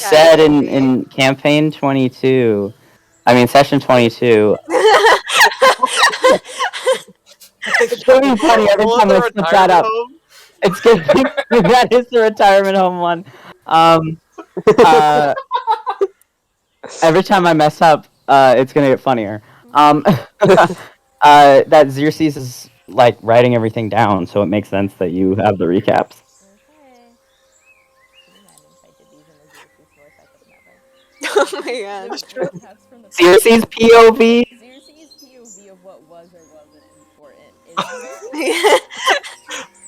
said in campaign 22, I mean session 22. It's gonna be funny every time I flip that up. It's gonna be that is the retirement home one. Every time I mess up, it's gonna get funnier. That Xerxes is like writing everything down, so it makes sense that you have the recaps. Okay. Can you imagine if I did these in a Xerxes voice? I could never. Oh my god. Recaps from the Xerxes POV. Xerxes POV of what was or wasn't important.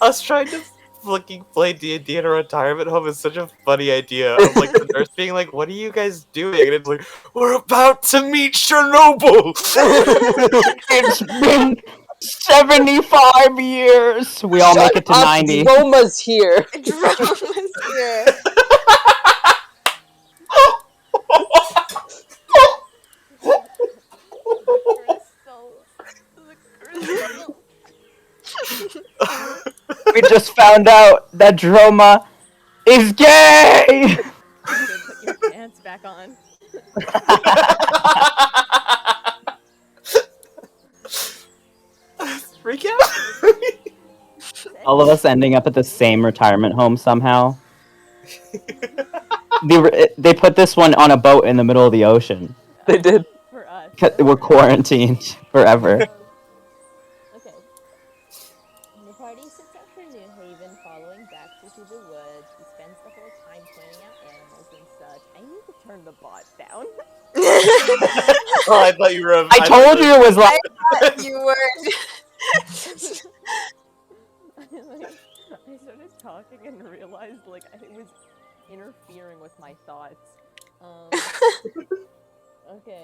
Us trying to fucking play D&D in a retirement home is such a funny idea. Of like the nurse being like, "What are you guys doing?" And it's like, "We're about to meet Chernobyl." It's been 75 years. We all make it to 90. Droma's here. Droma's here. We just found out that Droma is gay. Okay, put your pants back on. Recap? All of us ending up at the same retirement home somehow. They put this one on a boat in the middle of the ocean. They did. For us. We're quarantined forever. Okay. The party sets out for New Haven, following Baxter through the woods. He spends the whole time pointing out animals and such. I need to turn the bot down. Oh, I thought you were. I told you it was like. I thought you were. I started talking and realized like I was interfering with my thoughts. Okay.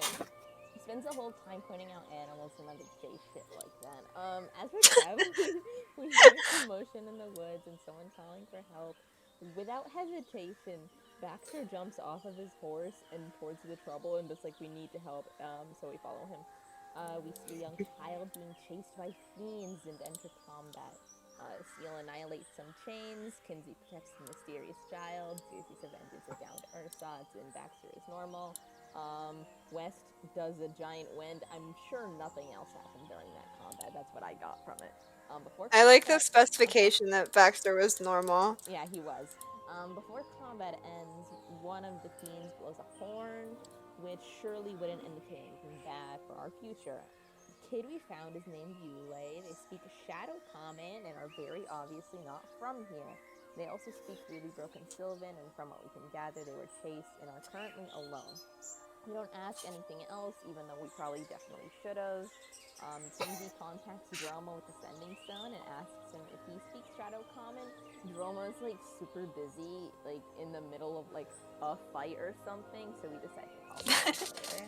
He spends the whole time pointing out animals and other gay shit like that. As we're traveling, we hear commotion in the woods and someone calling for help. Without hesitation, Baxter jumps off of his horse and towards the trouble and just like, we need to help, so we follow him. We see a young child being chased by fiends and enter combat. Seal annihilates some chains, Kinsey protects the mysterious child, Xerxes avenges a downed Ersatz, and Baxter is normal. West does a giant wind. I'm sure nothing else happened during that combat. That's what I got from it. I like the specification that Baxter was normal. Yeah, he was. Before combat ends, one of the fiends blows a horn, which surely wouldn't indicate anything bad for our future. The kid we found is named Yule. They speak a Shadow Common and are very obviously not from here. They also speak really broken Sylvan, and from what we can gather, they were chased and are currently alone. We don't ask anything else, even though we probably definitely should have. Kinsey contacts Droma with the Sending Stone and asks him if he speaks Shadow Common. Droma's like super busy, like in the middle of like a fight or something, so we decide to call him later.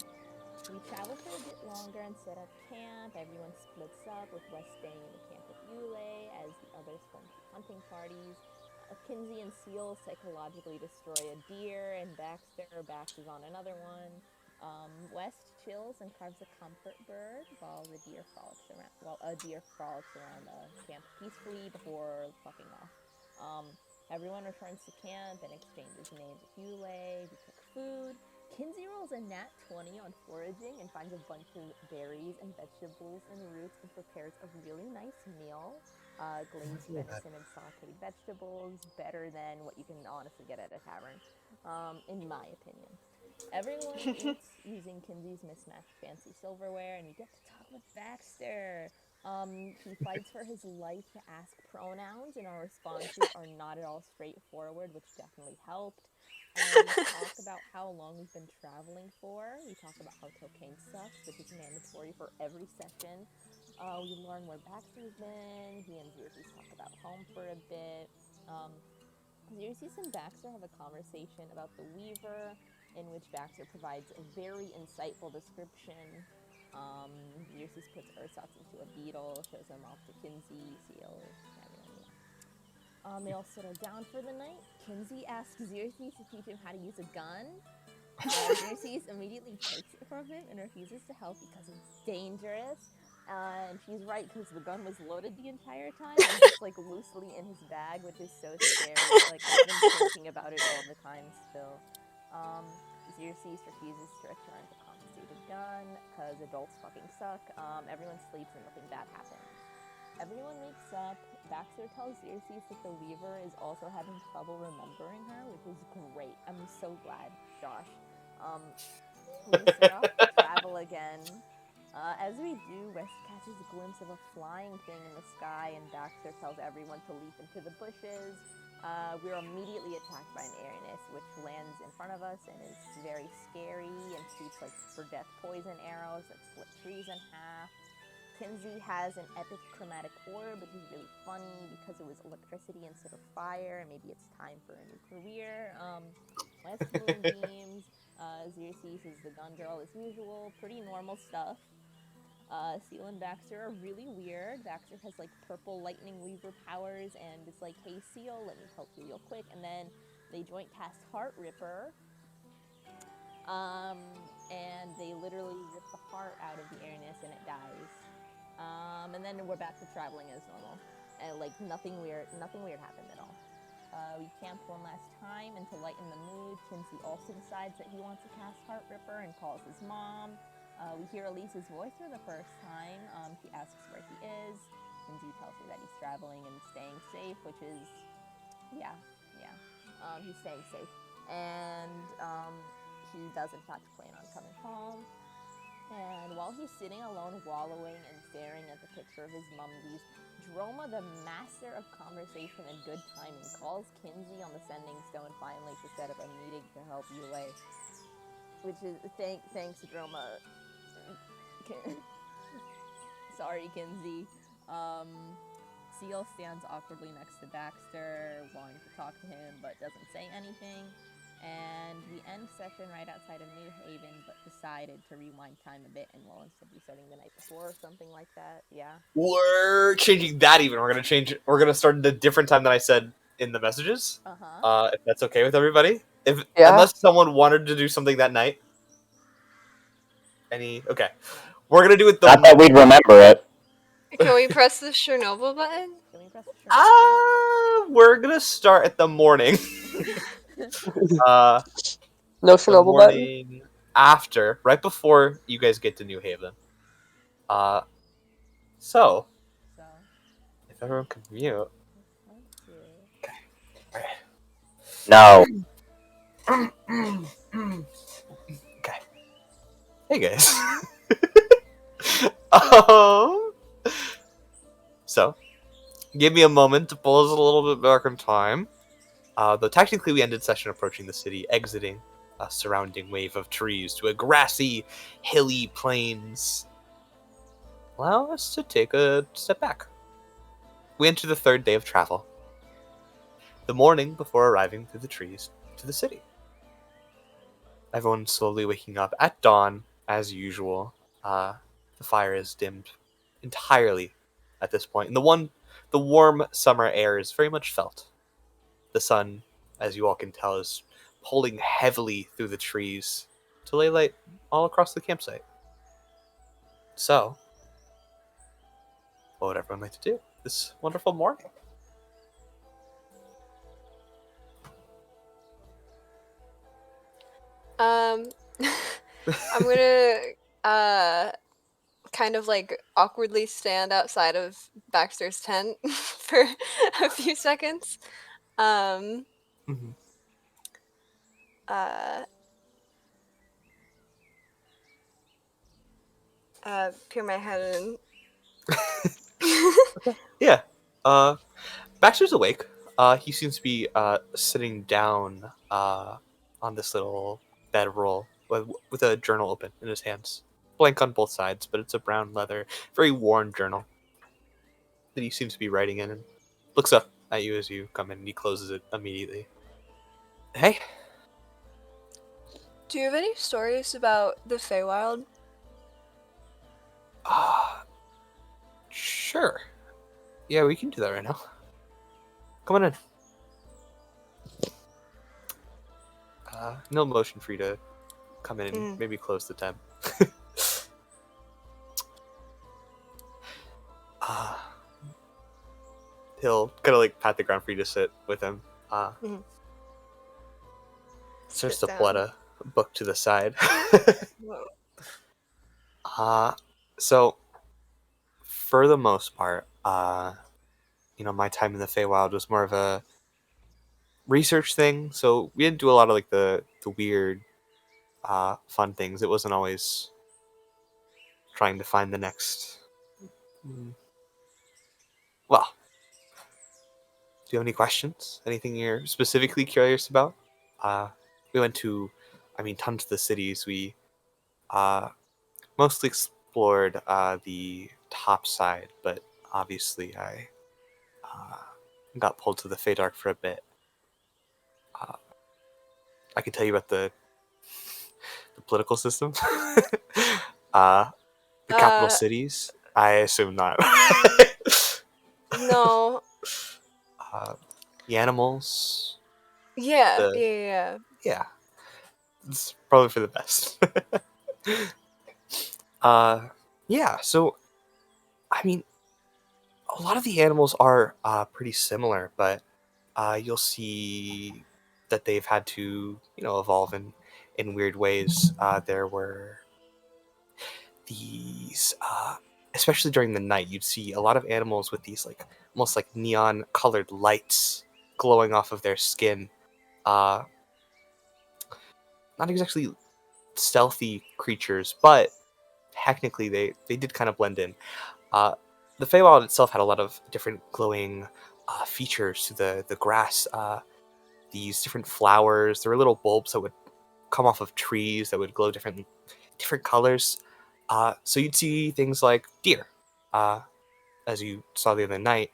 We travel for a bit longer and set up camp. Everyone splits up, with West staying in the camp with Yule as the others form hunting parties. Kinsey and Seal psychologically destroy a deer, and Baxter baxes on another one. West chills and carves a comfort bird while a deer frolics around the camp peacefully before fucking off. Everyone returns to camp and exchanges names with Yule. We cook food. Kinsey rolls a nat 20 on foraging and finds a bunch of berries and vegetables and roots and prepares a really nice meal. Glazed venison and sauteed vegetables, better than what you can honestly get at a tavern, in my opinion. Everyone eats using Kinsey's mismatched fancy silverware, and we get to talk with Baxter. He fights for his life to ask pronouns, and our responses are not at all straightforward, which definitely helped. We talk about how long we've been traveling for. We talk about how cocaine sucks, which is mandatory for every session. We learn where Baxter's been. He and Xerxes talk about home for a bit. Xerxes and Baxter have a conversation about the Weaver, in which Baxter provides a very insightful description. Xerxes puts Ersatz into a beetle, shows him off to Kinsey, Seal, everyone. They all settle down for the night. Kinsey asks Xerxes to teach him how to use a gun. Xerxes immediately takes it from him and refuses to help because it's dangerous. And she's right, because the gun was loaded the entire time and just like loosely in his bag, which is so scary. Like, I've been thinking about it all the time still. Xerxes refuses to return to confiscated gun because adults fucking suck. Everyone sleeps and nothing bad happens. Everyone wakes up. Baxter tells Xerxes that the Weaver is also having trouble remembering her, which is great. I'm so glad, Josh. We set off to travel again. As we do, West catches a glimpse of a flying thing in the sky, and Baxter tells everyone to leap into the bushes. We're immediately attacked by an Aranus, which lands in front of us and is very scary and shoots like for death poison arrows that split trees in half. Kinsey has an epic chromatic orb, which is really funny because it was electricity instead of fire, and maybe it's time for a new career. West moonbeams. Xerxes is the gun girl as usual. Pretty normal stuff. Seal and Baxter are really weird. Baxter has like purple lightning weaver powers, and it's like, hey Seal, let me help you real quick. And then they joint cast Heart Ripper. And they literally rip the heart out of the Aranus and it dies. And then we're back to traveling as normal. And like nothing weird happened at all. We camped one last time, and to lighten the mood, Kinsey also decides that he wants to cast Heart Ripper and calls his mom. We hear Elise's voice for the first time. He asks where he is. Kinsey tells her that he's traveling and staying safe, which is, yeah. He's staying safe. And he does in fact plan on coming home. And while he's sitting alone, wallowing and staring at the picture of his mummies, Droma, the master of conversation and good timing, calls Kinsey on the sending stone finally to set up a meeting to help Yulei. Which is, thanks Droma. Sorry, Kinsey. Seal stands awkwardly next to Baxter, wanting to talk to him, but doesn't say anything. And we end session right outside of New Haven, but decided to rewind time a bit and will instead be starting the night before or something like that. Yeah. We're changing that even. We're gonna start at a different time than I said in the messages. If that's okay with everybody. Unless someone wanted to do something that night. Okay. We're gonna do it Not that we'd remember it. Can we press the Chernobyl button? Can we press the Chernobyl? We're gonna start at the morning. No The Chernobyl button? morning after, right before you guys get to New Haven. So if everyone can mute. Okay. No. Okay. Hey guys. So, give me a moment to pull us a little bit back in time. Though technically we ended session approaching the city, exiting a surrounding wave of trees to a grassy, hilly plains. Allow us to take a step back. We enter the third day of travel. The morning before arriving through the trees to the city. Everyone's slowly waking up at dawn, as usual. The fire is dimmed entirely at this point, and the warm summer air is very much felt. The sun, as you all can tell, is pulling heavily through the trees to lay light all across the campsite. So, what would everyone like to do this wonderful morning? I'm gonna kind of like awkwardly stand outside of Baxter's tent for a few seconds. Mm-hmm. Peer my head in. Yeah. Baxter's awake. He seems to be sitting down on this little bedroll with a journal open in his hands. Blank on both sides, but it's a brown leather, very worn journal that he seems to be writing in, and looks up at you as you come in, and he closes it immediately. Hey. Do you have any stories about the Feywild? Sure. Yeah, we can do that right now. Come on in. No motion for you to come in and maybe close the tab. He'll kind of like pat the ground for you to sit with him. Starts Sit to pull out down. a book to the side. Whoa. So for the most part, my time in the Feywild was more of a research thing. So we didn't do a lot of like the weird, fun things. It wasn't always trying to find the next. Well, do you have any questions? Anything you're specifically curious about? We went to, tons of the cities. We uh, mostly explored the top side, but obviously I got pulled to the Feydark for a bit. I can tell you about the political system. uh, the capital Uh, cities. I assume not. no. uh, the animals. Yeah, The yeah, yeah. Yeah, it's probably for the best. uh, yeah. So I mean, a lot of the animals are pretty similar, but you'll see that they've had to, evolve in weird ways. There were these, especially during the night, you'd see a lot of animals with these like almost like neon colored lights glowing off of their skin. Uh, Not exactly stealthy creatures, but technically they did kind of blend in. Uh, the Feywild itself had a lot of different glowing features to the grass. These different flowers. There were little bulbs that would come off of trees that would glow different colors. So you'd see things like deer, uh, as you saw the other night,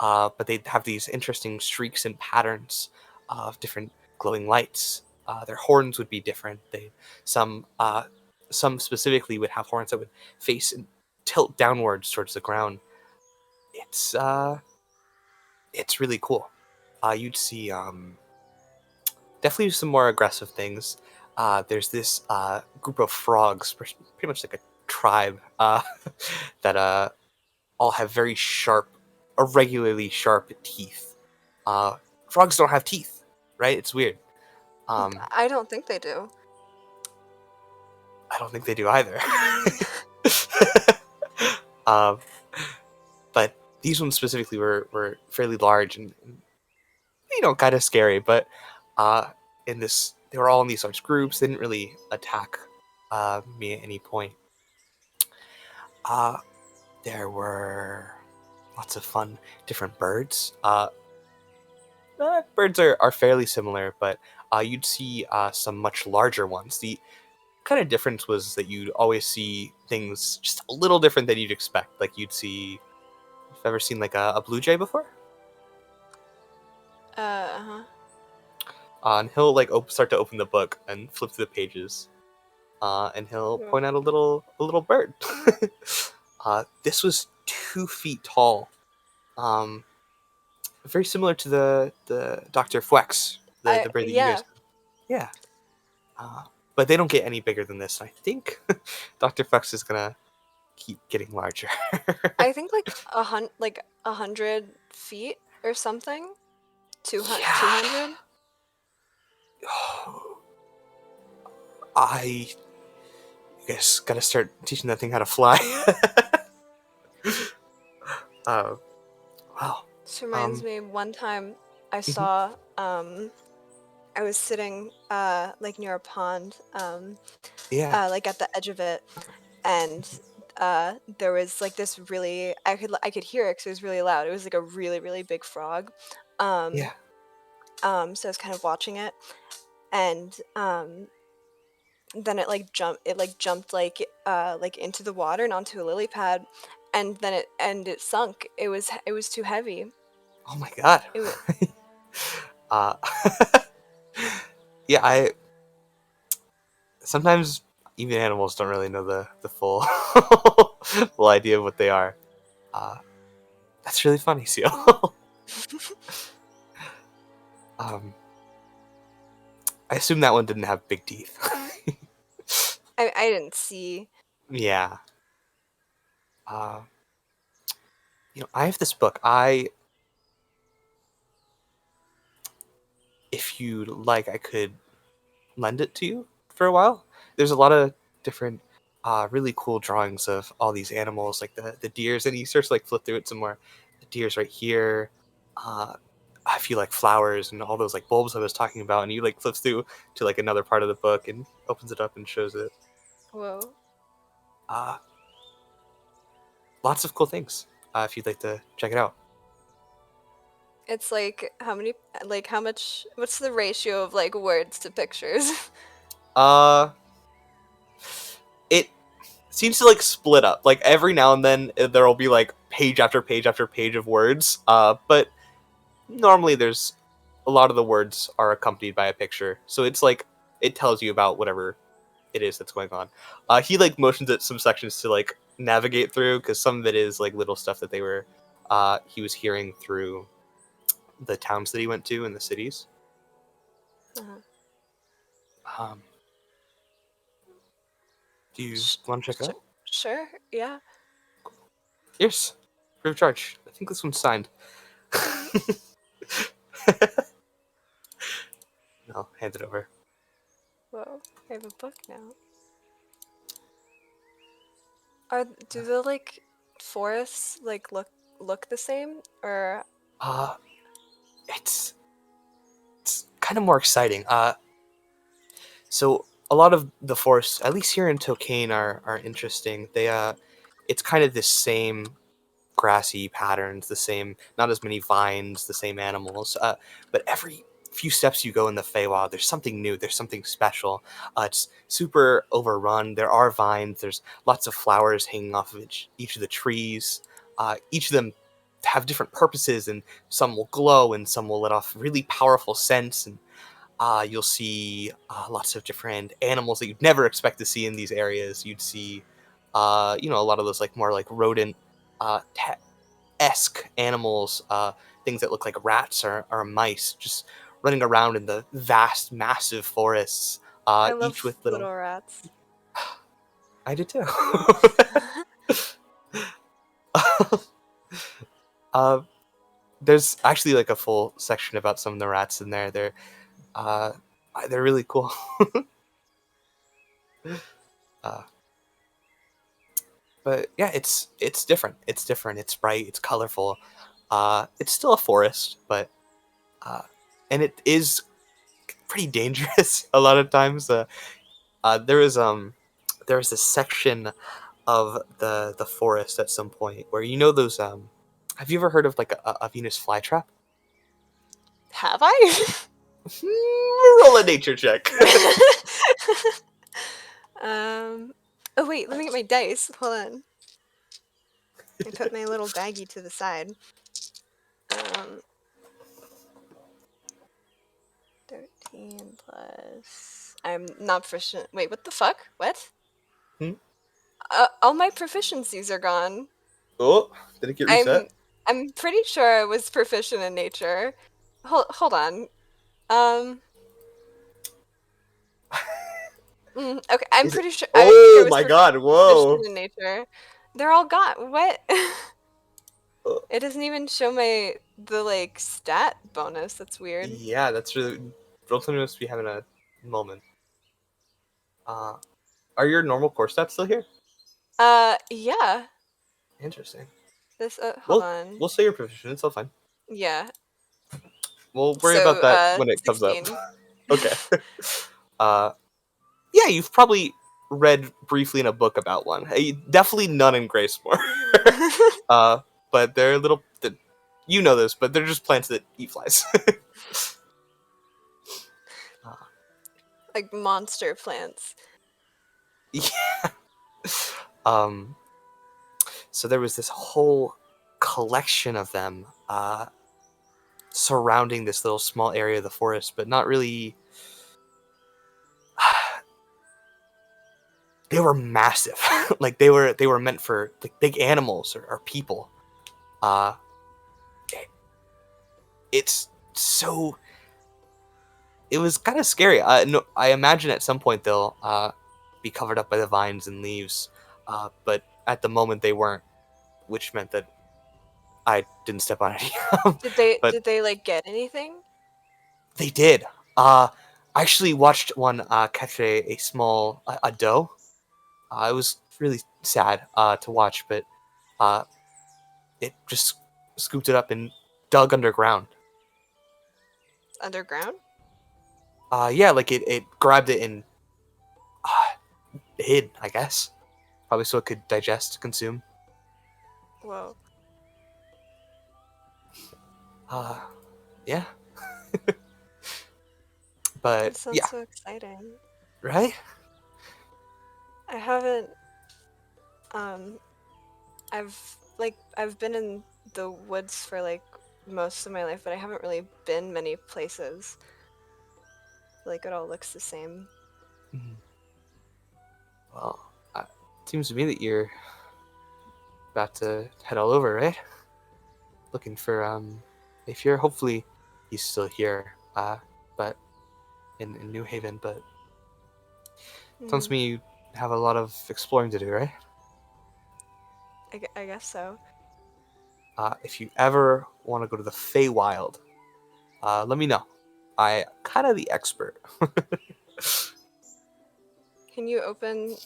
but they'd have these interesting streaks and patterns of different glowing lights. Their horns would be different. Some some specifically would have horns that would face and tilt downwards towards the ground. It's it's really cool. You'd see definitely some more aggressive things. There's this group of frogs, pretty much like a tribe, that all have very sharp, irregularly sharp teeth. Uh, Frogs don't have teeth, right? It's weird. I don't think they do. I don't think they do either. um, but these ones specifically were fairly large and kind of scary. But they were all in these large groups. They didn't really attack me at any point. Uh, there were lots of fun different birds. Birds are fairly similar, but you'd see some much larger ones. The kind of difference was that you'd always see things just a little different than you'd expect. Like you've ever seen like a blue jay before? Uh-huh. And he'll like start to open the book and flip through the pages, and he'll Yeah. point out a little bird. This was 2 feet tall. Um, Very similar to the Dr. Fwex, the bird that you guys. Yeah. Yeah. But they don't get any bigger than this. I think Dr. Fwex is gonna keep getting larger. I think like 100 feet or something. 200. Yeah. 200. I guess gotta start teaching that thing how to fly. Wow. This reminds me, one time I Mhm. saw I was sitting like near a pond, Yeah. like at the edge of it, and there was like this really I could hear it because it was really loud. It was like a really really big frog. Um, Yeah. so I was kind of watching it, and then it jumped like into the water and onto a lily pad, and then it sunk. It was too heavy. Oh my god. It was, uh, yeah. I sometimes even animals don't really know the full full idea of what they are. Uh, that's really funny, Seal. um, I assume that one didn't have big teeth. I didn't see. Yeah. Uh, I have this book. If you'd like, I could lend it to you for a while. There's a lot of different really cool drawings of all these animals, like the deers, and he starts to like flip through it some more. The deer's right here. I feel like flowers and all those like bulbs I was talking about, and he like flips through to like another part of the book and opens it up and shows it. Whoa. Uh, Lots of cool things. If you'd like to check it out. It's like how much? What's the ratio of like words to pictures? It seems to like split up. Like every now and then there'll be like page after page after page of words. But normally there's a lot of the words are accompanied by a picture. So it's like it tells you about whatever it is that's going on. He like motions at some sections to like navigate through because some of it is like little stuff that he was hearing through the towns that he went to and the cities. Uh-huh. Do you want to check it out? Sure. Yeah. Yes, free of charge. I think this one's signed. I'll hand it over. Whoa. I have a book now. Do the like forests like look the same or? It's kind of more exciting. So a lot of the forests, at least here in Tokane, are interesting. It's kind of the same grassy patterns, the same, not as many vines, the same animals. But every few steps you go in the Feywild, there's something new. There's something special. It's super overrun. There are vines. There's lots of flowers hanging off of each of the trees. Each of them have different purposes, and some will glow, and some will let off really powerful scents. And you'll see lots of different animals that you'd never expect to see in these areas. You'd see, a lot of those like more like rodent esque animals, things that look like rats or mice, just running around in the vast, massive forests. I love Each with little rats. I did too. There's actually like a full section about some of the rats in there. They're really cool. But yeah, it's different. It's different. It's bright. It's colorful. It's still a forest, but and it is pretty dangerous a lot of times. There is this section of the forest at some point where those have you ever heard of like a Venus flytrap? Have I? Roll a nature check. Oh wait, let me get my dice. Hold on. I put my little baggie to the side. 13 plus. I'm not proficient. Wait, what the fuck? What? All my proficiencies are gone. Oh, did it get reset? I'm pretty sure I was proficient in nature. Hold on. Okay, I'm pretty sure. Oh my god! Whoa! In nature, they're all gone. What? It doesn't even show the like stat bonus. That's weird. Yeah, that's really. Rolton must be having a moment. Are your normal core stats still here? Yeah. Interesting. This. Hold on. We'll say you're proficient. It's all fine. Yeah. We'll worry about that when it 16. Comes up. Okay. Yeah, you've probably read briefly in a book about one. Definitely none in Gracemore. But they're little. You know this, but they're just plants that eat flies. Like monster plants. Yeah. So there was this whole collection of them surrounding this little small area of the forest, but not really. They were massive. Like they were meant for like big animals or people. It's so. It was kind of scary. No, I imagine at some point they'll be covered up by the vines and leaves, but at the moment they weren't, which meant that I didn't step on any. Did they like get anything? They did. I actually watched one catch a small a doe. It was really sad to watch, but uh, it just scooped it up and dug underground. Underground? Yeah, like it grabbed it and hid, I guess. Probably so it could digest, consume. Whoa. Yeah. That But sounds yeah, so exciting. right? I haven't um I've been in the woods for like most of my life, but I haven't really been many places. Like it all looks the same. Mhm. Well, it seems to me that you're about to head all over, right? Looking for if you're hopefully he's still here, but in New Haven, but sounds to Hmm. me you have a lot of exploring to do, right? I guess so. If you ever want to go to the Feywild, let me know. I kind of the expert. Can you open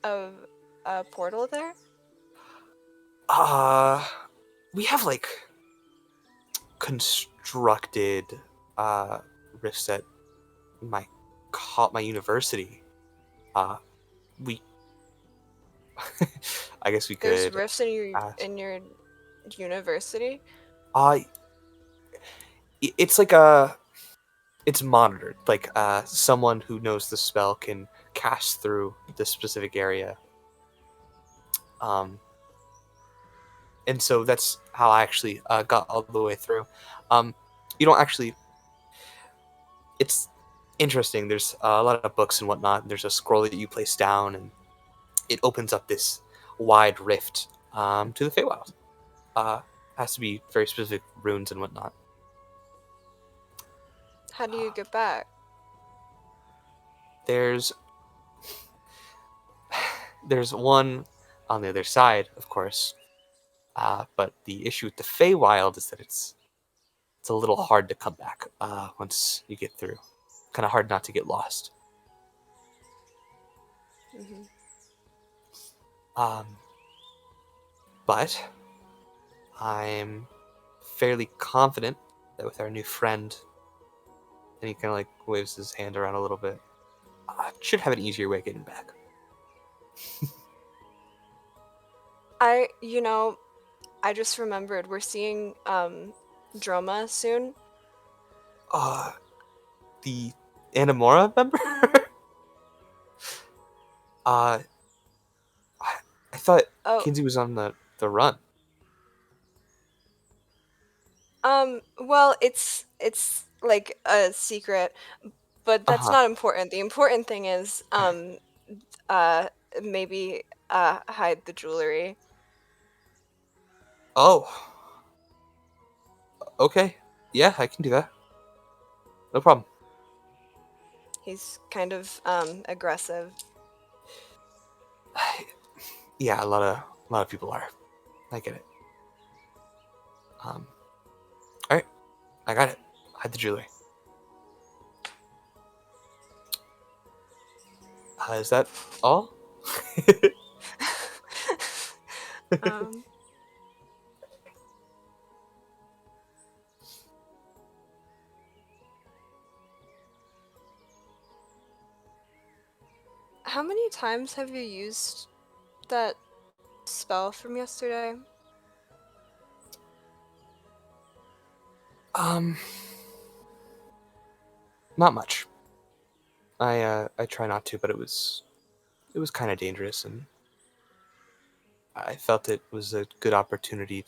a a portal there? uh we have like constructed uh rifts at my my university. Uh we I guess we There's could rifts ask. in your university? Uh it's like a it's monitored. Like someone who knows the spell can cast through this specific area. Um and so that's how I actually got all the way through. Um you don't actually it's interesting. There's a lot of books and whatnot. There's a scroll that you place down, and it opens up this wide rift to the Feywild. Has to be very specific runes and whatnot. How do you get back? There's there's one on the other side, of course. But the issue with the Feywild is that it's a little hard to come back once you get through. Kind of hard not to get lost. Hmm. Um, but I'm fairly confident that with our new friend, and he kind of like waves his hand around a little bit, I should have an easier way of getting back. You know, I just remembered we're seeing Droma soon. Uh, the Anamora member? uh, I, I thought Oh, Kinsey was on the run. well, it's like a secret, but Uh that's huh. not important. The important thing is uh maybe hide the jewelry. Oh, okay. Yeah, I can do that. No problem. He's kind of aggressive. Yeah, a lot of people are. I get it. All right, I got it. Hide the jewelry. Is that all? um how many times have you used that spell from yesterday? um, not much. I try not to, but it was kind of dangerous, and I felt it was a good opportunity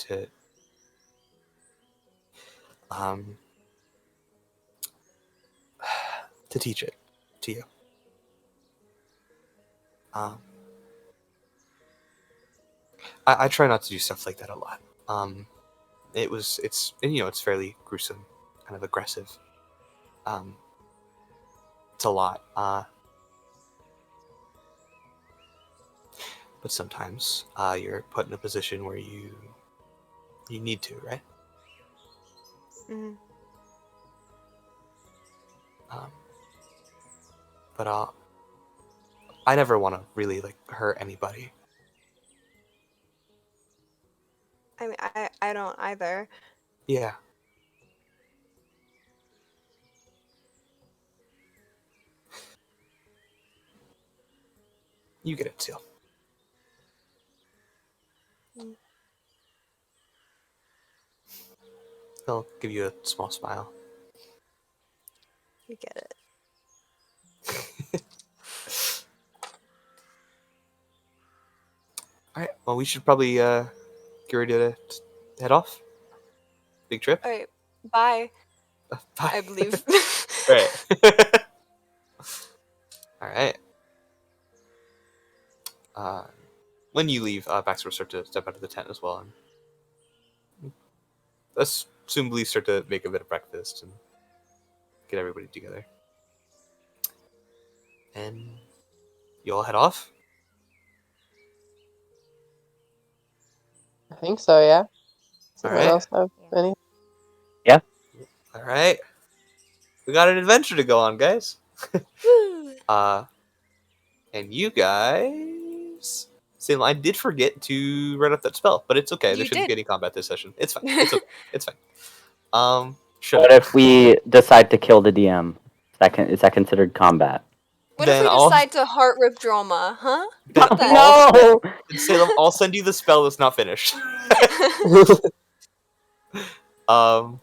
um to teach it to you. Um, I try not to do stuff like that a lot. It's and, it's fairly gruesome, kind of aggressive. Um, it's a lot. But sometimes you're put in a position where you need to, right? Hmm. Um, But I never want to really like hurt anybody. I mean, I don't either. Yeah. You get it, Seal. Mm. He'll give you a small smile. You get it. All right. Well, we should probably get ready to head off. Big trip. All right. Bye. Bye. I believe. Right. All right. When you leave, Baxter will start to step out of the tent as well, and assumably start to make a bit of breakfast and get everybody together. And you all head off. I think so, yeah. Does All anyone right. else have any? All right. We got an adventure to go on, guys. Woo. And you guys. Sam, I did forget to write up that spell, but it's okay. There You shouldn't be did. any combat this session. It's fine. It's okay. It's fine. Sure. What if we decide to kill the DM? Is that considered combat? What Then if we I'll- decide to heart rip drama, huh? Then What the- No! Salem, I'll send you the spell that's not finished. Alright.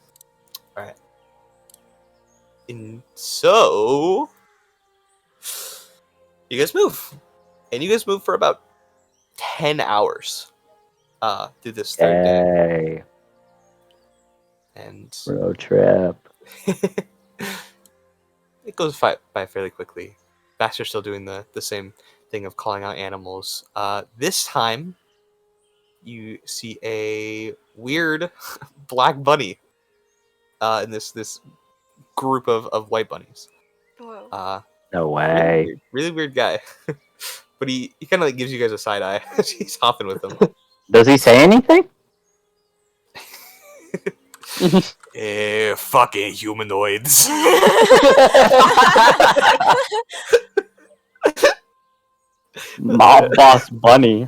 And so you guys move. And you guys move for about 10 hours through this third day. Yay. And Road trip. it goes by fairly quickly. Baxter's still doing the same thing of calling out animals. This time, you see a weird black bunny in this group of white bunnies. Whoa. No way. Really weird guy. But he kind of like gives you guys a side eye as he's hopping with them. Does he say anything? Fucking humanoids. Mob boss bunny.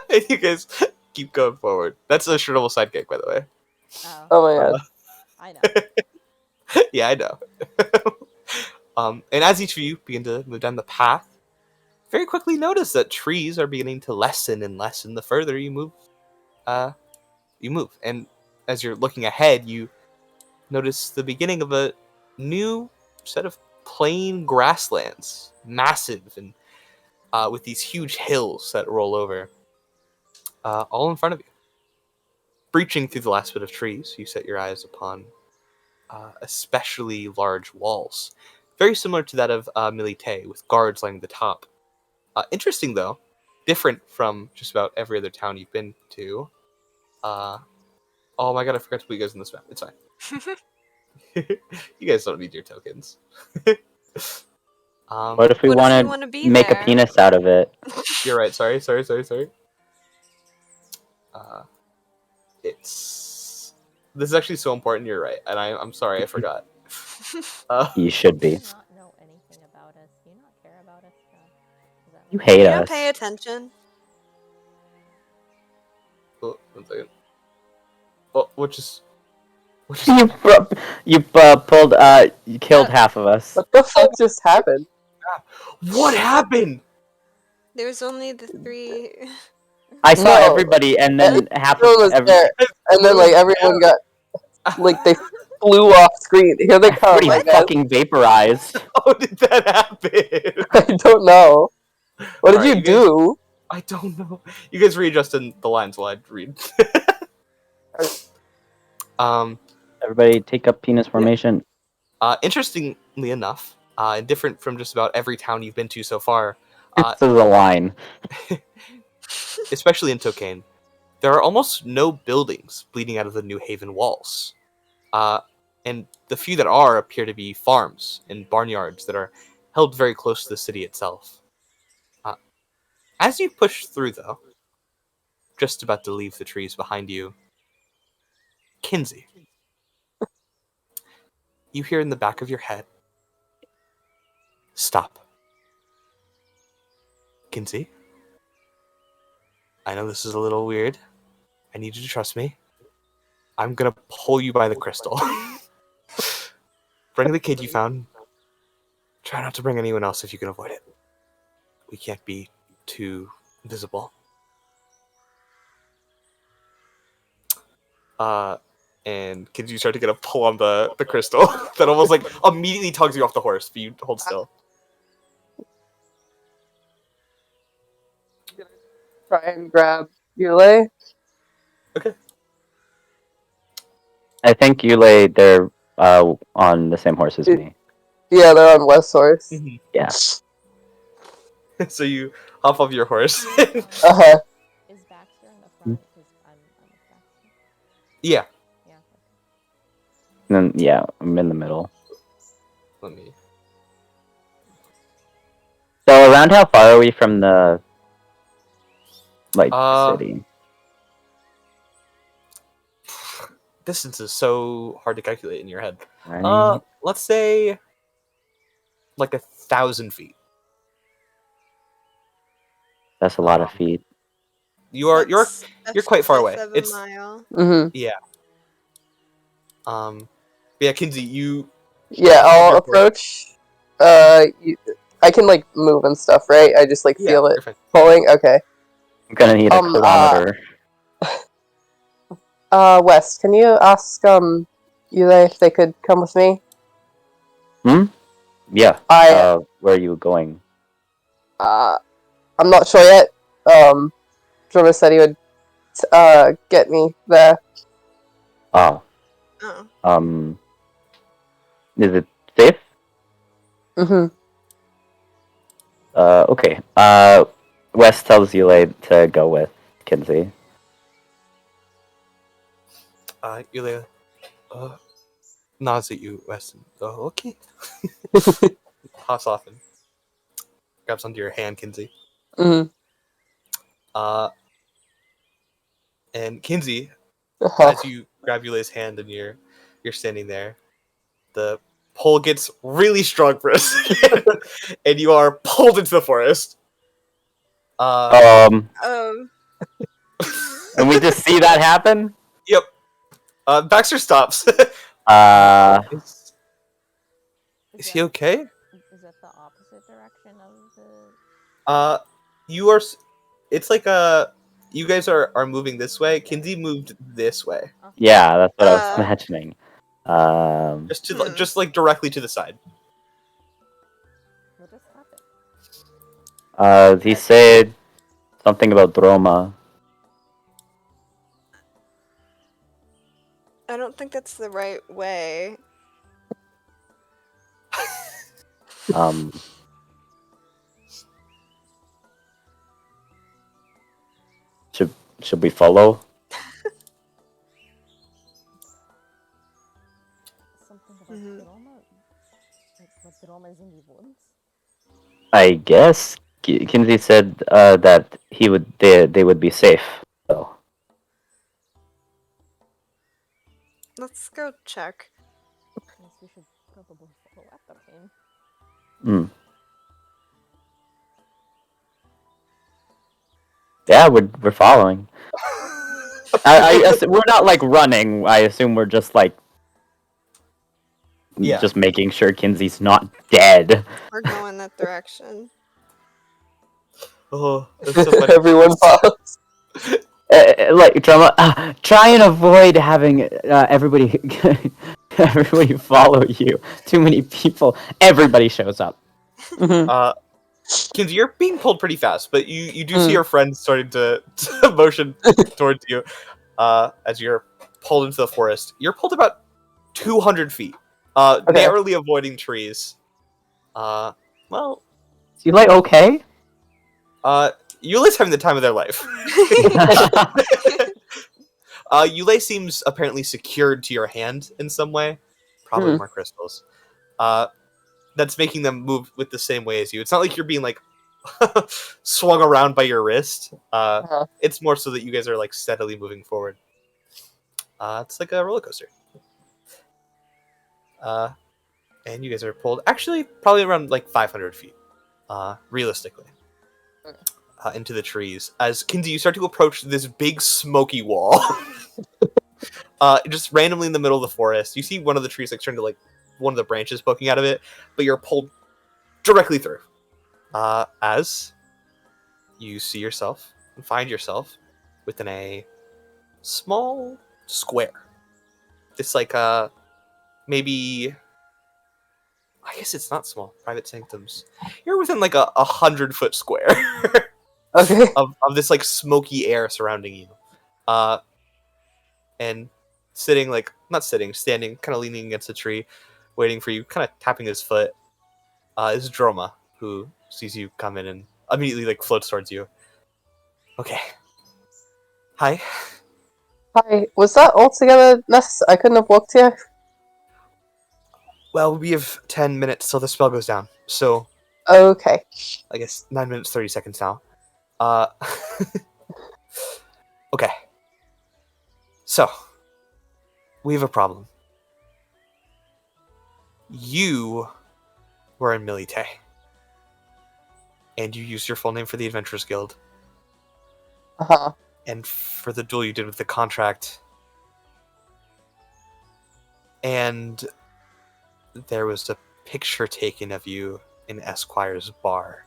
And you guys keep going forward. That's a shrittable sidekick, by the way. Oh, Oh my god. I know. Yeah, I know. And as each of you begin to move down the path, very quickly notice that trees are beginning to lessen and lessen the further you move. And as you're looking ahead, you notice the beginning of a new set of plain grasslands, massive and with these huge hills that roll over, all in front of you. Breaching through the last bit of trees, you set your eyes upon especially large walls, very similar to that of Milite, with guards lining the top. Interesting, though, different from just about every other town you've been to. Oh my god, I forgot to put you guys in this map. It's fine. You guys don't need your tokens. What if we What if we want wanna to be make there? a penis out of it? You're right. Sorry. This is actually so important. You're right, and I'm sorry I forgot. You should Do be. you not know anything about us? Do you not care about us? Is that You what- hate You don't us. pay attention. Oh, 1 second. Oh, what just? You pulled you killed half of us. What the fuck just happened? What happened? There was only the 3. I saw No. everybody, and then half of Everyone was there, and then like everyone got like they flew off screen. Here they come. everybody I guess. fucking vaporized. How did that happen? I don't know. What did Alright, you you guys- do? I don't know. You guys readjusted the lines while I read. Everybody take up penis formation. Interestingly enough, and different from just about every town you've been to so far, This is a line. especially in Tokane, there are almost no buildings bleeding out of the New Haven walls. And the few that are appear to be farms and barnyards that are held very close to the city itself. As you push through, though, just about to leave the trees behind you, Kinsey. you hear in the back of your head, "Stop. Kinsey, I know this is a little weird. I need you to trust me. I'm gonna pull you by the crystal. Bring the kid you found. Try not to bring anyone else if you can avoid it. We can't be too visible." And Kinsey, you start to get a pull on the crystal that almost like immediately tugs you off the horse, but you hold still. Try and grab Yule. I think Yule, they're on the same horse as me. Yeah, they're on West horse. Yeah. So you hop off your horse. Uh-huh. Is Baxter in the front? Because I'm with Baxter. Yeah. Yeah. Okay. And then, yeah, I'm in the middle. Let me. So around how far are we from the Uh, city? Distance is so hard to calculate in your head. Right? Let's say like 1,000 feet. That's a lot of feet. You're That's quite far away. 7 It's mile. Mm-hmm. but yeah, Kinsey, you Yeah, I'll You're approach. I can like move and stuff, right? I just like feel it you're fine. pulling. Okay. I'm gonna need a kilometer. West, can you ask Yule if they could come with me? Yeah. I Where are you going? I'm not sure yet. Drummer said he would get me there. Oh. Oh. Is it safe? Mm-hmm. Okay. Wes tells Yule to go with Kinsey. Yulia, nods at you, Weston. Oh, okay. Hops off and grabs onto your hand, Kinsey. Mm-hmm. And Kinsey, Uh-huh. as you grab Yulia's hand and you're standing there, the pull gets really strong for a second, and you are pulled into the forest. Um, Oh. and we just see that happen? Yep. Baxter stops. Is Is that- he okay? Is that the opposite direction of the? You are. It's like you guys are moving this way. Kinsey moved this way, Yeah, that's what I was Uh. imagining. just like directly to the side. What just happened? He said something about Droma. I don't think that's the right way. Should we follow? Something about Mhm. Droma? Like what Droma is in the woods? I guess Kinsey said that they would be safe. So Let's go check. Yes, we should probably follow after him. yeah, we're following. We're not like running. I assume we're just like Yeah. just making sure Kinsey's not dead. We're going that direction. Oh, that's so funny. Everyone follows. Like Drama, try and avoid having everybody everybody follow you. Too many people. Everybody shows up. Kinsey, you're being pulled pretty fast, but you do see your friends starting to motion towards you as you're pulled into the forest. You're pulled about 200 feet, narrowly avoiding trees. Well, Is you like okay? Yule's having the time of their life. Yule seems apparently secured to your hand in some way. Probably more crystals. That's making them move with the same way as you. It's not like you're being like swung around by your wrist. It's more so that you guys are like steadily moving forward. It's like a roller coaster. and you guys are pulled actually probably around like 500 feet, realistically, into the trees. As Kinsey, you start to approach this big smoky wall, just randomly in the middle of the forest. You see one of the trees like turn to like one of the branches poking out of it, but you're pulled directly through. As you see yourself and find yourself within a small square. It's like maybe, I guess it's not small. Private sanctums. You're within like a 100-foot square Okay. of this like smoky air surrounding you, and sitting like not sitting, standing, kind of leaning against a tree, waiting for you, kind of tapping his foot. Is Droma, who sees you come in and immediately like floats towards you. Okay. Hi. Hi. Was that altogether necessary? I couldn't have walked here. Well, we have 10 minutes till the spell goes down, so Okay. I guess 9 minutes 30 seconds now. Okay. So, we have a problem. You were in Milite, and you used your full name for the Adventurers Guild, Uh-huh. and for the duel you did with the contract, and there was a picture taken of you in Esquire's bar.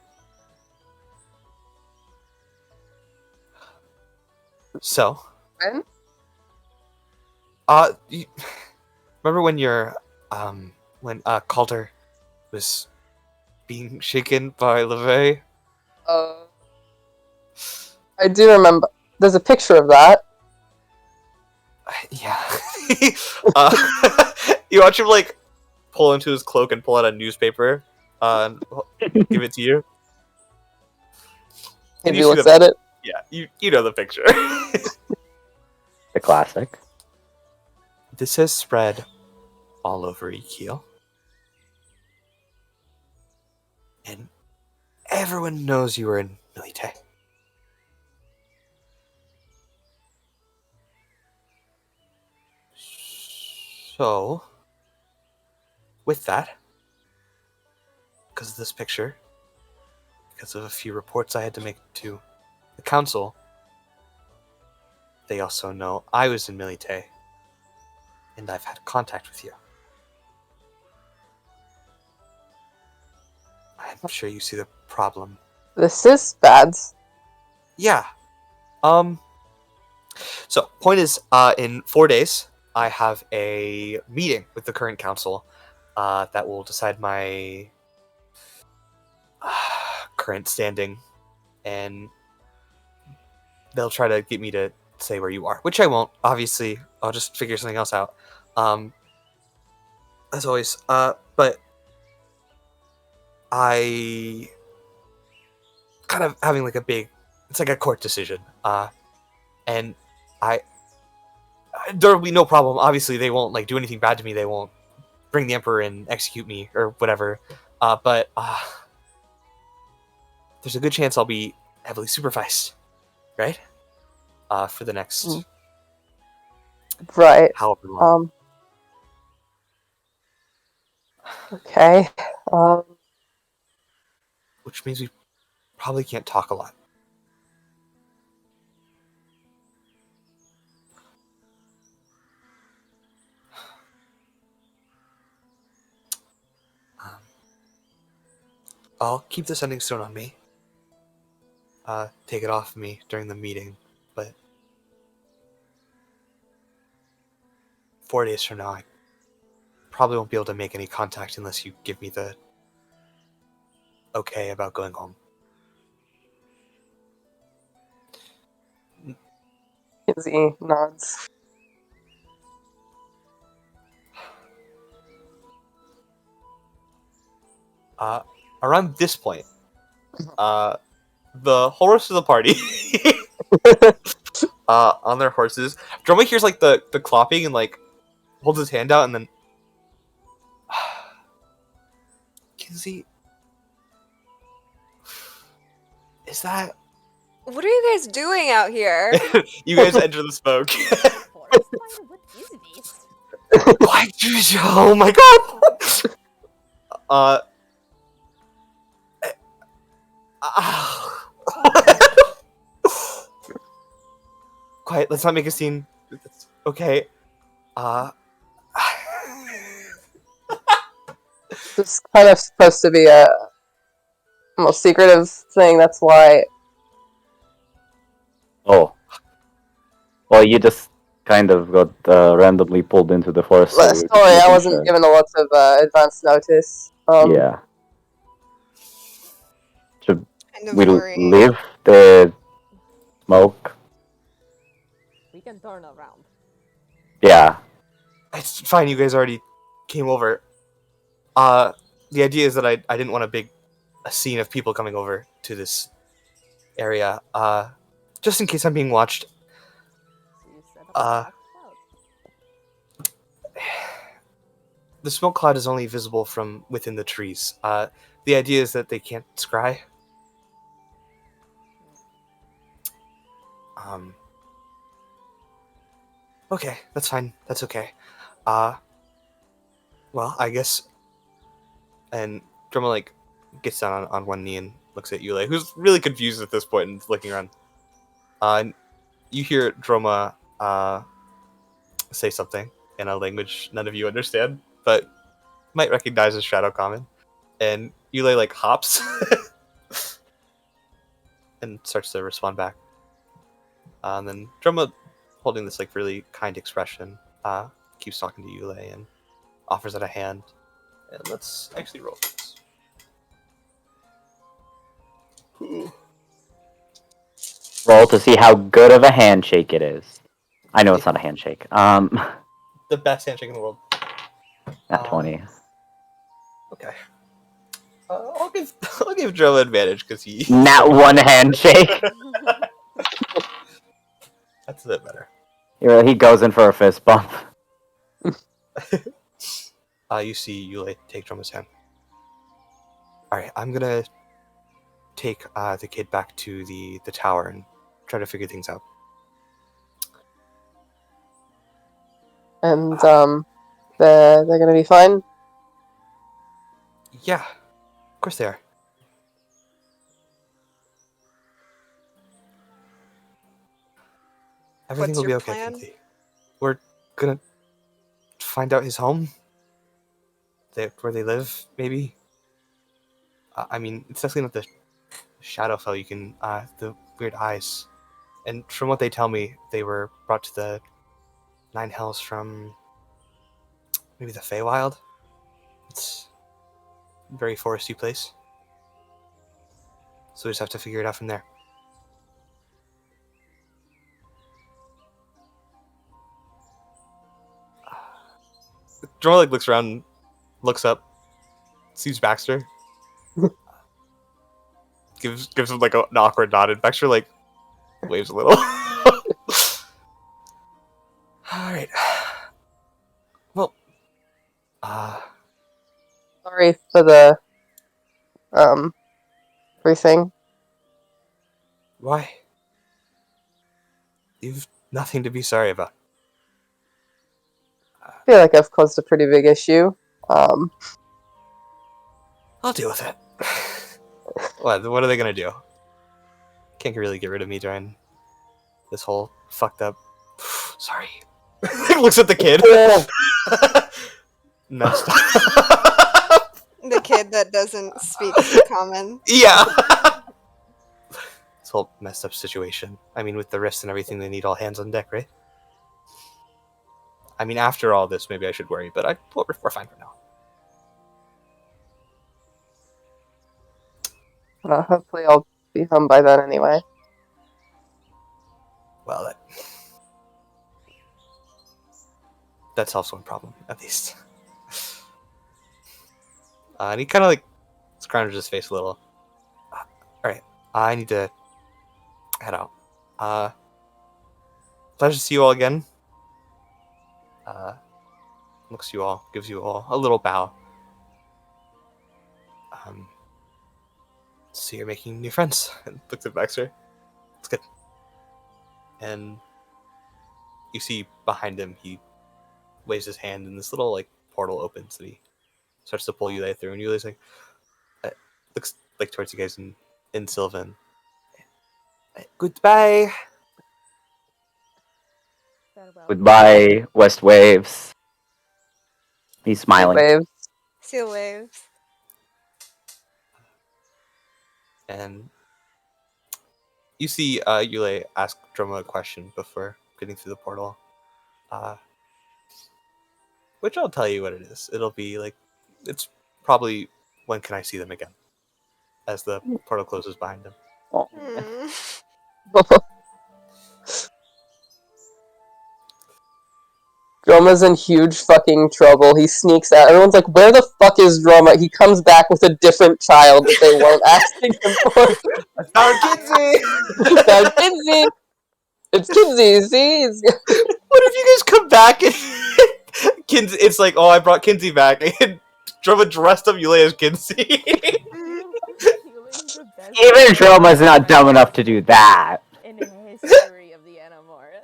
So, When? remember when when Calder was being shaken by LeVay? I do remember. There's a picture of that. Yeah. You watch him like pull into his cloak and pull out a newspaper, and give it to you. And If you he see looks the- at it. Yeah, you know the picture. The classic. This has spread all over Ikeel. And everyone knows you were in Milite. So, with that, because of this picture, because of a few reports I had to make to the council, they also know I was in Milite, and I've had contact with you. I'm sure you see the problem. This is bad. Yeah. So, point is, in 4 days, I have a meeting with the current council that will decide my current standing, and they'll try to get me to say where you are, which I won't. Obviously, I'll just figure something else out. As always. But I kind of having like it's like a court decision. And there'll be no problem. Obviously, they won't like do anything bad to me. They won't bring the Emperor and execute me or whatever. But there's a good chance I'll be heavily supervised, right? For the next Right. however long. Okay. Which means we probably can't talk a lot. I'll keep the sending stone on me. Take it off me during the meeting, but 4 days from now, I probably won't be able to make any contact unless you give me the okay about going home. Kinsey nods. Around this point, the whole rest of the party on their horses. Droma hears like the clopping and like holds his hand out and then Kinsey, is that What are you guys doing out here? you guys enter the smoke? Forest fire? What is this? Why do you? Oh my god! Uh. Quiet. Let's not make a scene. Okay. Uh. This is kind of supposed to be a most secretive thing. That's why. Oh. Well, you just kind of got randomly pulled into the forest. So we were just Sorry, I making wasn't sure. given a lot of advance notice. Yeah. Should Kind of we worrying. leave the smoke? We can turn around. Yeah. It's fine. You guys already came over. The idea is that I didn't want a scene of people coming over to this area. Just in case I'm being watched. So you set up Uh, a black cloud. The smoke cloud is only visible from within the trees. The idea is that they can't scry. Okay, that's fine. That's okay. Well, I guess. And Droma like gets down on one knee and looks at Yule, who's really confused at this point and looking around. And you hear Droma say something in a language none of you understand, but might recognize as Shadow Common. And Yule like hops and starts to respond back. And then Droma, holding this like really kind expression, keeps talking to Yule and offers it a hand. And let's actually roll this. Roll to see how good of a handshake it is. I know it's not a handshake. The best handshake in the world. At 20. Okay. I'll give Droma advantage because he. Not one handshake. That's a bit better. He goes in for a fist bump. You see Yule take Droma's hand. Alright, I'm gonna take the kid back to the tower and try to figure things out. And they're gonna be fine. Yeah, of course they are. Everything What's will be your okay, plan? Kinty. We're gonna find out his home. Where they live, maybe. I mean, it's definitely not the Shadowfell. You can the weird eyes, and from what they tell me, they were brought to the Nine Hells from maybe the Feywild. It's a very foresty place, so we just have to figure it out from there. Droma like looks around, looks up, sees Baxter, gives him like an awkward nod, and Baxter like waves a little. All right. Well, Sorry for the everything. why? You've nothing to be sorry about. I feel like I've caused a pretty big issue. I'll deal with it. What are they gonna do? Can't really get rid of me during this whole fucked up. Sorry. Looks at the kid. Messed up. The kid that doesn't speak common. Yeah. This whole messed up situation. I mean, with the rifts and everything, they need all hands on deck, right? I mean, after all this, maybe I should worry, but we're fine for now. Hopefully I'll be home by then anyway. Well, that solves one problem, at least. And he kind of like scrounges his face a little. Alright, I need to head out. Pleasure to see you all again. Looks you all, gives you all a little bow. So you're making new friends. And looks at Baxter. It's good. And you see behind him, he waves his hand, and this little like portal opens, and he starts to pull Yulei through, and Yulei's like, looks like towards you guys in Sylvan. Goodbye. Farewell. Goodbye, West Waves. He's smiling. Waves. Seal waves. And you see Yulei ask Droma a question before getting through the portal. Which I'll tell you what it is. It'll be like, it's probably, when can I see them again? As the portal closes behind him. Oh. Mm. Droma's in huge fucking trouble. He sneaks out. Everyone's like, where the fuck is Droma? He comes back with a different child that they weren't asking him for. I found Kinsey! Now, Kinsey! It's Kinsey, see? It's... What if you guys come back and Kinsey, it's like, oh, I brought Kinsey back, and Droma dressed up Yulei as Kinsey. Yulei's the best Even Droma's not dumb enough to do that. in the history of the Animora.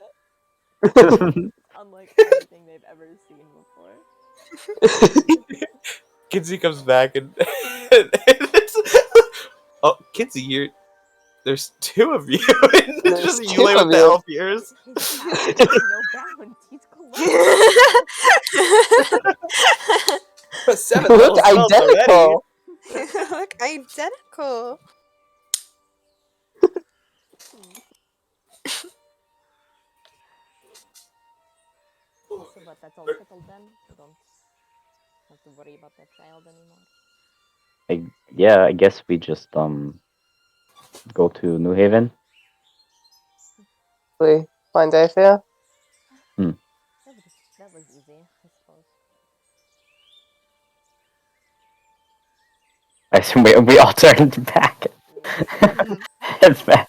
Unlike anything they've ever seen before. Kinsey comes back and it's, oh, Kinsey, there's two of you. And it's just There's two Yulei of with the you. elf ears. His power has no bounds. He's colossal. 7 Look level spells already. identical! Look identical. So what, that's all settled then? We don't have to worry about that child anymore. Yeah, I guess we just go to New Haven. We find Aethia? That was easy, I suppose. I assume we all turned back. Heads back.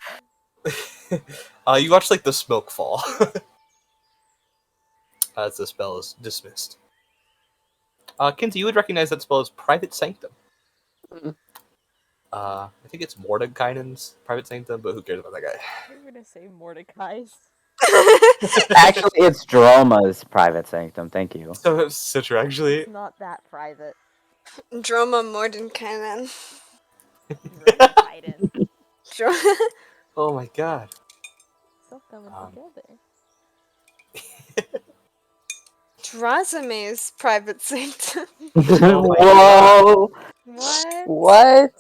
You watch like the smoke fall as the spell is dismissed. Kinsey, you would recognize that spell as Private Sanctum. Mhm. I think it's Mordenkainen's Private Sanctum, but who cares about that guy? You're gonna say Mordecai's. Actually, it's Droma's private sanctum. Thank you. So it's Citra, actually. It's not that private. Droma Mordenkainen. Biden. Oh my god. Still coming Um, together. Drazame's private sanctum. Oh my Whoa! What? What?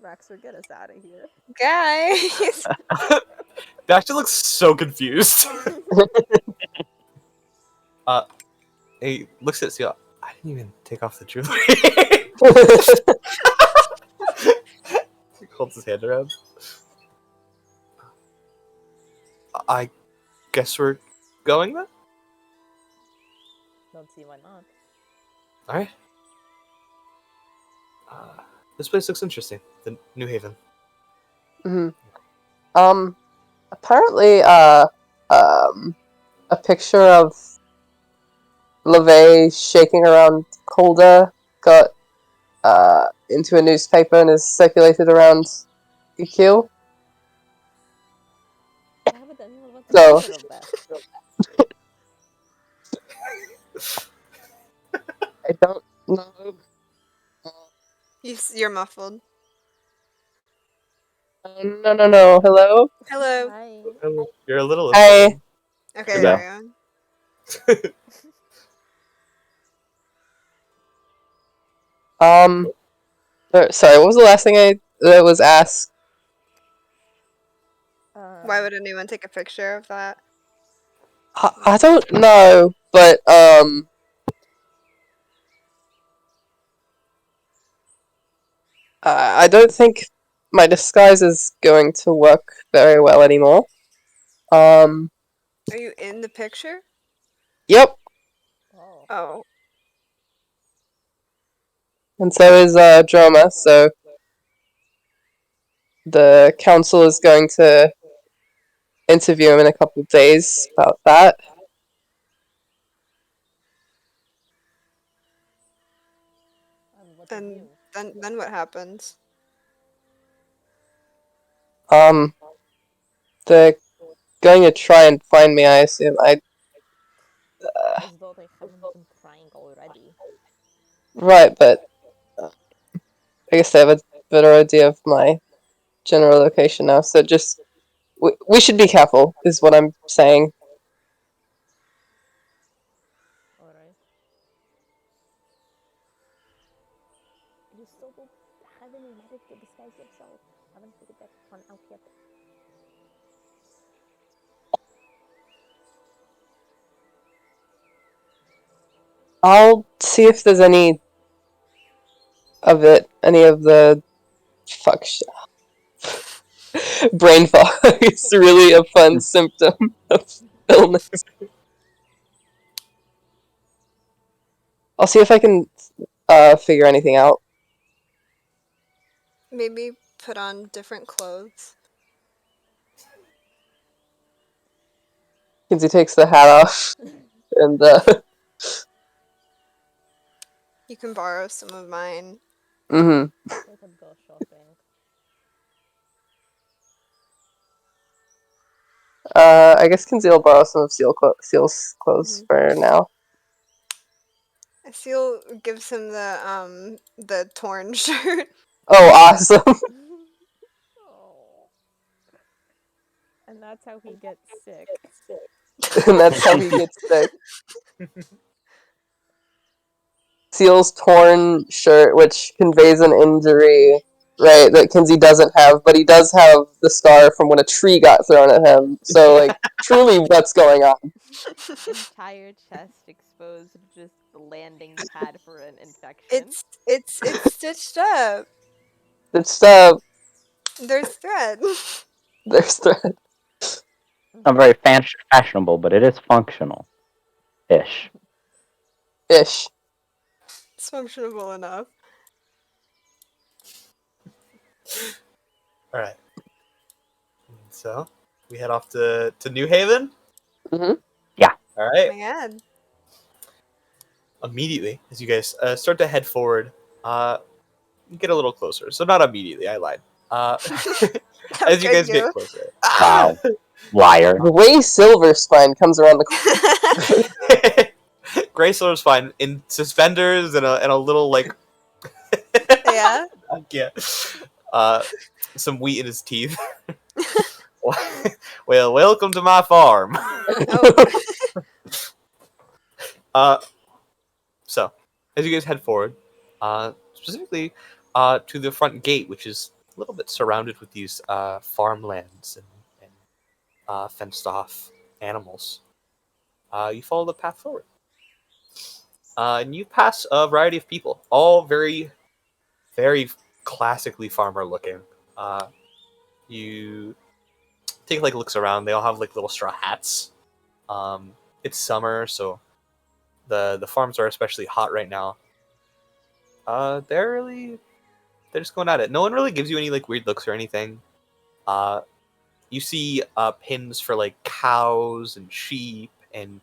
Raxer, get us out of here. Guys. Baxter looks so confused. He looks at Seal. I didn't even take off the jewelry. He holds his hand around. I guess we're going then? Don't see why not. Alright. This place looks interesting. The New Haven. Apparently, a picture of LeVay shaking around Calder got into a newspaper and is circulated around EQ. Yeah, but then what's the So- picture of that? I don't know. You're muffled. No. Hello? Hello. Hi. You're a little. Hi. Okay, Yeah. carry on. Sorry, what was the last thing that was asked? Why would anyone take a picture of that? I don't know, but I don't think my disguise is going to work very well anymore. Are you in the picture? Yep, Oh. Oh. and so is Droma, so the council is going to interview him in a couple of days about that. And what did And you? then what happens? They're going to try and find me, I assume. As though they haven't been trying already. Right, but I guess I have a better idea of my general location now. So just we should be careful, is what I'm saying. Alright. You still don't have any magic to disguise yourself. Haven't figured that one out yet. I'll see if there's any of it, any of the fuck shit. Brain fog is really a fun symptom of illness. I'll see if I can figure anything out. Maybe put on different clothes. Kinsey takes the hat off and You can borrow some of mine. mm-hmm. We could go shopping. I guess Kinsey will borrow some of Seal's clothes for now. Seal gives him the torn shirt. Oh, awesome! Oh. And that's how he gets sick. And that's how he gets sick. Seal's torn shirt, which conveys an injury, right, that Kinsey doesn't have, but he does have the scar from when a tree got thrown at him. So, like, truly, what's going on? Entire chest exposed, just the landing pad for an infection. It's stitched up. It's, There's thread. there's thread. Not very fashionable, but it is functional. Ish. Ish. It's functionable enough. All right. So we head off to New Haven. Mm-hmm. All Oh right. my god. Immediately, as you guys start to head forward, you get a little closer. So not immediately. I lied. As you guys get closer. Wow. Liar. Gray Silverspine comes around the corner. Gray Silver's fine in suspenders and a little like Yeah. yeah, some wheat in his teeth. Well, welcome to my farm. So as you guys head forward, specifically to the front gate, which is a little bit surrounded with these farmlands and fenced off animals, you follow the path forward. And you pass a variety of people, all very, very classically farmer looking. You take like looks around. They all have like little straw hats. It's summer, so the farms are especially hot right now. They're just going at it. No one really gives you any like weird looks or anything. You see pins for like cows and sheep and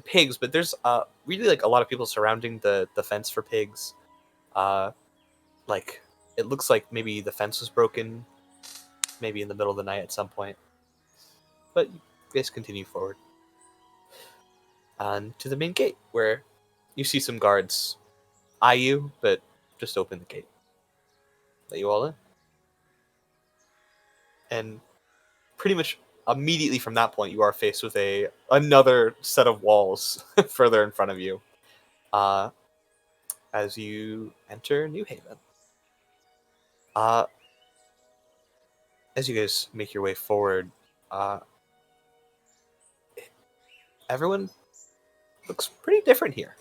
pigs, but there's really like a lot of people surrounding the fence for pigs. Like it looks like maybe the fence was broken, maybe in the middle of the night at some point. But you guys continue forward, and to the main gate where you see some guards eye you, but just open the gate, let you all in, and pretty much immediately from that point, you are faced with another set of walls further in front of you. As you enter New Haven. As you guys make your way forward, everyone looks pretty different here.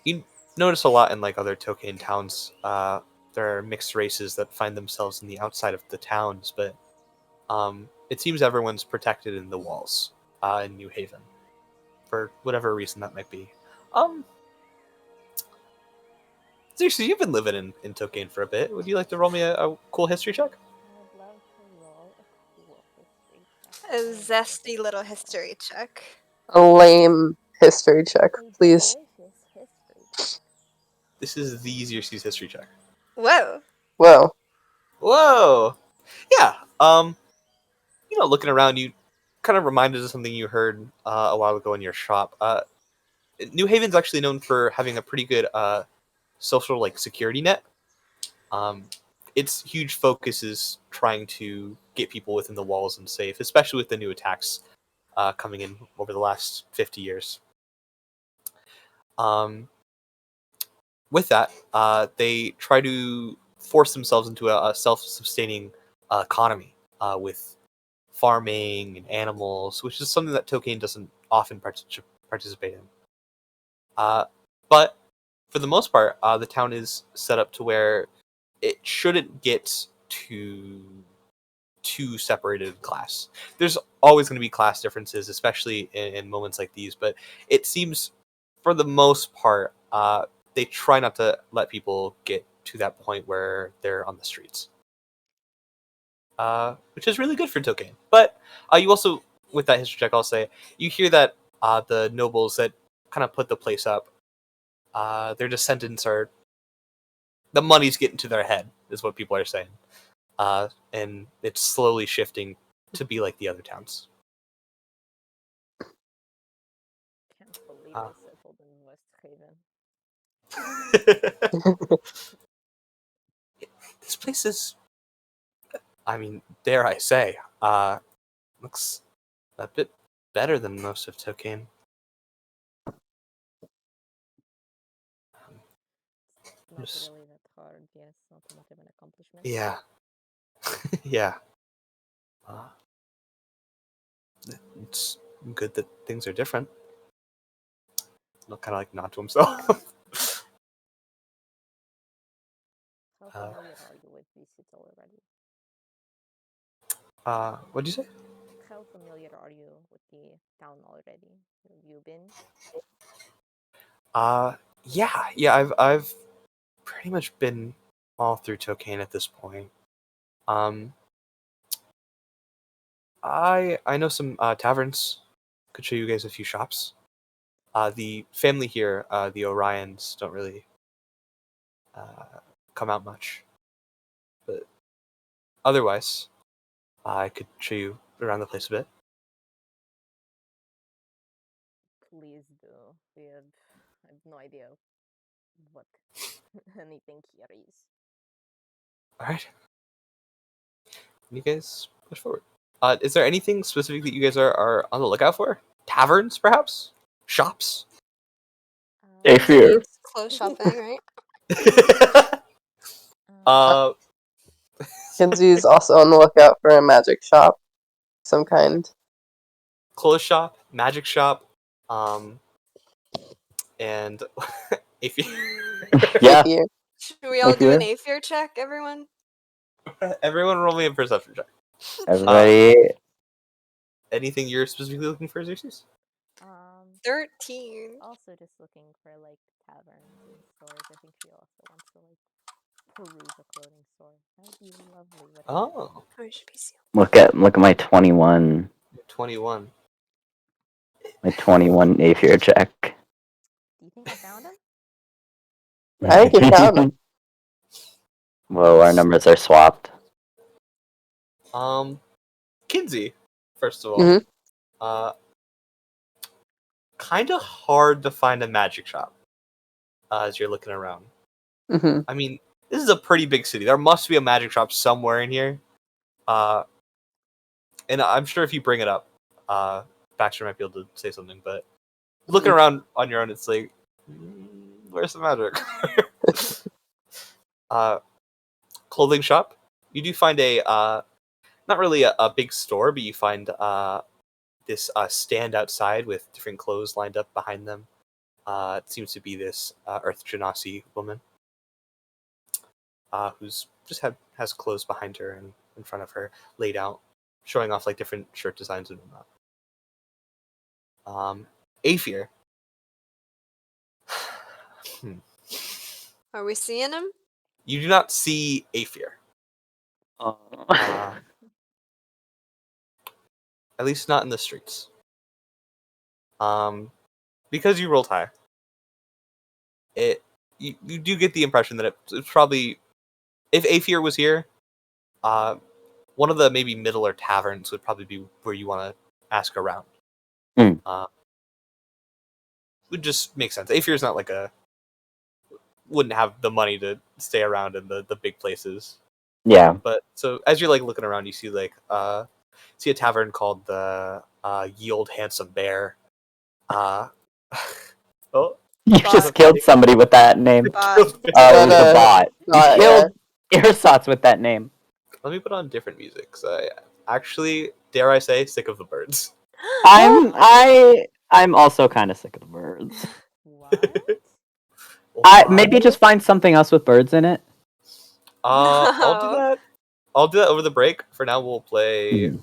You notice a lot in like other Tokane towns. There are mixed races that find themselves in the outside of the towns, but it seems everyone's protected in the walls in New Haven, for whatever reason that might be. Seriously, you've been living in Tokane for a bit. Would you like to roll me a cool history check? I'd love to roll a cool history check. A zesty little history check. A lame history check, please. Delicious history check. This is the easiest history check. Whoa. Whoa. Whoa! Yeah. Looking around, you kind of reminded of something you heard a while ago in your shop. New Haven's actually known for having a pretty good social like security net. Its huge focus is trying to get people within the walls and safe, especially with the new attacks coming in over the last 50 years. With that, they try to force themselves into a self-sustaining economy with farming and animals, which is something that Tokane doesn't often participate in. But for the most part, the town is set up to where it shouldn't get too separated in class. There's always going to be class differences, especially in moments like these. But it seems, for the most part, they try not to let people get to that point where they're on the streets, which is really good for Tokane. But you also, with that history check, I'll say you hear that the nobles that kind of put the place up, their descendants are, the money's getting to their head, is what people are saying. And it's slowly shifting to be like the other towns. Can't believe Ah. I settled in West Haven. This place is, I mean, dare I say, looks a bit better than most of Tokane. Not Yes. really that hard, yes, not much of an accomplishment. Yeah. Yeah. It's good that things are different. Kind of like nod to himself. How familiar are you with Visits already? What'd you say? How familiar are you with the town already? Have you been? Yeah. I've pretty much been all through Tokane at this point. I know some taverns. Could show you guys a few shops. The family here, the Orions, don't really come out much, but otherwise, I could show you around the place a bit. Please do. I have no idea what anything here is. All right, you guys push forward. Is there anything specific that you guys are on the lookout for? Taverns, perhaps? Shops? Hey, Um, fear. It's clothes shopping, right? uh, Kinsey's also on the lookout for a magic shop, of some kind. clothes shop, magic shop, and if you Yeah. Here. Should we all do an Aether? Aether check, everyone? everyone roll me a perception check. Everybody. Anything you're specifically looking for, Xerxes? 13. Also just looking for like taverns and stores. I think she also wants to like peruse a clothing store. That would be lovely. Wouldn't it? Oh, Oh, it should be sealed. Look at my 21. 21. My 21 Aether check. Do you think I found him? I think you found him. Whoa, our numbers are swapped. Kinsey, first of all. Mhm. Kind of hard to find a magic shop as you're looking around. Hmm. I mean, this is a pretty big city. There must be a magic shop somewhere in here. And I'm sure if you bring it up, Baxter might be able to say something, but looking around on your own, it's like, where's the magic? Clothing shop. You do find a, not really a big store, but you find this stand outside with different clothes lined up behind them. It seems to be this Earth Genasi woman who's just has clothes behind her and in front of her laid out, showing off like different shirt designs and whatnot. Aether. Are we seeing him? You do not see Aether. At least not in the streets. Because you rolled high. You do get the impression that it's probably, if Aether was here, one of the maybe middler taverns would probably be where you want to ask around. Hmm. would just make sense. Aethir's not like wouldn't have the money to stay around in the big places. Yeah. But so as you're like looking around, you see like see a tavern called the Yield Handsome Bear. Oh, You just killed somebody with that name. Bot. Oh, it was a bot. yeah. You killed Ersatz with that name. let me put on different music. Cause I actually, dare I say, sick of the birds. I'm also kind of sick of the birds. What? Maybe just find something else with birds in it. I'll do No. that. I'll do that over the break. For now, we'll play. Hmm.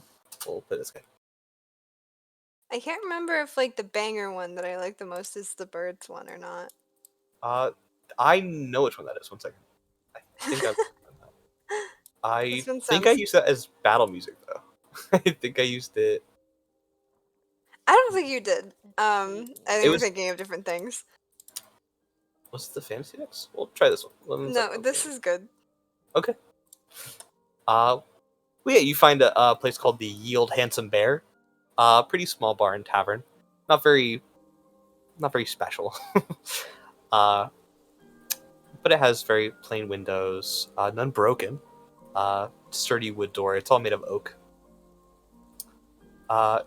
We'll play this guy. I can't remember if like the banger one that I like the most is the birds one or not. I know which one that is. One second. I think I This one think I sounds- used that as battle music though. I think I used it. I don't think you did. I think you're was- thinking of different things. Was it the fantasy decks? We'll try this one. No, this is good. Okay. Well, yeah, you find a place called the Yield Handsome Bear. Pretty small bar and tavern. Not very special. But it has very plain windows, none broken. Sturdy wood door. It's all made of oak.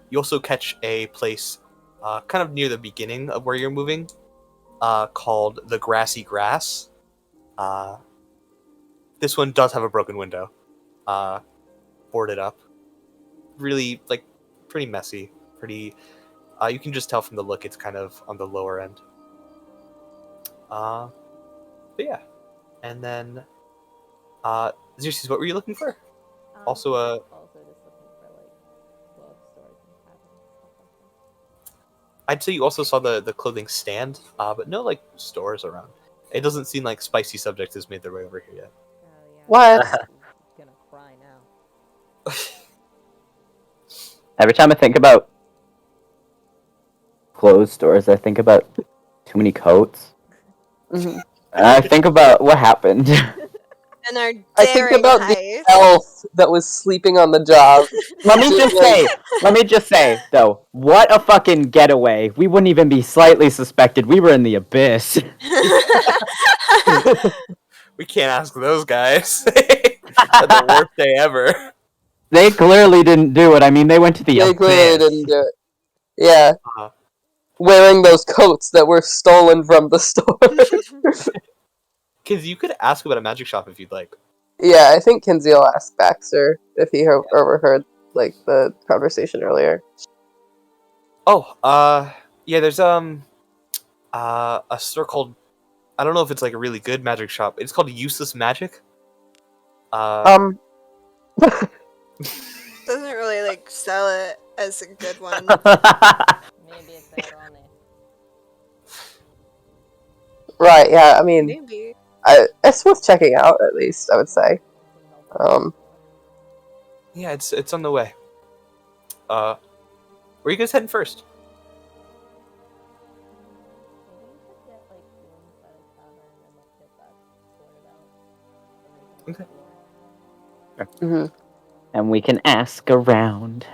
You also catch a place kind of near the beginning of where you're moving, called the Grassy Grass. This one does have a broken window, boarded up. Really, like, pretty messy. Pretty. You can just tell from the look it's kind of on the lower end. But yeah, and then Xerxes, what were you looking for? Also, Also just looking for like bookstores and taverns, stuff like that. I'd say you also saw the clothing stand, but no like stores around. It doesn't seem like spicy subjects has made their way over here yet. Oh yeah. What? I'm gonna cry now. Every time I think about clothes stores, I think about too many coats. Mhm. And I think about what happened. And our I think daring about the heist. elf that was sleeping on the job. let me just say, though, what a fucking getaway. We wouldn't even be slightly suspected. We were in the abyss. We can't ask those guys. Had the worst day ever. They clearly didn't do it. I mean, they went to the They abyss. clearly didn't do it. Yeah. Uh-huh. Wearing those coats that were stolen from the store. Kids, you could ask about a magic shop if you'd like. Yeah, I think Kinsey will ask Baxter if he overheard like the conversation earlier. Oh, yeah, there's a store called, I don't know if it's like a really good magic shop. It's called Useless Magic. Doesn't really like sell it as a good one. Maybe it's ironic. Right, yeah, I mean, Maybe. it's worth checking out, at least, I would say. Yeah, it's on the way. Where are you guys heading first? hmm And we can ask around.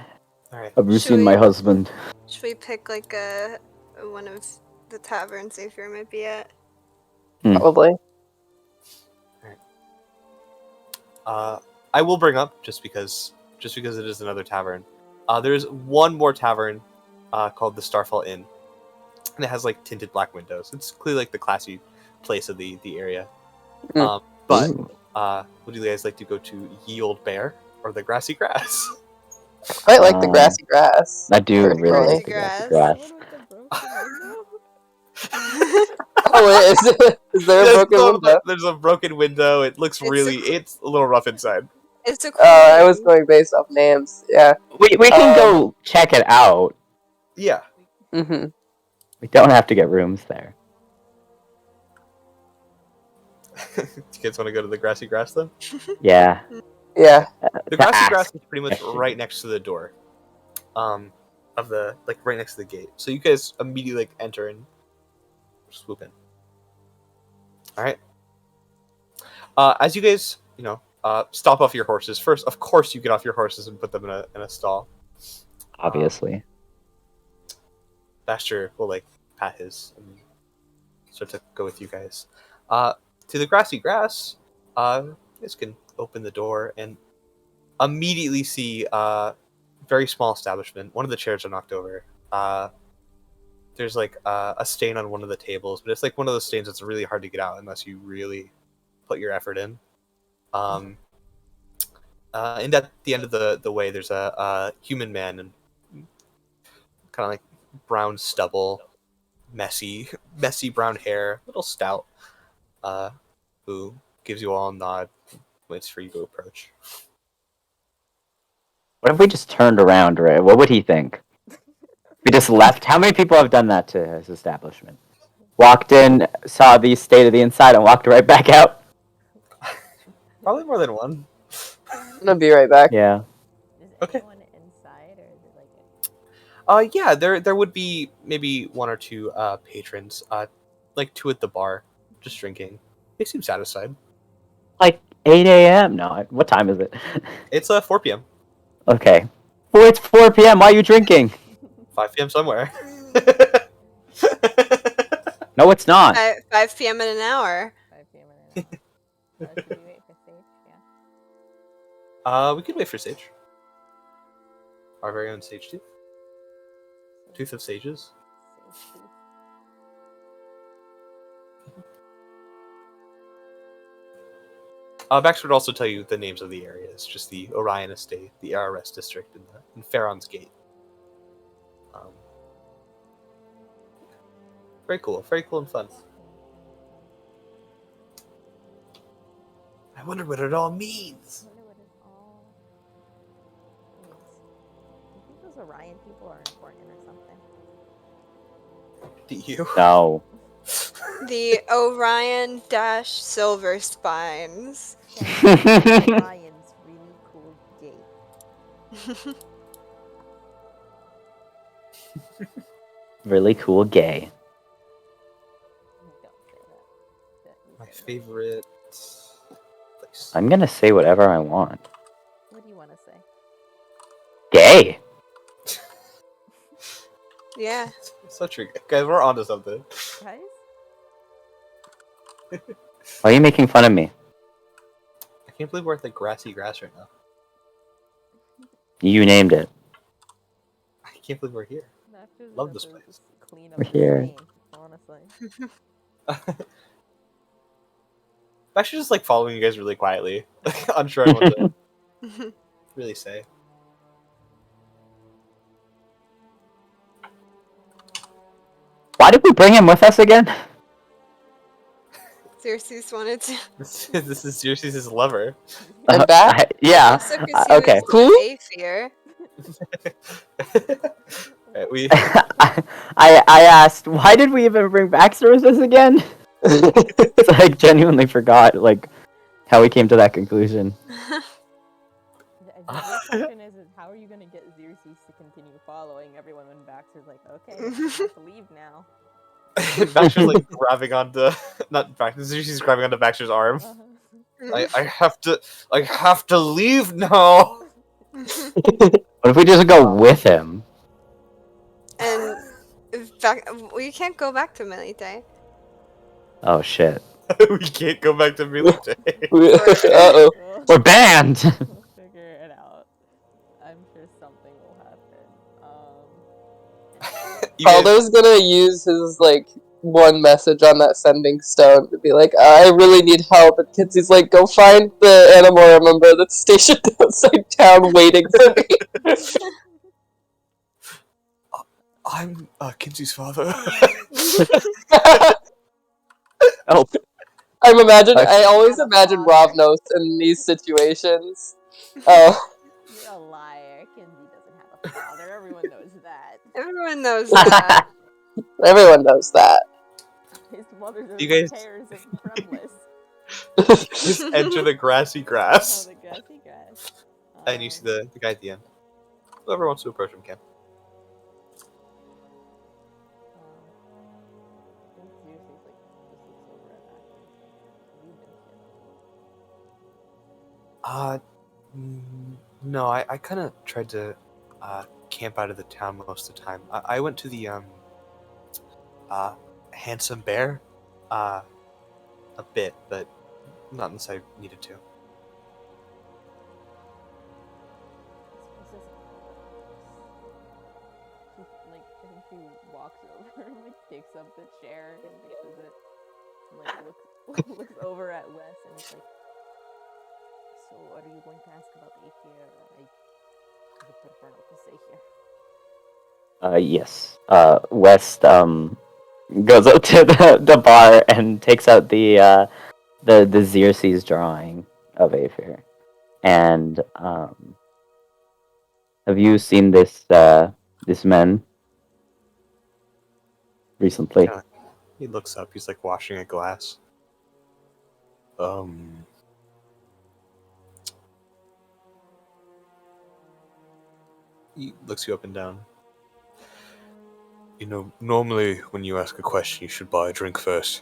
All right. Have you Should seen my we- husband? Should we pick like one of the taverns Xavier might be at? Probably. I will bring up just because it is another tavern. There's one more tavern called the Starfall Inn, and it has like tinted black windows. It's clearly like the classy place of the area. Mm. But Ooh. would you guys like to go to Yield Bear or the Grassy Grass? I quite like the grassy grass. I do Personally. really like the Grassy grass. Oh, is there a broken window? There's a broken window. It looks it's a little rough inside. It's a I was queen. going based off names. Yeah. We can go check it out. Yeah. hmm We don't have to get rooms there. Do you guys want to go to the Grassy Grass though? Yeah. Yeah. The To Grassy ask Grass is pretty much question. right next to the door. Of the right next to the gate. So you guys immediately enter and swoop in. All right. As you guys, stop off your horses. First, of course, you get off your horses and put them in a stall. Obviously. Baxter will pat his and start to go with you guys. To the grassy grass, you guys can open the door and immediately see very small establishment. One of the chairs are knocked over. There's like a stain on one of the tables, but it's like one of those stains that's really hard to get out unless you really put your effort in. And at the end of the way, there's a human man and kind of like brown stubble, messy brown hair, a little stout, who gives you all a nod, waits for you to approach. What if we just turned around, Ray? What would he think? We just left. How many people have done that to his establishment? Walked in, saw the state of the inside, and walked right back out. Probably more than one. I'm gonna be right back. Yeah. Is Okay. anyone inside, or is it like Yeah, there would be maybe one or two patrons, like two at the bar, just drinking. They seem satisfied. Like 8 a.m. No, what time is it? It's 4 p.m. Okay. Well, it's 4 p.m. Why are you drinking? 5 p.m. somewhere. No, it's not. 5 p.m. in an hour. 5 p.m. and should we wait for Sage? Yeah. We could wait for Sage. Our very own Sage Tooth. Tooth of Sages. Sage tooth. Baxter would also tell you the names of the areas, just the Orion Estate, the ARS District, and Pharaon's Gate. Very cool and fun. I wonder what it all means. I wonder what it all means. Do you think those Orion people are important or something? Do you? No. The Orion Dash Silver Spines. Orion's really cool gate. Really cool gay. Don't say that. My favorite place. I'm gonna say whatever I want. What do you want to say? Gay. Yeah. So true, guys. We're onto something. Guys? Why are you making fun of me? I can't believe we're at the grassy grass right now. You named it. I can't believe we're here. Baxter's Love about this to place. just clean up We're the here. stain, honestly. I'm actually just like following you guys really quietly, unsure on what to really say. Why did we bring him with us again? Xerxes wanted to. This is Xerxes' lover. I'm back. Yeah. Also, because he okay. was Who? safe here. Right, we I asked, why did we even bring Baxter with us again? It's I genuinely forgot like how we came to that conclusion. The real question is how are you going to get Xerxes to continue following everyone when Baxter's like, okay, I have to leave now. Baxter's like grabbing onto not Baxter. Xerxes grabbing onto Baxter's arm. I have to leave now. What if we just go with him? And we can't go back to Melite. Oh shit. We can't go back to Milite. Uh-oh. We're banned! We'll figure it out. I'm sure something will happen. You guys- Aldo's gonna use his, like, one message on that sending stone to be like, I really need help. And Kenzie's like, go find the Animora member that's stationed outside town waiting for me. I'm Kinsey's father. Oh, I always imagine Ravnos in these situations. Oh. You're a liar. Kinsey doesn't have a father. Everyone knows that. Everyone knows that. Everyone knows that. His mother's You guys- pairs of Kremlis. Just enter the grassy Oh, grass, the grassy grass. and you see the guy at the end. Whoever wants to approach him can. I think Xerxes like just looks over at Baxter. Have you been here? No, I kind of tried to camp out of the town most of the time. I went to the handsome bear? A bit, but not unless I needed to. I think she walks over and like picks up the chair and fixes it. And, like looks over at Wes and is like, "So, are you going to ask about the APR? I would prefer not to say here." Yes. West goes up to the bar and takes out the Xerxes drawing of Aether. And have you seen this man recently? Yeah. He looks up. He's like washing a glass. He looks you up and down. You know, normally when you ask a question, you should buy a drink first.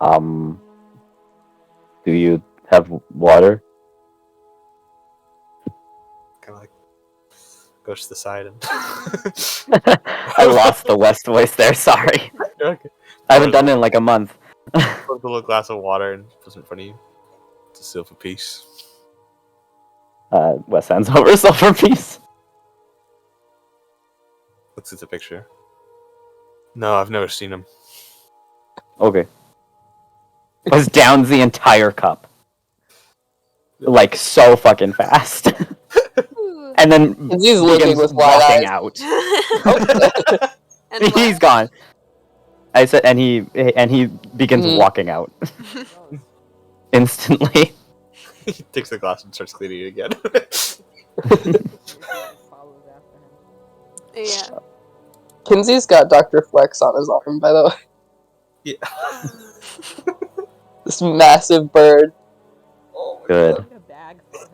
Do you have water? Kind of like goes to the side and. I lost the West voice there. Sorry, Okay. I haven't done it in like a month. Put a little glass of water and puts it in front of you. It's a silver piece. West hands over a silver piece. Looks at the picture. No, I've never seen him. Okay. West downs the entire cup. Like so fucking fast. And then He's looking begins with wide walking eyes. out. And what? He's gone. I said, and he begins Mhm. walking out instantly. He takes the glass and starts cleaning it again. Follows after him. Yeah. Kinsey's got Dr. Flex on his arm, by the way. Yeah. This massive bird. Oh my Good. Like a bag for him.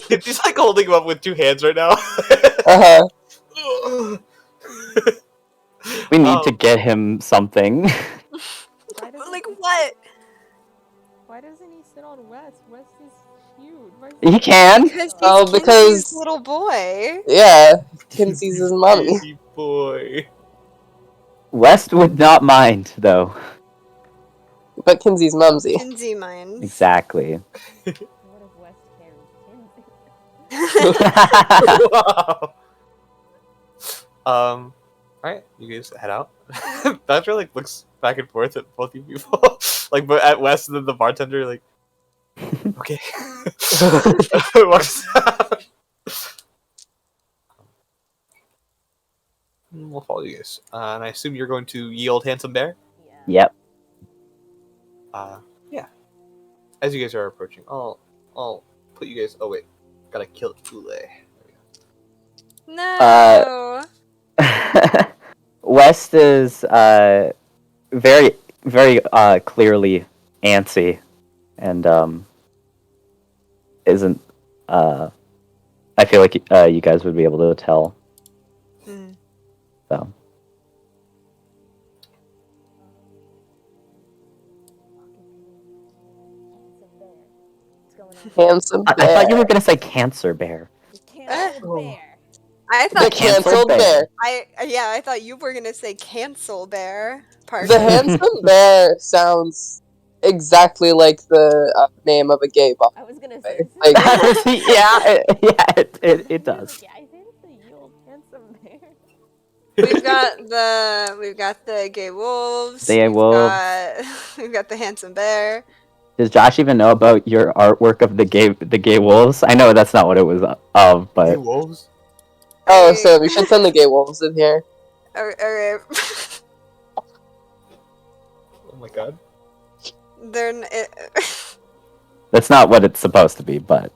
God. He's like holding him up with two hands right now. Uh-huh. We need to get him something. Why doesn't Like he- what? Why doesn't he sit on Wes? Wes is huge. Why is He can. Because he's Oh, Kinsey's because- little boy. Yeah, Kinsey's his mommy. Baby boy. West would not mind, though. But Kinsey's mumsy. Kinsey minds. Exactly. What if Wes carries Kinsey? Wow. Alright, you guys head out. Badger like looks back and forth at both you people. Like but at West and then the bartender like okay. Walks out. We'll follow you guys. And I assume you're going to Ye Old Handsome Bear? Yeah. Yep. Yeah. As you guys are approaching, I'll put you guys. Oh wait, gotta kill Ule. No. West is very, very clearly antsy, and isn't. I feel like you guys would be able to tell. Mm. So Handsome bear. What's going on? Handsome I thought you bear. were gonna say Cancer Bear. The canceled bear. I The thought canceled bear. bear. I thought you were gonna say cancel bear. Pardon. The handsome bear sounds exactly like the name of a gay bar. I was gonna say. Like- It does. Yeah, I think it's the ye old handsome bear. We've got the gay wolves. The gay we've wolves. We've got the handsome bear. Does Josh even know about your artwork of the gay wolves? I know that's not what it was of, Hey, but wolves. Oh, so we should send the gay wolves in here. Or Oh my god. they're that's not what it's supposed to be. But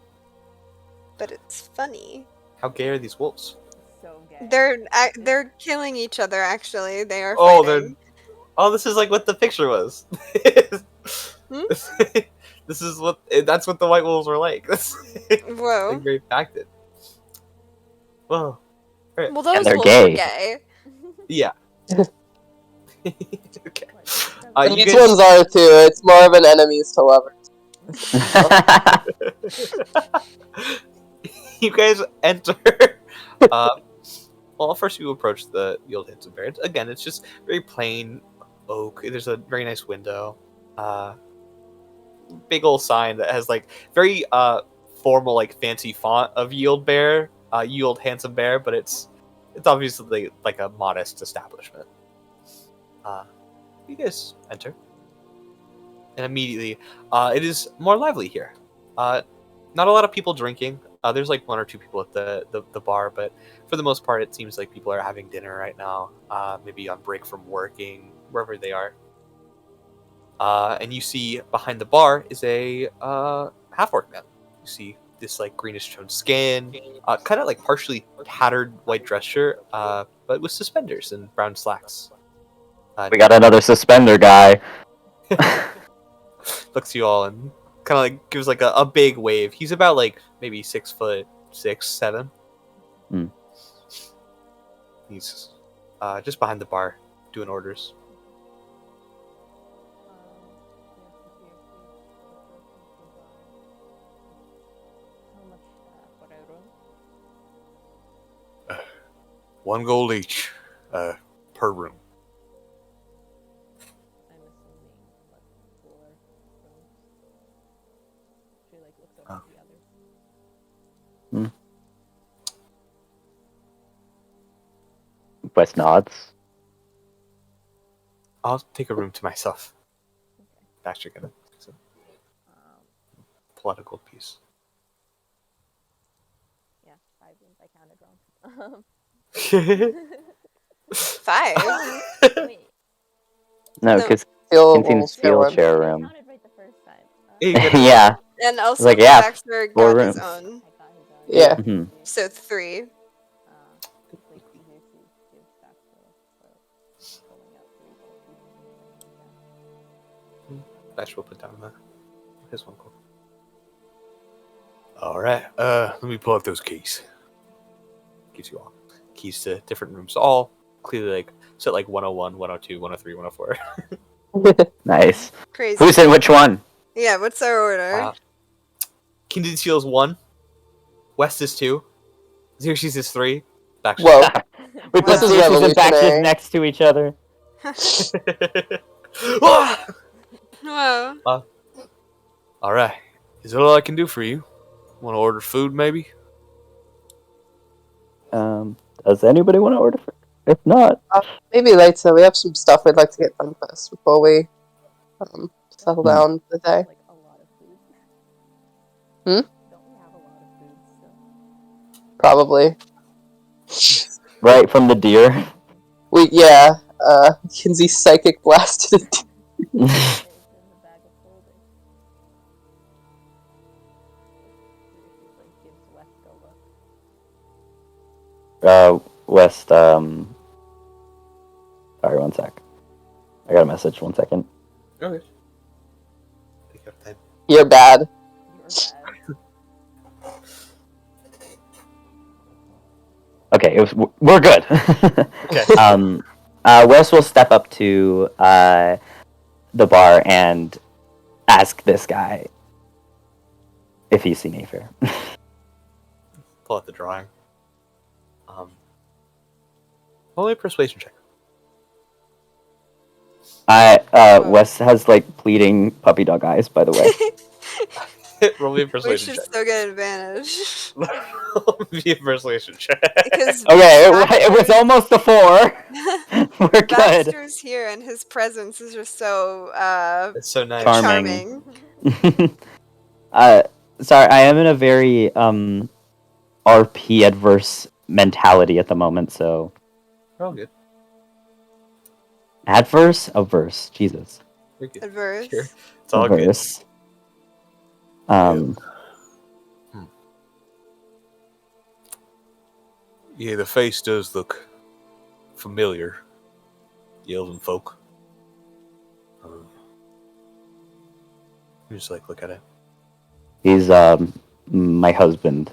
but it's funny. How gay are these wolves? So gay. They're killing each other. Actually, they are. Oh, fighting. Oh, this is like what the picture was. Hmm? This is what. That's what the white wolves were like. Whoa. Like very acted. Whoa. Well, those they're wolves gay. were gay. Yeah. Okay. And you these guys- ones are too. It's more of an enemies to lovers. You guys enter Well, first you approach the old Handsome Bear. Again, it's just very plain oak. There's a very nice window. Big old sign that has like very formal, like fancy font of Yield Bear, Yield Handsome Bear, but it's obviously like a modest establishment. You guys enter, and immediately it is more lively here. Not a lot of people drinking. There's like one or two people at the bar, but for the most part, it seems like people are having dinner right now. Maybe on break from working, wherever they are. And you see behind the bar is a half-orc man. You see this like greenish toned skin, kind of like partially tattered white dress shirt, but with suspenders and brown slacks. We got another suspender guy. Looks to you all and kind of like gives like a big wave. He's about like maybe 6'6", 7. Hmm. He's just behind the bar doing orders. How much for a room? 1 gold each, per room. I'm assuming like 4 rooms. She like looks over at the others. West nods. I'll take a room to myself. Okay. Actually, gonna Um, pull out a gold piece. yeah, 5 rooms. I counted wrong. 5. Wait. No, No. because Feel Canteen will Steel one. share I room. counted right the first time. Hey, you get- Yeah. And also, Like, yeah, Baxter 4 got his rooms. own. I got his own. Yeah. Mhm. So 3. It's like easier to give back for pulling out 3 gold pieces. Bash will put down his 1 gold. All right. Let me pull out those keys. Gives you all keys to different rooms, all clearly like set like 101, 102, 103, 104. Nice. Crazy. Who's in which one? Yeah, what's our order? Kindred Seal is 1. West is 2. Xerxes is 3. Baxter. Whoa. We This put is Xerxes and Baxter revolutionary. next to each other. Ah! Whoa. All right. Is that all I can do for you? Want to order food, maybe? Does anybody want to order? If not, Maybe later. We have some stuff we'd like to get done first before we settle down the day. Like a lot of food. Hmm? Don't we have a lot of food still? Probably. right from the deer. Kinsey psychic blasted. It's in the bag of holding. She like gives West a look. West. Sorry, 1 sec. I got a message. 1 second. Okay. Take your time. You're bad. You're bad. Okay, we're good. Okay. Wes will step up to the bar and ask this guy if he's seen Aether. Pull out the drawing. Only a persuasion check. Wes has like pleading puppy dog eyes, by the way. Roll me a We persuasion should check. still get advantage. Roll me a persuasion check. Because Okay, it was almost a 4. We're good. Baxter's here and his presence is just so It's so nice. Charming. charming. Sorry, I am in a very RP adverse mentality at the moment, so We're all good. adverse, averse, Jesus, You're good. Adverse. Sure. It's all good. averse. Yeah, the face does look familiar. The elven folk. You just like look at it. He's my husband.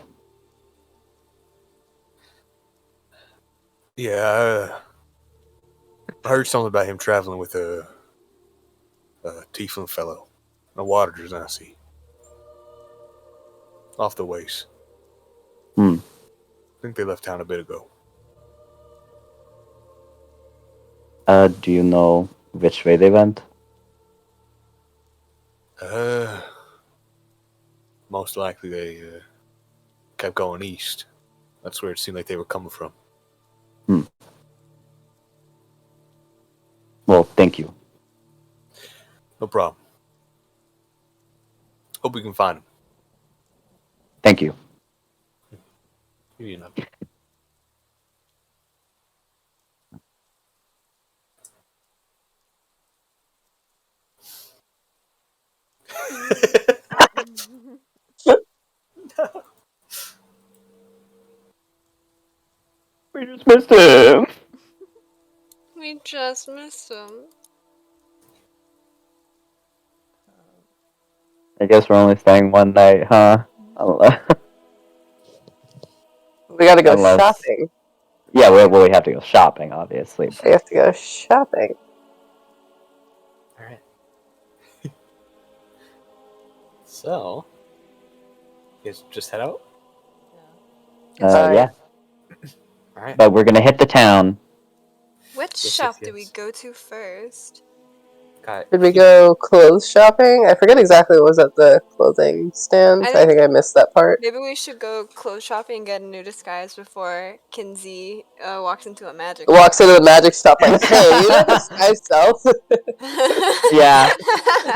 Yeah, I heard something about him traveling with a tiefling fellow, a water genasi. Off the ways. Hmm. I think they left town a bit ago. Do you know which way they went? Most likely they kept going east. That's where it seemed like they were coming from. Well, thank you. No problem. Hope we can find them. Thank you. You know. We just missed him. We just missed him. I guess we're only staying one night, huh? We gotta go Unless- shopping. Yeah, we have to go shopping, obviously. We have to go shopping. All right. So, you guys just head out. Yeah, All right. but we're gonna hit the town. Which Yes, shop yes, do we yes. go to first? Got Did we go clothes shopping? I forget exactly what was at the clothing stand. I think I missed that part. Maybe we should go clothes shopping and get a new disguise before Kinsey walks into a magic Walks shop. into the magic shop like, hey, you know this guy self? Yeah.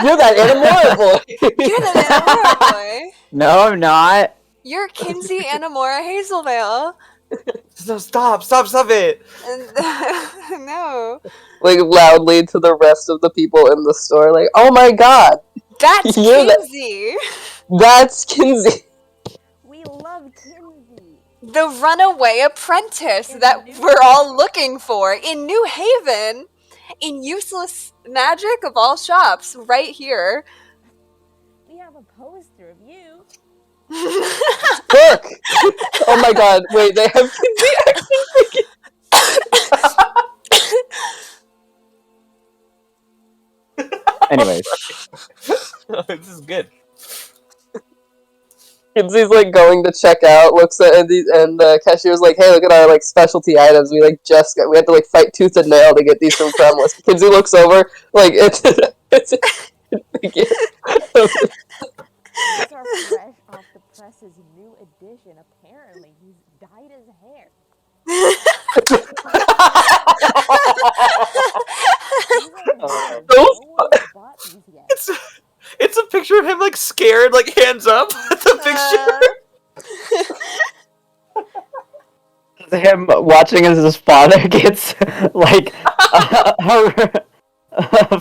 You're that Anamora boy! You're the Anamora boy! No, I'm not. You're Kinsey Anamora Hazelvale! No, stop it! And no. Like, loudly to the rest of the people in the store, like, oh my god! That's You're the- Kinsey! That's Kinsey! We love Kinsey. The runaway apprentice In that New we're all looking for in New Haven! In Useless Magic of all shops, right here. We have a poster of you. Look! Oh my god, wait, they have Kinsey action figures! Anyways, This is good. Kinsey's like going to check out, looks at and the cashier's like, "Hey, look at our like specialty items. We like we had to like fight tooth and nail to get these from Crumless." Kinsey looks over, like it's These are fresh off the presses, new edition. Apparently, he's dyed his hair. No one's bought these yet. It's a picture of him like scared, like hands up. The picture. him watching as his father gets like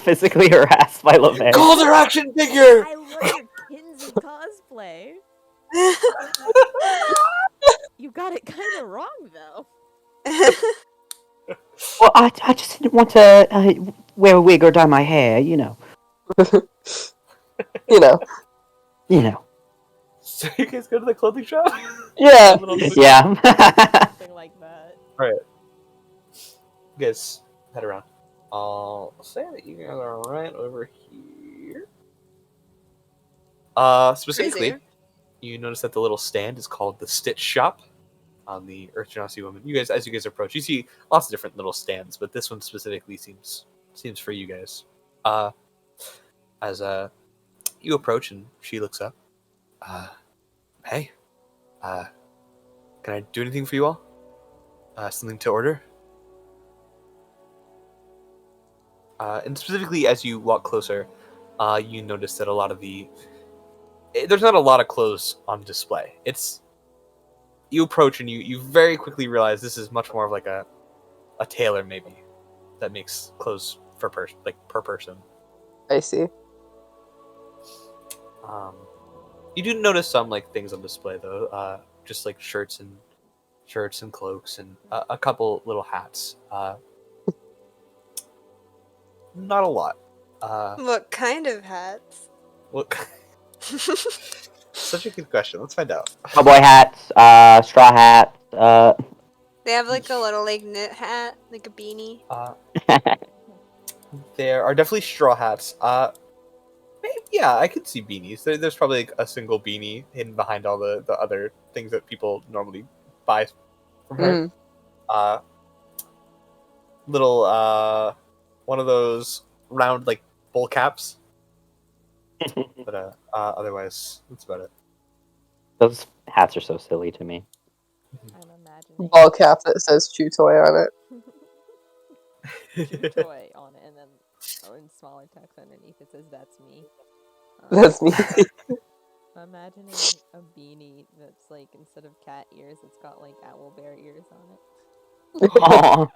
physically harassed by LeVay. Call their action figure. I love your Kinsey cosplay. You got it kind of wrong, though. Well, I just didn't want to wear a wig or dye my hair, you know. you know. You know. So you guys go to the clothing shop? Yeah. Yeah. Something like that. You guys head around. I'll say that you guys are right over here. Specifically, Crazy. you notice that the little stand is called the Stitch Shop on the Earth Genasi Woman. You guys, as you guys approach, you see lots of different little stands, but this one specifically seems for you guys. As you approach and she looks up. Hey, can I do anything for you all? Something to order? And specifically, as you walk closer, you notice that a lot of there's not a lot of clothes on display. You approach and you very quickly realize this is much more of like a tailor maybe that makes clothes per person. I see. You do notice some like things on display though, just like shirts and cloaks and a couple little hats. Not a lot. What kind of hats? What? Such a good question. Let's find out. Cowboy hats, straw hats. They have like a little like knit hat, like a beanie. There are definitely straw hats. Yeah, I could see beanies. There's probably like a single beanie hidden behind all the other things that people normally buy from her. little one of those round like bowl caps. But otherwise, that's about it. Those hats are so silly to me. I'm imagining Ball cap that says Chew Toy on Chew toy on it, and then in smaller text underneath it says "That's me." it. That's me. I'm imagining a beanie that's like instead of cat ears, it's got like owl bear ears on it. Aw.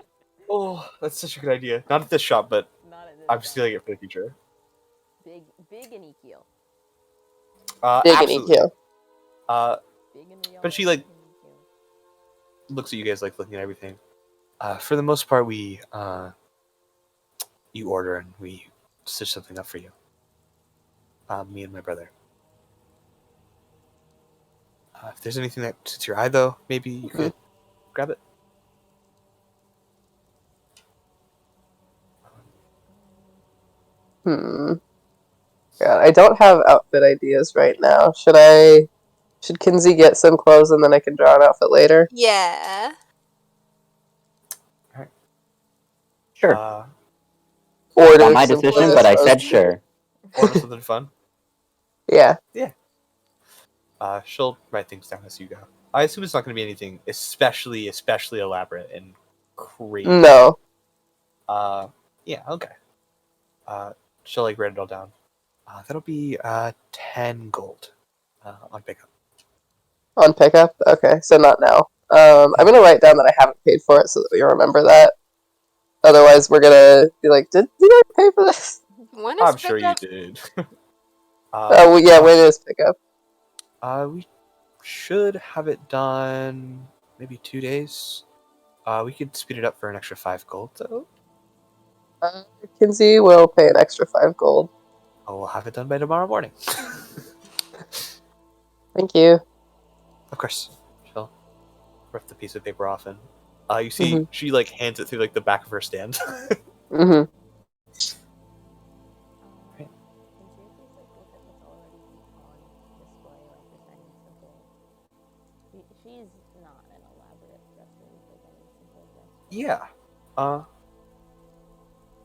Oh, that's such a good idea. Not at this shop, but Not in this. I'm shop. stealing it for the future. Big and Ezekiel. Big and Absolutely. EQ. Big and real. But she, like- big and EQ. Looks at you guys like looking at everything. For the most part, we you order and we stitch something up for you. Me and my brother. If there's anything that suits your eye, though, maybe you could grab it. God, I don't have outfit ideas right now. Should Kinsey get some clothes and then I can draw an outfit later? Yeah. Sure. Order Not my some decision, clothes. but I said sure. Order something fun. Yeah. She'll write things down as you go. I assume it's not going to be anything especially elaborate and crazy. No. Yeah, okay. She'll like write it all down. That'll be 10 gold on pickup. On pickup? Okay, so not now. I'm gonna write down that I haven't paid for it so that we remember that. Otherwise, we're gonna be like, did I pay for this? When is I'm sure you pickup? did. Oh, well, yeah, when is pickup? We should have it done maybe 2 days. We could speed it up for an extra 5 gold, though. Kinsey will pay an extra 5 gold. Oh, we'll have it done by tomorrow morning. Thank you. Of course. She'll rip the piece of paper off and you see she like hands it through like the back of her stand. Mm-hmm. Can you please like look at what's already on display, like just any simple? She's not an elaborate dresser, like any simple dress. Yeah.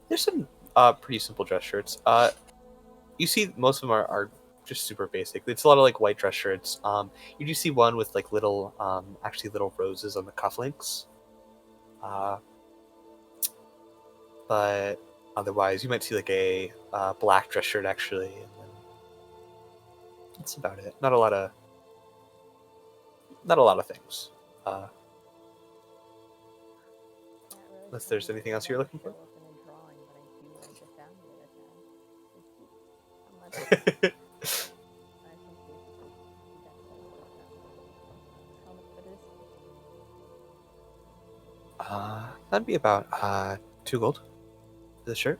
There's some pretty simple dress shirts. You see most of them are just super basic. It's a lot of like white dress shirts. You do see one with like little actually little roses on the cufflinks. But otherwise you might see like a black dress shirt actually, and then that's about it. Not a lot of things. Unless there's anything else you're looking for. That'd be about 2 gold for the shirt.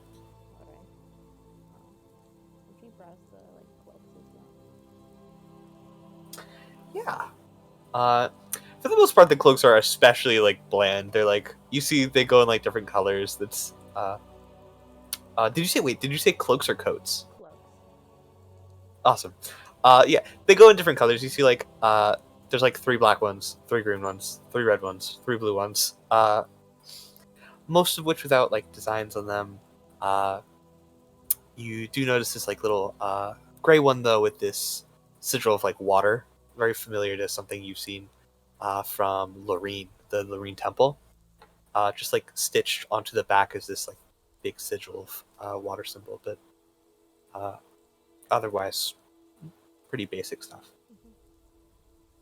Yeah. For the most part, the cloaks are especially like bland. They're like you see they go in like different colors. That's did you say cloaks or coats? Awesome. Yeah, they go in different colors. You see like there's like 3 black ones, 3 green ones, 3 red ones, 3 blue ones. Most of which without like designs on them. You do notice this like little gray one though with this sigil of like water, very familiar to something you've seen from Loreen, the Loreen Temple. Just like stitched onto the back is this like big sigil of water symbol, but otherwise pretty basic stuff.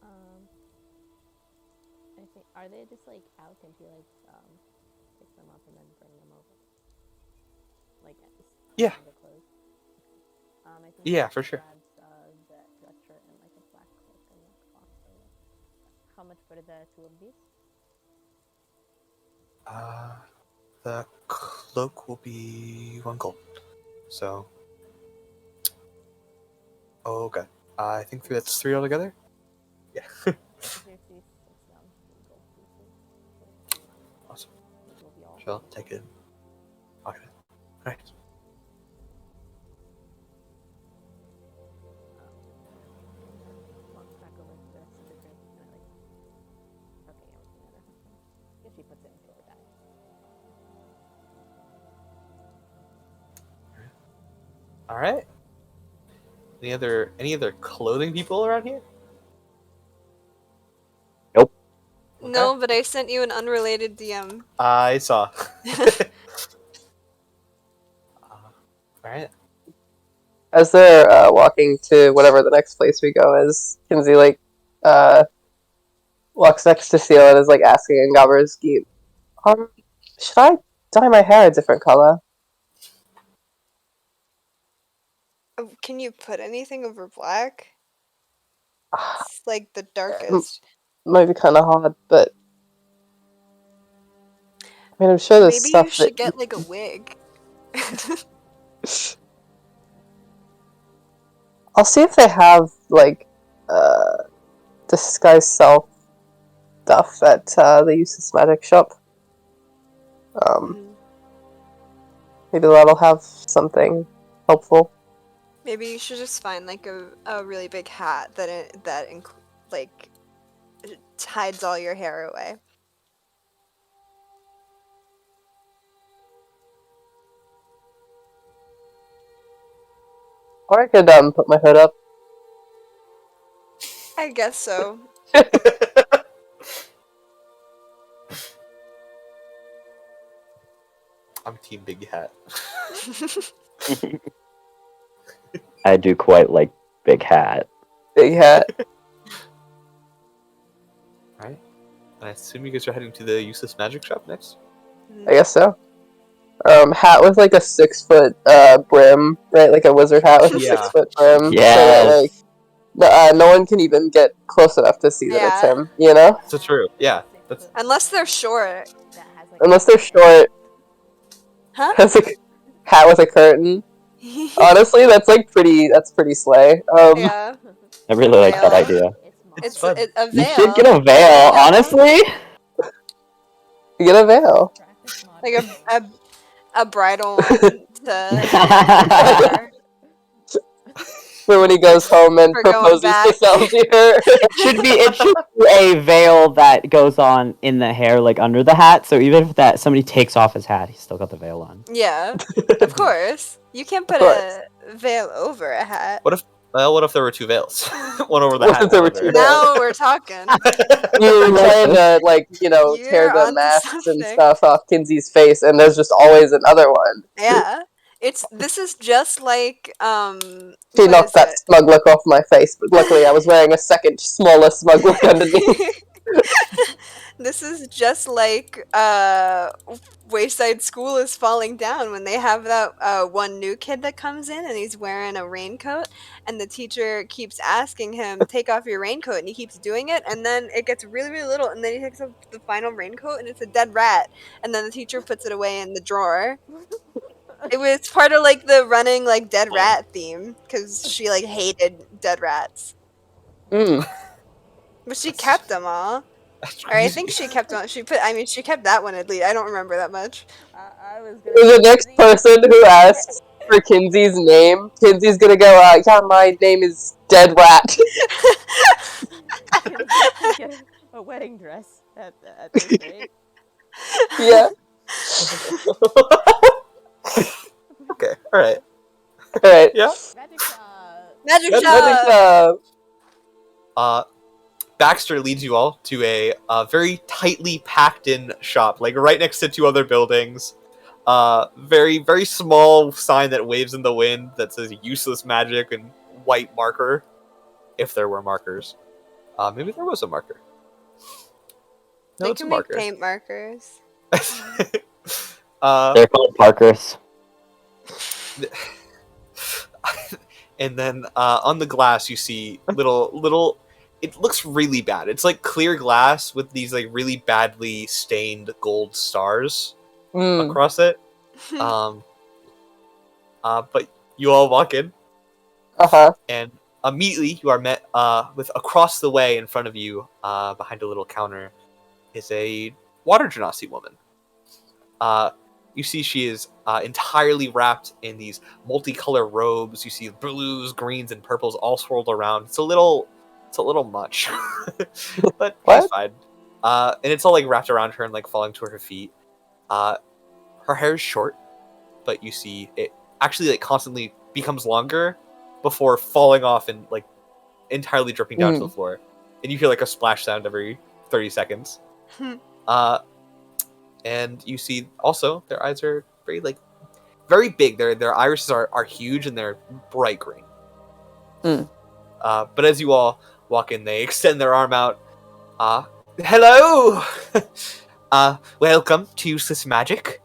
I think are they just like out? Can you like pick them up and then bring them over? Like Yeah. the clothes. I think Yeah, for sure. grabs, that dress shirt and like a black cloak and like cloth. How much for the 2 of these? The cloak will be 1 gold. So, oh god, I think that's 3 altogether. Yeah. Awesome. She'll take it. Okay. All right. She puts it into her bag. All right. Any other clothing people around here? No, but I sent you an unrelated DM. I saw. All right. As they're walking to whatever the next place we go is, Kinsey like walks next to Seal and is like asking Ngaberski, should I dye my hair a different color? Can you put anything over black? It's like the darkest. Might be kind of hard, but I mean, I'm sure there's Maybe stuff you should that get like a wig. I'll see if they have like disguise self stuff at the Useless Magic shop. Maybe that'll have something helpful. Maybe you should just find like a really big hat that like hides all your hair away. Or I could put my hood up. I guess so. I'm team big hat. I do quite like big hat. Big hat. Right. I assume you guys are heading to the Useless Magic shop next. I guess so. Hat with like a 6-foot brim, right? Like a wizard hat with a Yeah. 6-foot brim. Yes. So that, no one can even get close enough to see that it's Yeah. him, you know? So true. Yeah. That's Unless they're short. That has, like, Unless they're short. Huh? Has a hat with a curtain. Honestly, that's pretty slay. Yeah. I really like that Veil. idea. It's fun. a You veil. should get a veil, honestly. You get a veil. Practice mod. Like a bridal one to For when he goes home and For going proposes to back. Salzier. It should be a veil that goes on in the hair, like under the hat. So even if that somebody takes off his hat, he's still got the veil on. Yeah, of course. You can't put course. a veil over a hat. well. What if there were two veils? One over the What hat. if there were one two under- veils? Now we're talking. You were trying to, You're tear the onto masks and something. stuff off Kinsey's face, and there's just always another one. Yeah. This is just like She what knocked is that it? smug look off my face, but luckily I was wearing a second, smaller smug look underneath. This is just like Wayside School is falling down when they have that one new kid that comes in and he's wearing a raincoat and the teacher keeps asking him take off your raincoat and he keeps doing it and then it gets really really little and then he takes off the final raincoat and it's a dead rat and then the teacher puts it away in the drawer. It was part of like the running like dead rat theme because she like hated dead rats, Mm. but she kept them all. Or I think she kept one. She kept that one at least. I don't remember that much. I was gonna The say next Kinsey- person who asks for Kinsey's name, Kinsey's gonna go, yeah, my name is Dead Rat. Kinsey should get a wedding dress at this rate. Yeah. Okay. All right. Alright. Yeah. Magic Magic Magic shop. shop. Baxter leads you all to a very tightly packed in shop, like right next to two other buildings. Very, very small sign that waves in the wind that says useless magic and white marker. If there were markers. Maybe there was a marker. No, They it's a can make marker. paint markers. They're called Parkers. And then on the glass you see little it looks really bad. It's like clear glass with these like really badly stained gold stars Mm. across it. But you all walk in Uh-huh. and immediately you are met with across the way in front of you behind a little counter is a water genasi woman. You see she is entirely wrapped in these multicolor robes. You see blues, greens, and purples all swirled around. It's a little much, but What? she's fine. And it's all like wrapped around her and like falling to her feet. Her hair is short, but you see it actually like constantly becomes longer before falling off and like entirely dripping down to the floor. And you hear like a splash sound every 30 seconds. And you see also their eyes are very big. Their irises are huge and they're bright green. But as you all walk in, they extend their arm out. Hello! Welcome to Swiss Magic.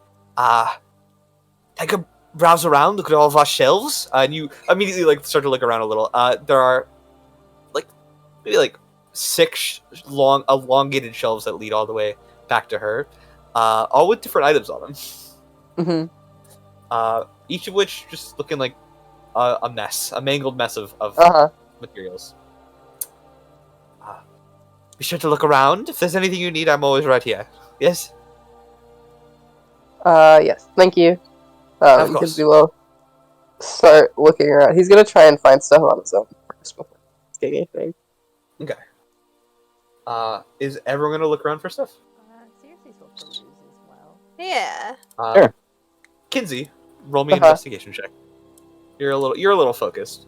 Take a browse around, look at all of our shelves, and you immediately like start to look around a little. There are maybe 6 long elongated shelves that lead all the way back to her, all with different items on them. Each of which just looking like a mess, a mangled mess of materials. Be sure to look around. If there's anything you need, I'm always right here. Yes? Yes. Thank you. Of course. Kinsey will start looking around. He's gonna try and find stuff on his own first before getting anything. Okay. Is everyone gonna look around for stuff? Seriously, will peruse as well. Yeah. Sure. Kinsey, roll me an investigation check. You're a little focused.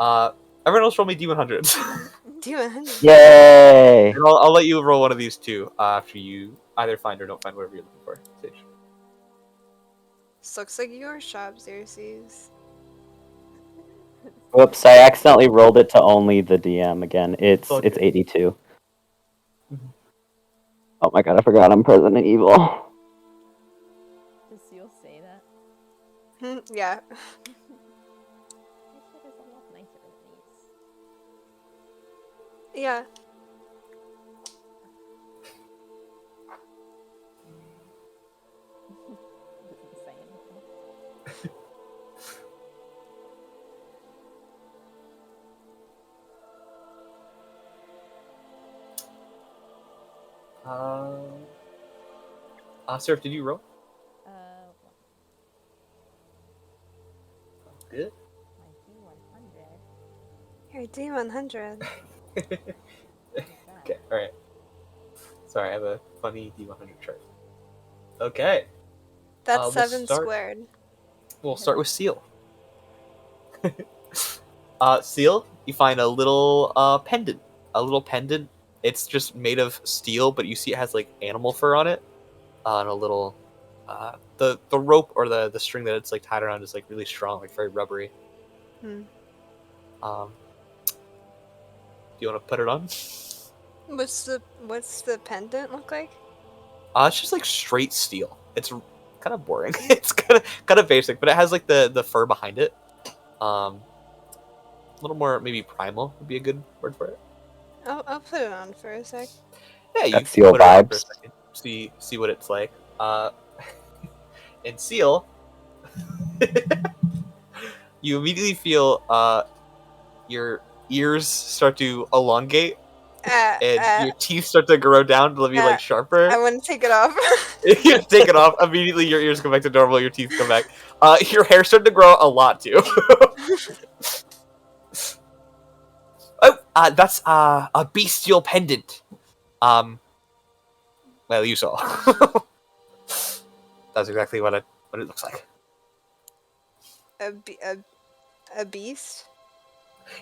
Everyone else roll me D100s. D100. Yay! And I'll let you roll one of these too after you either find or don't find whatever you're looking for. Sage. This looks like your shop, Xerxes. Whoops! I accidentally rolled it to only the DM again. It's Okay. 82. Oh my god! I forgot I'm President Evil. Does Seal say that? Yeah. This shit is a lot nicer than these. Yeah. Doesn't say anything. Surf, did you roll? Well, Good. my D100. Your D100. Okay, alright. Sorry, I have a funny D100 chart. Okay, That's we'll 7 start- squared. we'll start with Seal. Seal, you find a little pendant. A little pendant. It's just made of steel, but you see it has like animal fur on it. And a little the rope or the string that it's like tied around is like really strong, like very rubbery. Hmm. Do you want to put it on? What's the pendant look like? It's just like straight steel. It's kind of boring. It's kind of basic, but it has like the fur behind it. A little more maybe primal would be a good word for it. I'll put it on for a sec. Yeah, you Got can Seal put it on for a vibes. second, see what it's like. In Seal, you immediately feel your ears start to elongate and your teeth start to grow down to be like sharper. I want to take it off. You take it off, immediately your ears go back to normal, your teeth come back. Your hair started to grow a lot too. That's a bestial pendant. Well, you saw. That's exactly what it looks like. a beast?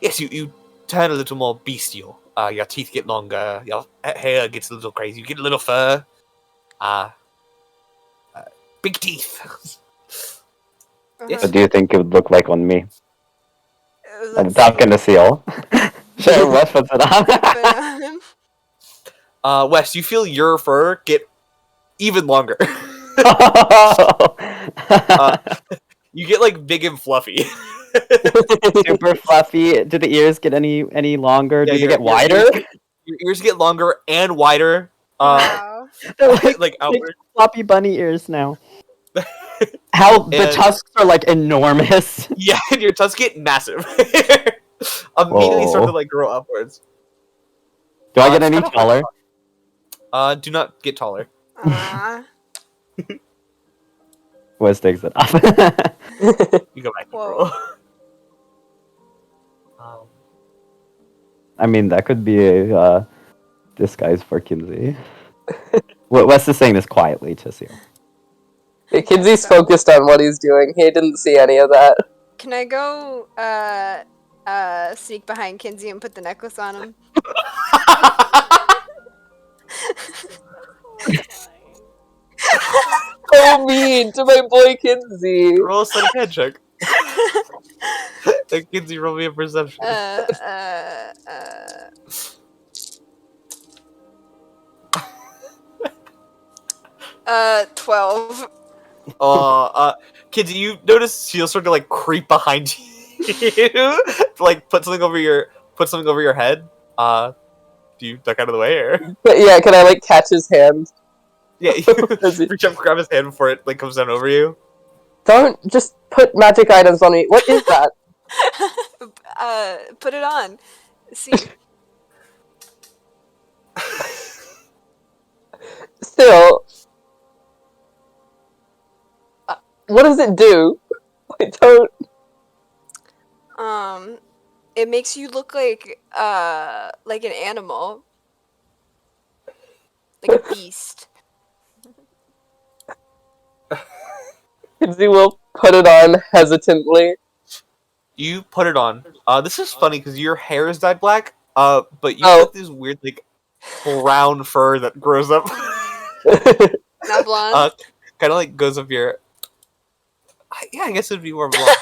Yes, you turn a little more bestial. Your teeth get longer, your hair gets a little crazy, you get a little fur. Big teeth. Yes. What do you think it would look like on me? I'm Let's talking to Seal. Sure, Wes puts it on. put it on. Wes, you feel your fur get even longer. You get like big and fluffy. Super fluffy. Do the ears get any longer? Yeah, Do they your- get your wider? Your ears get longer and wider. Wow. They're like, Like big outward. floppy bunny ears now. How the And- tusks are like enormous. Yeah, and your tusks get massive. Immediately start to Whoa. like grow upwards. Do I get it's any kinda taller? Do not get taller. Wes takes it off. You go back and Whoa. roll. I mean, that could be a disguise for Kinsey. Wes is saying this quietly to Seal. Yeah, Kinsey's focused on what he's doing. He didn't see any of that. Can I go sneak behind Kinsey and put the necklace on him? So mean to my boy Kinsey. Roll a sleight of hand check. Kinsey, roll me a perception. 12. Kinsey, you notice she'll sort of like creep behind you, to, like put something over your head. Do you duck out of the way, or? But yeah, can I like catch his hand? Yeah, you reach up, grab his hand before it like comes down over you. Don't just put magic items on me. What is that? Put it on. See. Still, what does it do? I don't. It makes you look like an animal, like a beast. Kinsey will put it on hesitantly. You put it on. This is funny because your hair is dyed black. But you Oh. have this weird like brown fur that grows up. Not blonde. Kind of like goes up your. Yeah, I guess it'd be more blonde.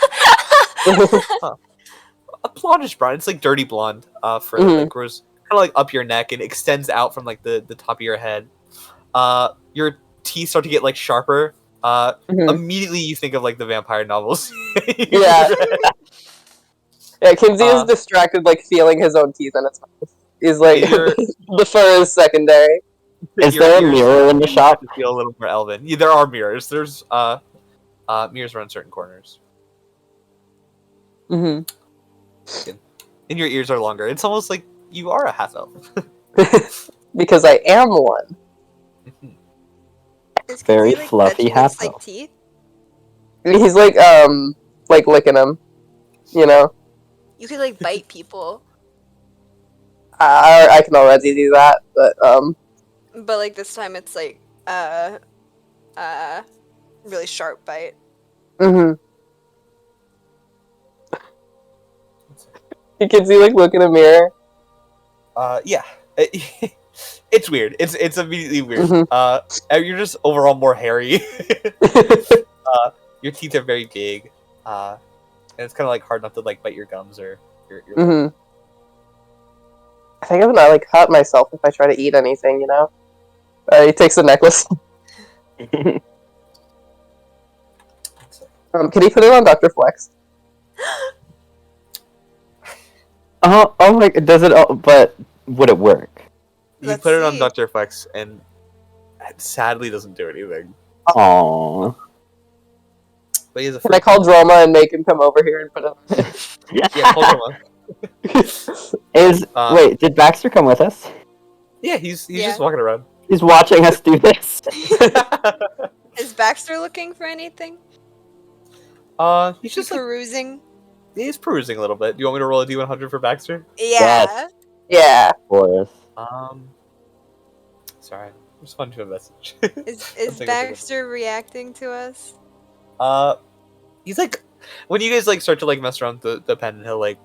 A blondish brown. It's like dirty blonde. Fur that grows kind of like up your neck and extends out from like the top of your head. Your teeth start to get like sharper. Immediately you think of like the vampire novels. Yeah. Yeah, Kinsey is distracted, like feeling his own teeth in his mouth. He's like, the fur is secondary. Is there a mirror in the shop? To feel a little more elven. Yeah, there are mirrors. There's mirrors around certain corners. Mm-hmm. And your ears are longer. It's almost like you are a half elf. Because I am one. Is Very Kinsey, like, fluffy touching half its, like, elf. teeth? He's like licking him. You know? You could like bite people, I can already do that, but but like this time it's like really sharp bite. You can see like look in a mirror. Yeah. It's weird. It's immediately weird. Mhm. You're just overall more hairy. Your teeth are very big. And it's kind of like hard not to like bite your gums or your lip. I think I'm gonna like cut myself if I try to eat anything, you know? He takes the necklace. Can he put it on Dr. Flex? Oh my! Does it? But would it work? You Let's put it on see. Dr. Flex and it sadly doesn't do anything. Aww. But he has a Can I call Droma and make him come over here and put it on? yeah, hold on. Wait, did Baxter come with us? Yeah, he's Yeah. just walking around. He's watching us do this. Is Baxter looking for anything? He's just like Perusing. he's perusing a little bit. Do you want me to roll a D100 for Baxter? Yeah. Yeah. Boris. Sorry, I'm responding to a message. Is Baxter reacting to us? He's like, when you guys like start to like mess around with the pen, he'll like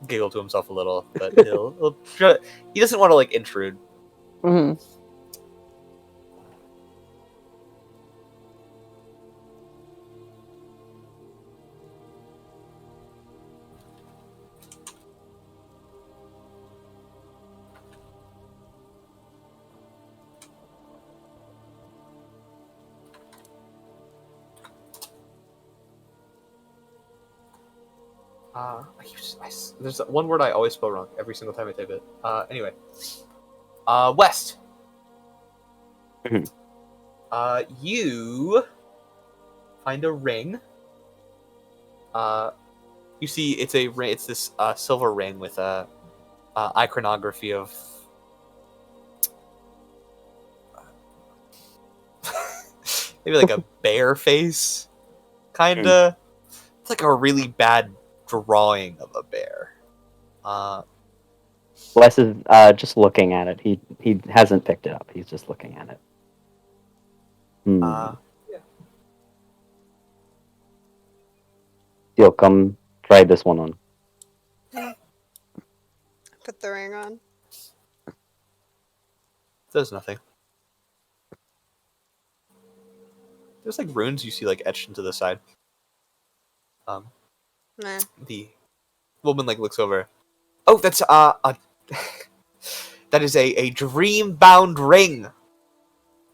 giggle to himself a little, but he'll try, he doesn't want to like intrude. There's one word I always spell wrong every single time I type it. Anyway. West. You find a ring. You see it's a ring. It's this silver ring with a iconography of maybe like a bear face, kinda. It's like a really bad drawing of a bear. Wes is just looking at it. He hasn't picked it up. He's just looking at it. Yeah. You'll come try this one on. Put the ring on. There's nothing. There's like runes you see like etched into the side. Nah. The woman like looks over. Oh, that's a that is a dream bound ring.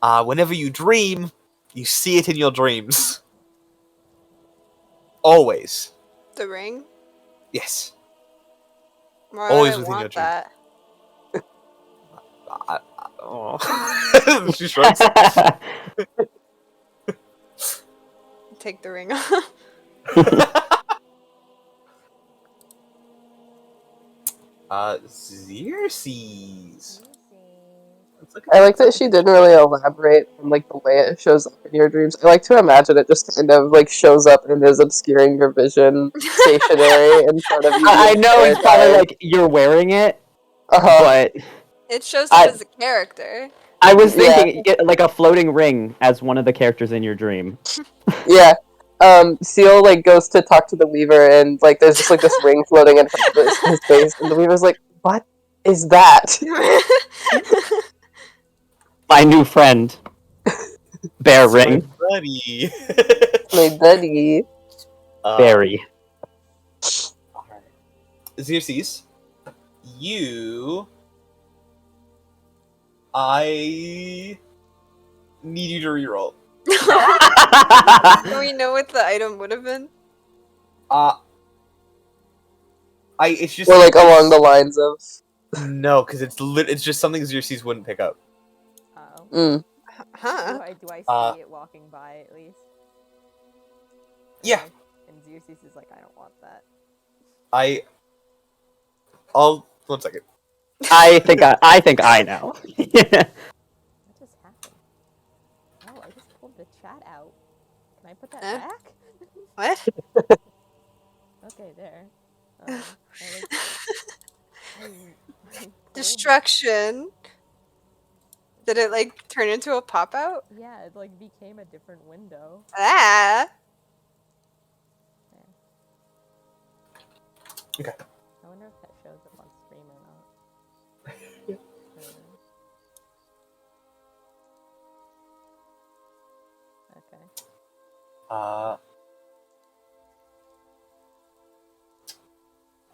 Whenever you dream, you see it in your dreams. Always. The ring? Yes. Why Always would I within your want dreams. that? Oh. She shrugs. Take the ring off. Xerxes. Let's look at I like that she didn't really elaborate on like the way it shows up in your dreams. I like to imagine it just kind of like shows up and is obscuring your vision, stationary in front of you. I know it's probably like you're wearing it, but It shows up as a character. I was thinking like a floating ring as one of the characters in your dream. Yeah. Seal like goes to talk to the Weaver and like there's just like this ring floating in front of his face and the Weaver's like, "What is that?" My new friend. Bear ring. Buddy. My buddy. Berry. Alright. Xerxes, I need you to reroll. Do we know what the item would have been? It's just Or like along the lines of no, because it's just something Xerxes wouldn't pick up. mm. Huh? Do I see it walking by at least? Yeah. Okay. And Xerxes is like, I don't want that. I'll 1 second. I think I know. What just happened? Oh, I just pulled the chat out. Can I put that back? What? Okay, there. Destruction. Did it like turn into a pop out? Yeah, it like became a different window. Ah. Okay. I wonder if that shows up on stream or not. Okay.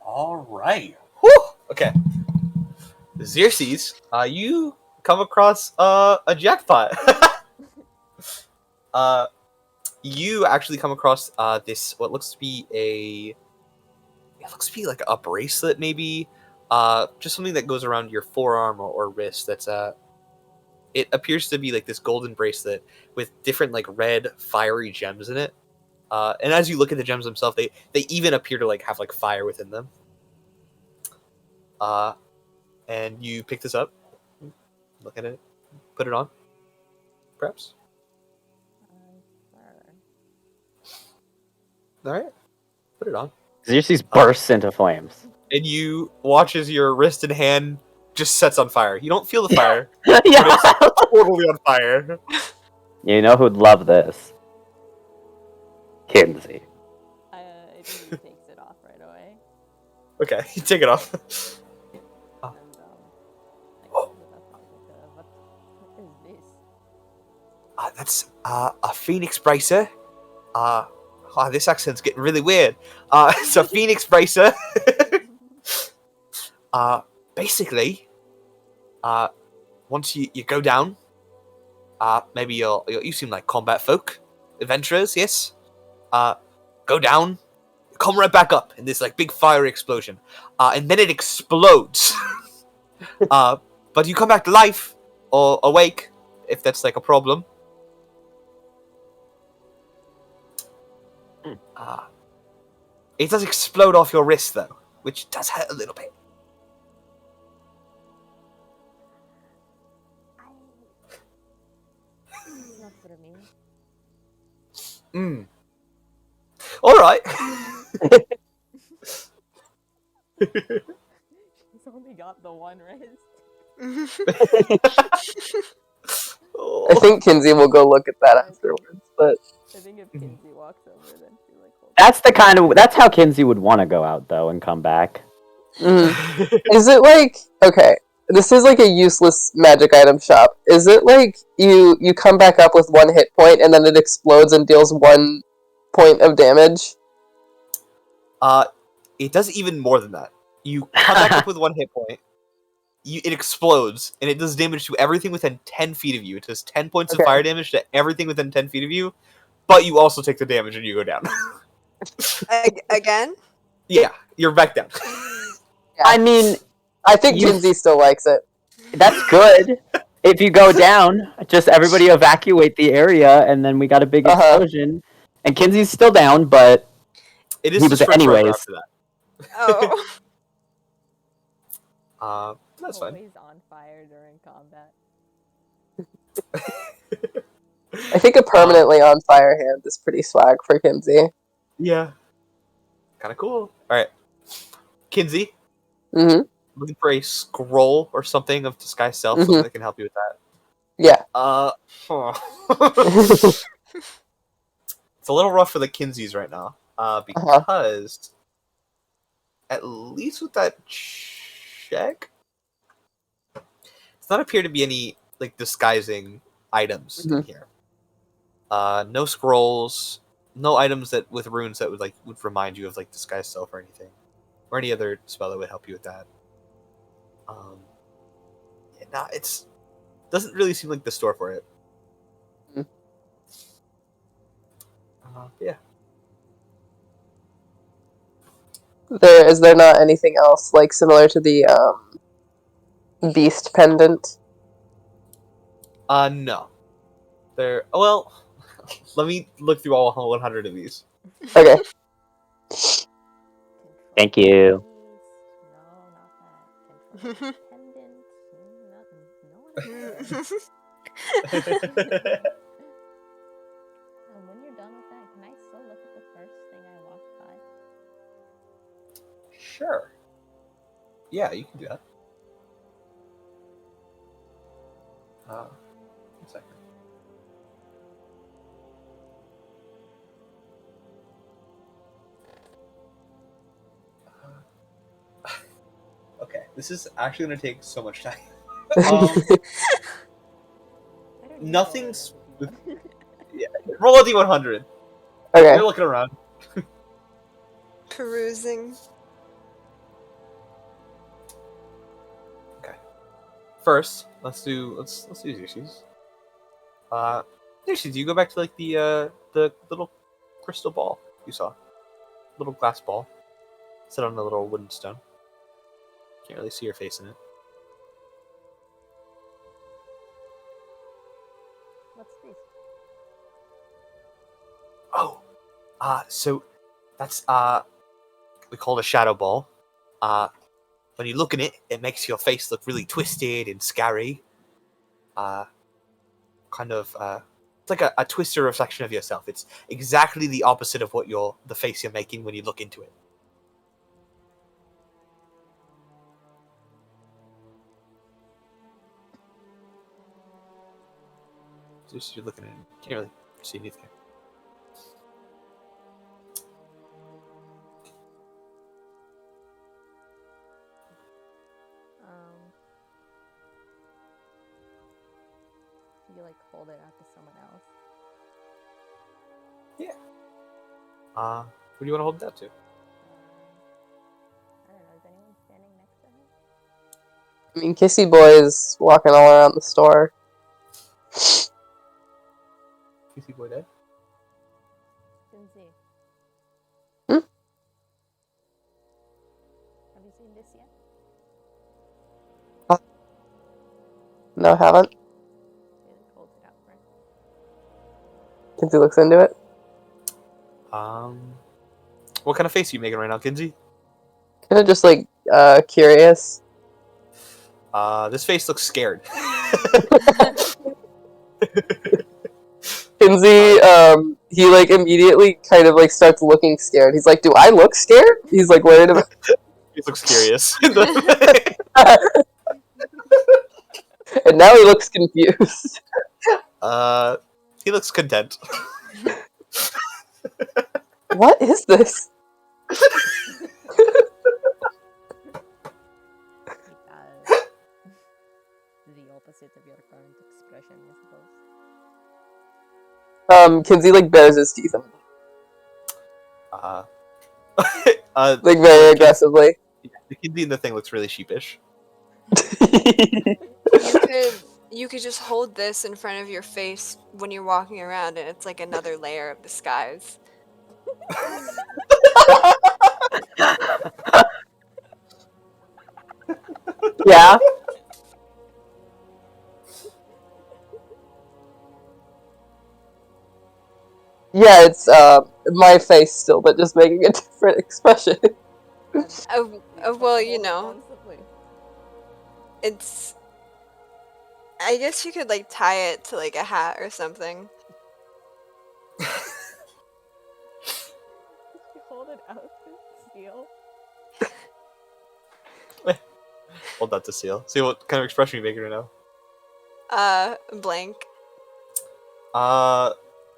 All right. Whew. Okay. Xerxes, you come across a jackpot. You actually come across this what looks to be like a bracelet, maybe. Just something that goes around your forearm or wrist. That's it appears to be like this golden bracelet with different like red fiery gems in it. And as you look at the gems themselves, they even appear to like have like fire within them. And you pick this up, look at it, put it on, perhaps. All right, put it on. Xerxes bursts into flames. And you watch as your wrist and hand just sets on fire. You don't feel the fire, Yeah. but it's totally on fire. You know who'd love this? Kinsey. I think he takes it off right away. Okay, you take it off. And what is this? That's a phoenix bracer. This accent's getting really weird. It's a phoenix bracer. Basically, once you go down, maybe you seem like combat folk, adventurers, yes. Go down, come right back up in this like big fiery explosion, and then it explodes. But you come back to life or awake, if that's like a problem. It does explode off your wrist though, which does hurt a little bit. It's not for me. All right. He's only got the one wrist. I think Kinsey will go look at that afterwards, but I think if Kinsey walks over, then she like holds That's how Kinsey would want to go out though and come back. Is it like, okay, this is like a useless magic item shop. Is it like you come back up with 1 hit point and then it explodes and deals 1 point of damage? It does even more than that. You come back up with 1 hit point. It explodes, and it does damage to everything within 10 feet of you. It does 10 points of Okay. fire damage to everything within 10 feet of you, but you also take the damage and you go down. Again? Yeah, you're back down. I mean, I think You- Kinsey still likes it. that's good. If you go down, just everybody evacuate the area, and then we got a big Uh-huh. explosion. And Kinsey's still down, but It is He was just forever anyways. after that. Oh. That's fine. Always on fire during combat. I think a permanently on fire hand is pretty swag for Kinsey. Yeah. Kind of cool. Alright. Kinsey, Mm-hmm. looking for a scroll or something of Disguise Self, something that can help you with that. Yeah. It's a little rough for the Kinseys right now. Because at least with that check, does not appear to be any like disguising items in here. No scrolls, no items that with runes that would remind you of like Disguise Self or anything, or any other spell that would help you with that. It's doesn't really seem like the store for it. Yeah. Is there not anything else like similar to the beast pendant? No. Well, let me look through all 100 of these. Okay. thank you. No, not that. Pendant. Nothing. No. And when you're done with that, can I still look at the first thing I walked by? Sure. Yeah, you can do that. 1 second. Okay, this is actually going to take so much time. I don't even know Nothing's. what it is. Roll a d100. Okay. You're looking around. Perusing. First, let's do Xerxes. Xerxes, you go back to like the little crystal ball you saw, little glass ball, set on a little wooden stone. Can't really see your face in it. What's this? Oh, so that's we call it a shadow ball. When you look in it, it makes your face look really twisted and scary. It's like a twisted reflection of yourself. It's exactly the opposite of what the face you're making when you look into it. Just you're looking at it, can't really see anything. You like hold it out to someone else. Who do you want to hold that to? I don't know. Is anyone standing next to him? I mean, Kissy Boy's walking all around the store. PC boy dead? Didn't see. Hmm? Have you seen this yet? No, haven't. He like holds it out for him. Kinsey looks into it. What kind of face are you making right now, Kinsey? Kind of just like curious. This face looks scared. Kinsey, he like immediately kind of like starts looking scared. He's like, "Do I look scared?" He's like worried about. He looks curious. And now he looks confused. He looks content. What is this? The opposite of your current expression, I suppose. Kinsey like bares his teeth, Uh, like very aggressively. the Kinsey in the thing looks really sheepish. You could just hold this in front of your face when you're walking around, and it's like another layer of disguise. Yeah. Yeah, it's my face still, but just making a different expression. Well, you know, Constantly. it's. I guess you could like tie it to like a hat or something. You hold it out to steal. Hold that to Seal. See what kind of expression you make right now. Blank.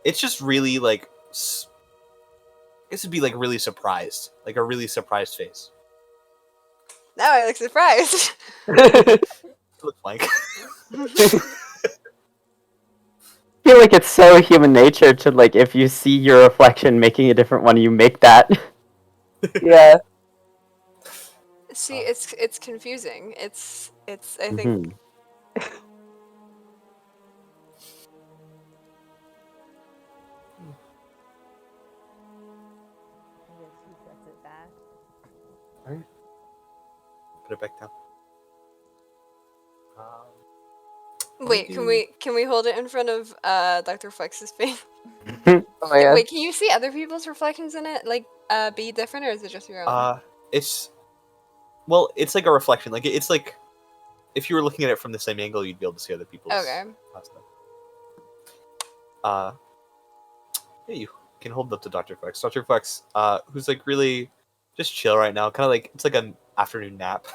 It's just really like. I guess it'd be like really surprised, like a really surprised face. Now I look surprised. It looks like. I feel like it's so human nature to like if you see your reflection making a different one, you make that. Yeah. See, it's confusing. It's I think Mhm. I guess he sets it back. Put it back down. Wait, can we hold it in front of Dr. Flex's face? Oh my god. Wait, can you see other people's reflections in it? Like be different, or is it just your own? It's like a reflection. Like it's like if you were looking at it from the same angle, you'd be able to see other people's. Okay. Yeah, you can hold it up to Dr. Flex. Dr. Flex, who's like really just chill right now, kind of like it's like an afternoon nap.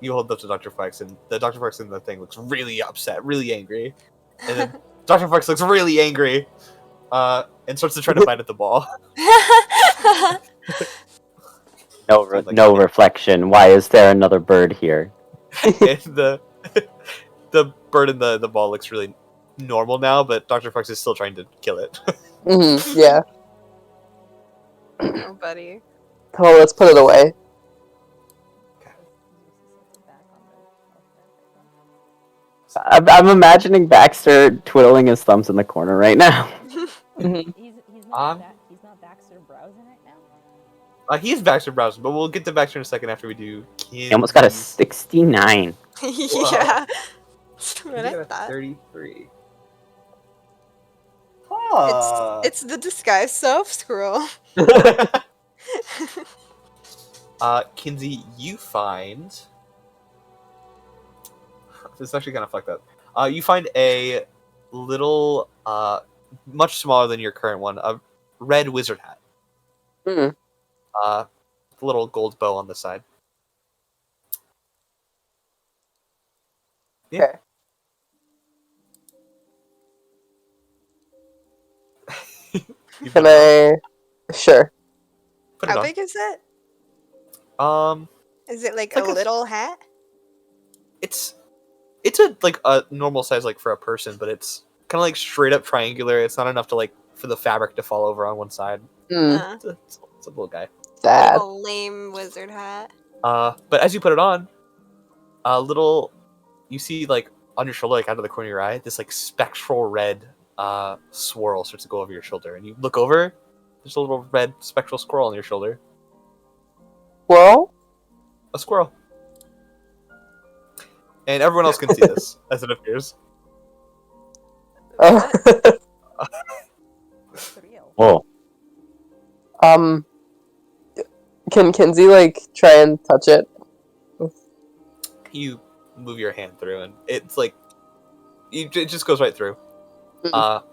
You hold it up to Dr. Flex, and the Dr. Flex in the thing looks really upset, really angry, and then Dr. Flex looks really angry, and starts to try to bite at the ball. No reflection. Why is there another bird here? And the bird in the ball looks really normal now, but Dr. Flex is still trying to kill it. Yeah. Oh, buddy. Oh, let's put it away. I'm imagining Baxter twiddling his thumbs in the corner right now. He's not Baxter browsing right now. He's Baxter browsing, but we'll get to Baxter in a second after we do. He almost got a 69. Yeah. What I thought. 33. It's the disguise self scroll. Kinsey, you find. This is actually kind of fucked up. You find a little, much smaller than your current one, a red wizard hat. Mm. A little gold bow on the side. Yeah. Okay. Can I? Sure. Put it How on. big is it? Is it like a Like a- little hat? It's a like a normal size like for a person, but it's kind of like straight up triangular. It's not enough to like for the fabric to fall over on one side. Mm, It's a little guy. sad. A lame wizard hat. But as you put it on, a little, you see like on your shoulder, like out of the corner of your eye, this like spectral red swirl starts to go over your shoulder, and you look over. There's a little red spectral squirrel on your shoulder. Well, A squirrel. And everyone else can see this as it appears. It's real. Whoa. Can Kinsey like try and touch it? You move your hand through, and it's like it just goes right through. Mm.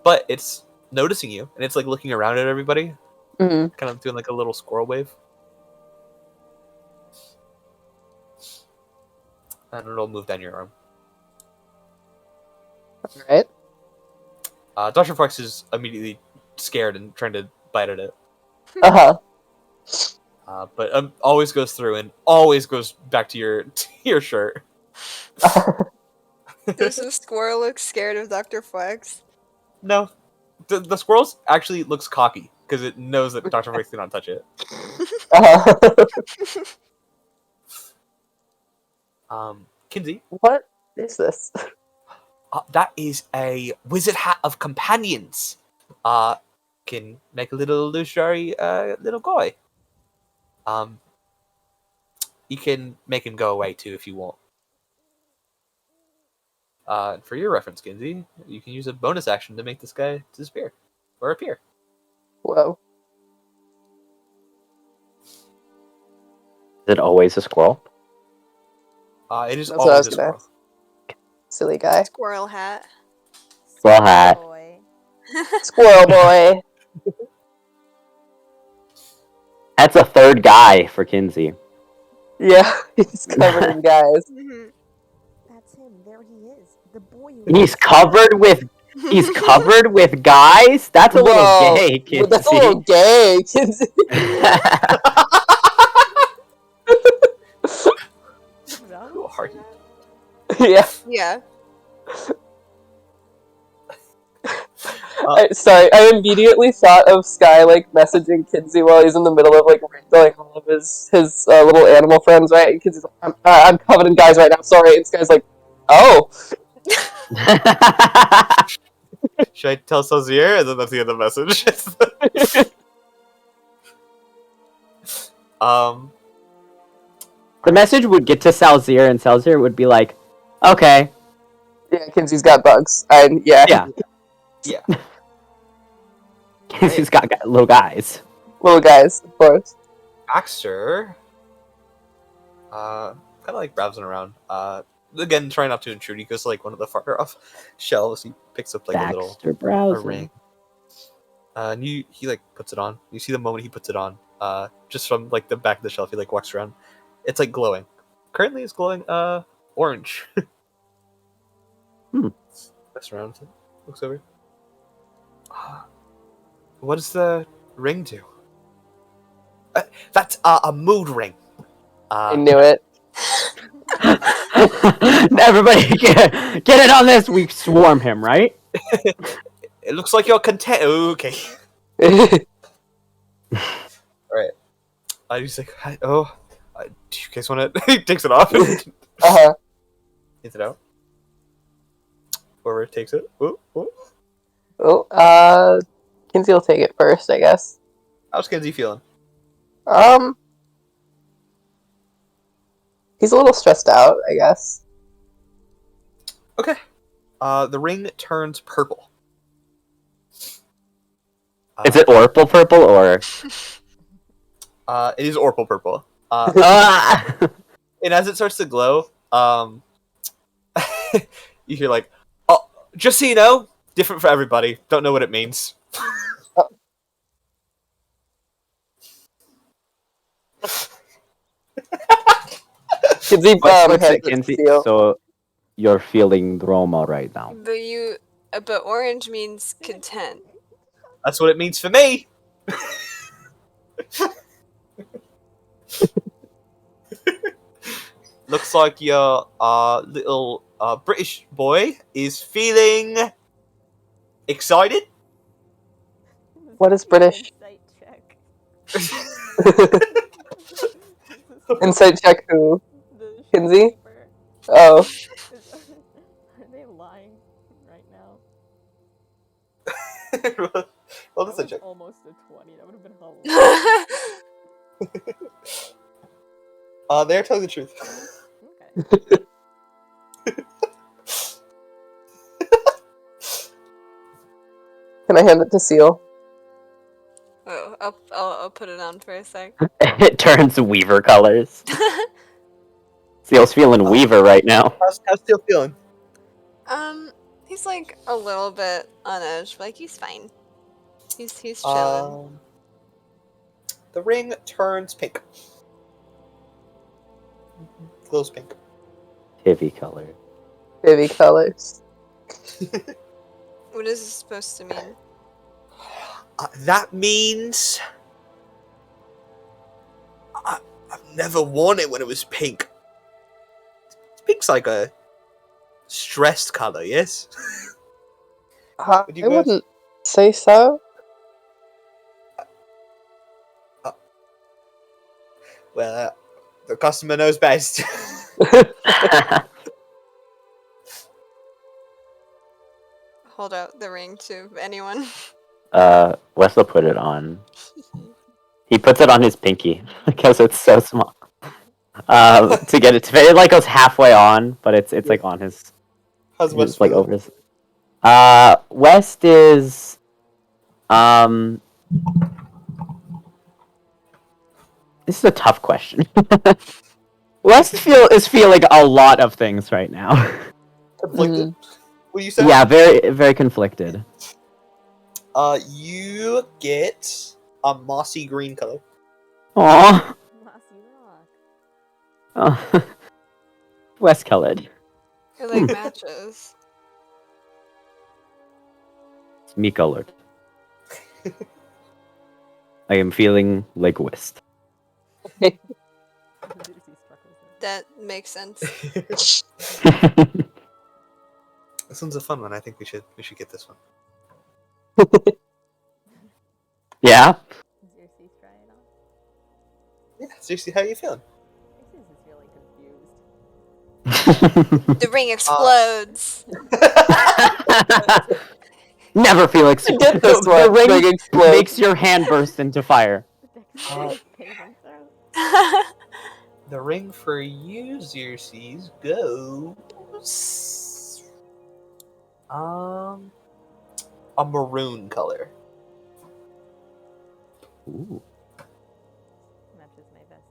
But it's noticing you, and it's like looking around at everybody, Mm-hmm. kind of doing like a little squirrel wave. And it'll move down your arm. All right. Dr. Flex is immediately scared and trying to bite at it. Uh-huh. But always goes through and always goes back to your shirt. Does the squirrel look scared of Dr. Flex? No, the squirrel actually looks cocky because it knows that Dr. Flex cannot touch it. Kinsey, What is this? that is a wizard hat of companions. Can make a little illusionary little guy. You can make him go away too if you want. For your reference, Kinsey, you can use a bonus action to make this guy disappear or appear. Whoa. Is it always a squirrel? It is That's what I always was a gonna squirrel. Silly guy. Squirrel hat. Squirrel hat. Boy. Squirrel boy. That's a third guy for Kinsey. Yeah, he's covered in guys. Mhm. That's him. There he is. The boy. He's covered with guys. That's a little Whoa. gay, Kinsey. Well, that's a little gay. Kinsey. Who are you? Yeah. Yeah. Sorry, I immediately thought of Sky like messaging Kinsey while he's in the middle of like all of his little animal friends, right? And Kinsey's like, I'm covered in guys right now. Sorry, and Sky's like, oh. Should I tell Sazier? And then that's the end of the message. The message would get to Salzir, and Salzir would be like, "Okay, Yeah, Kinsey's got bugs. Yeah. yeah, Yeah. Kinsey's got little guys." Little guys, of course. Baxter, kind of like browsing around. Again, trying not to intrude. He goes to like one of the farther off shelves. He picks up like a little Baxter browsing. ring. And he like puts it on. You see the moment he puts it on. Just from like the back of the shelf, he like walks around. It's like glowing. Currently, it's glowing orange. Mess around. Looks over. What does the ring do? That's a mood ring. I knew it. Everybody, get it on this. We swarm him, right? It looks like you're content. Okay. Alright. He's like, do you guys want it? He takes it off and Uh-huh. gets it out. Whoever takes it. Ooh, ooh. Oh, Kinsey will take it first, I guess. How's Kinsey feeling? He's a little stressed out, I guess. Okay. The ring turns purple. Is it Orpal purple or? It is Orpal purple. Ah! And as it starts to glow, you hear like, "Oh, just so you know, different for everybody. Don't know what it means." Kinsey What's has it, it Kinsey? sealed. So you're feeling Roma right now. But orange means content. That's what it means for me. Looks like your little British boy is feeling excited. What is British? Insight check. Insight check who? The Kinsey? shopkeeper. Oh. Are they lying right now? Well, That that's a was check. almost a 20. That would have been hilarious. They're telling the truth. Okay. Can I hand it to Seal? Oh, I'll put it on for a sec. It turns Weaver colors. Seal's feeling Weaver right now. How's Steel feeling? He's like a little bit on edge, but like he's fine. He's chilling. The ring turns pink. Glows pink. Heavy color. Baby colors. What is this supposed to mean? That means I've never worn it when it was pink. Pink's like a stressed color, yes? I Would you guys- wouldn't say so. Well, the customer knows best. Hold out the ring to anyone. Wes will put it on. He puts it on his pinky because it's so small. To get it to fit, it like goes halfway on, but it's like on his. How's It's West like feel? over his. West is. This is a tough question. West is feeling a lot of things right now. Conflicted? What do you say? Yeah, very very conflicted. You get a mossy green color. Aww. Mossy rock. Oh. West colored. It like matches. It's me colored. I am feeling like West. Lucy struggles with That makes sense. This one's a fun one. I think we should get this one. Yeah. it. Xerxes try it on. Yeah, seriously, how are you feeling? Xerxes is really confused. The ring explodes. Never Felix. Get this The one. ring Ring explodes. makes your hand burst into fire. Dexterity saving throw. The ring for you, Xerxes, goes a maroon color. Ooh. Matches my vest.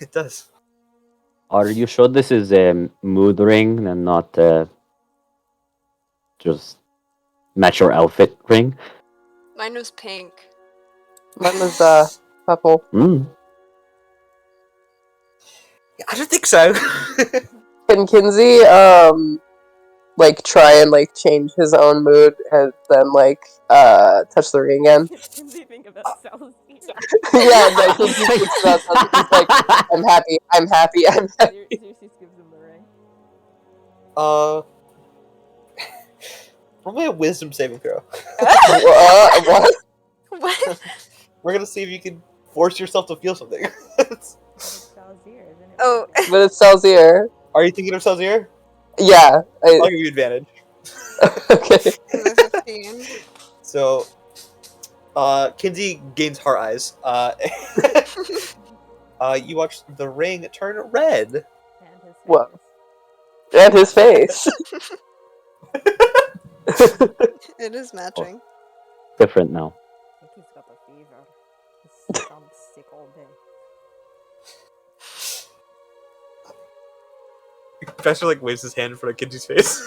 It does. Are you sure this is a mood ring and not just match your outfit ring? Mine was pink. Mine was purple. Mm. Yeah, I don't think so. Can Kinsey like try and like change his own mood and then like touch the ring again? Can you think about Salazar? Yeah, no, Kinsey thinks about something. He's like, I'm happy, I'm happy, I'm happy. Xerxes gives him the ring. Probably a wisdom saving throw. What? What? We're gonna see if you can force yourself to feel something. It's Salazar, isn't it? Oh, But it's Salzier. Are you thinking of Salzier? Yeah. I'll give you advantage. Okay. the 15. So, Kinsey gains heart eyes. You watch the ring turn red. And his Whoa. face. And his face. It is matching. Different now. I think he's got the fever. He's sick all day. Professor like waves his hand in front of Kinsey's face.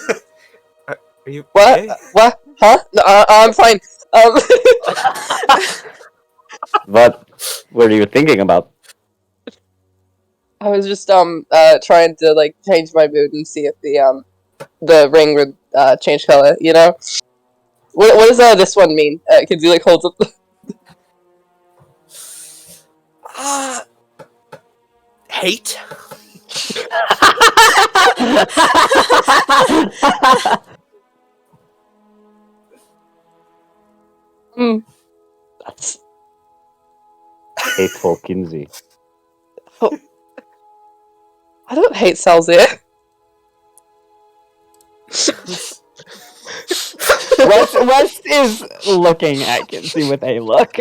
Are you What? okay? What? Huh? No, I'm fine. What were you thinking about? I was just trying to like change my mood and see if the ring would change color. You know. What does this one mean? Kinsey like holds up. Hate? That's Hateful Kinsey. I don't hate Salzier. West is looking at Kinsey with a look.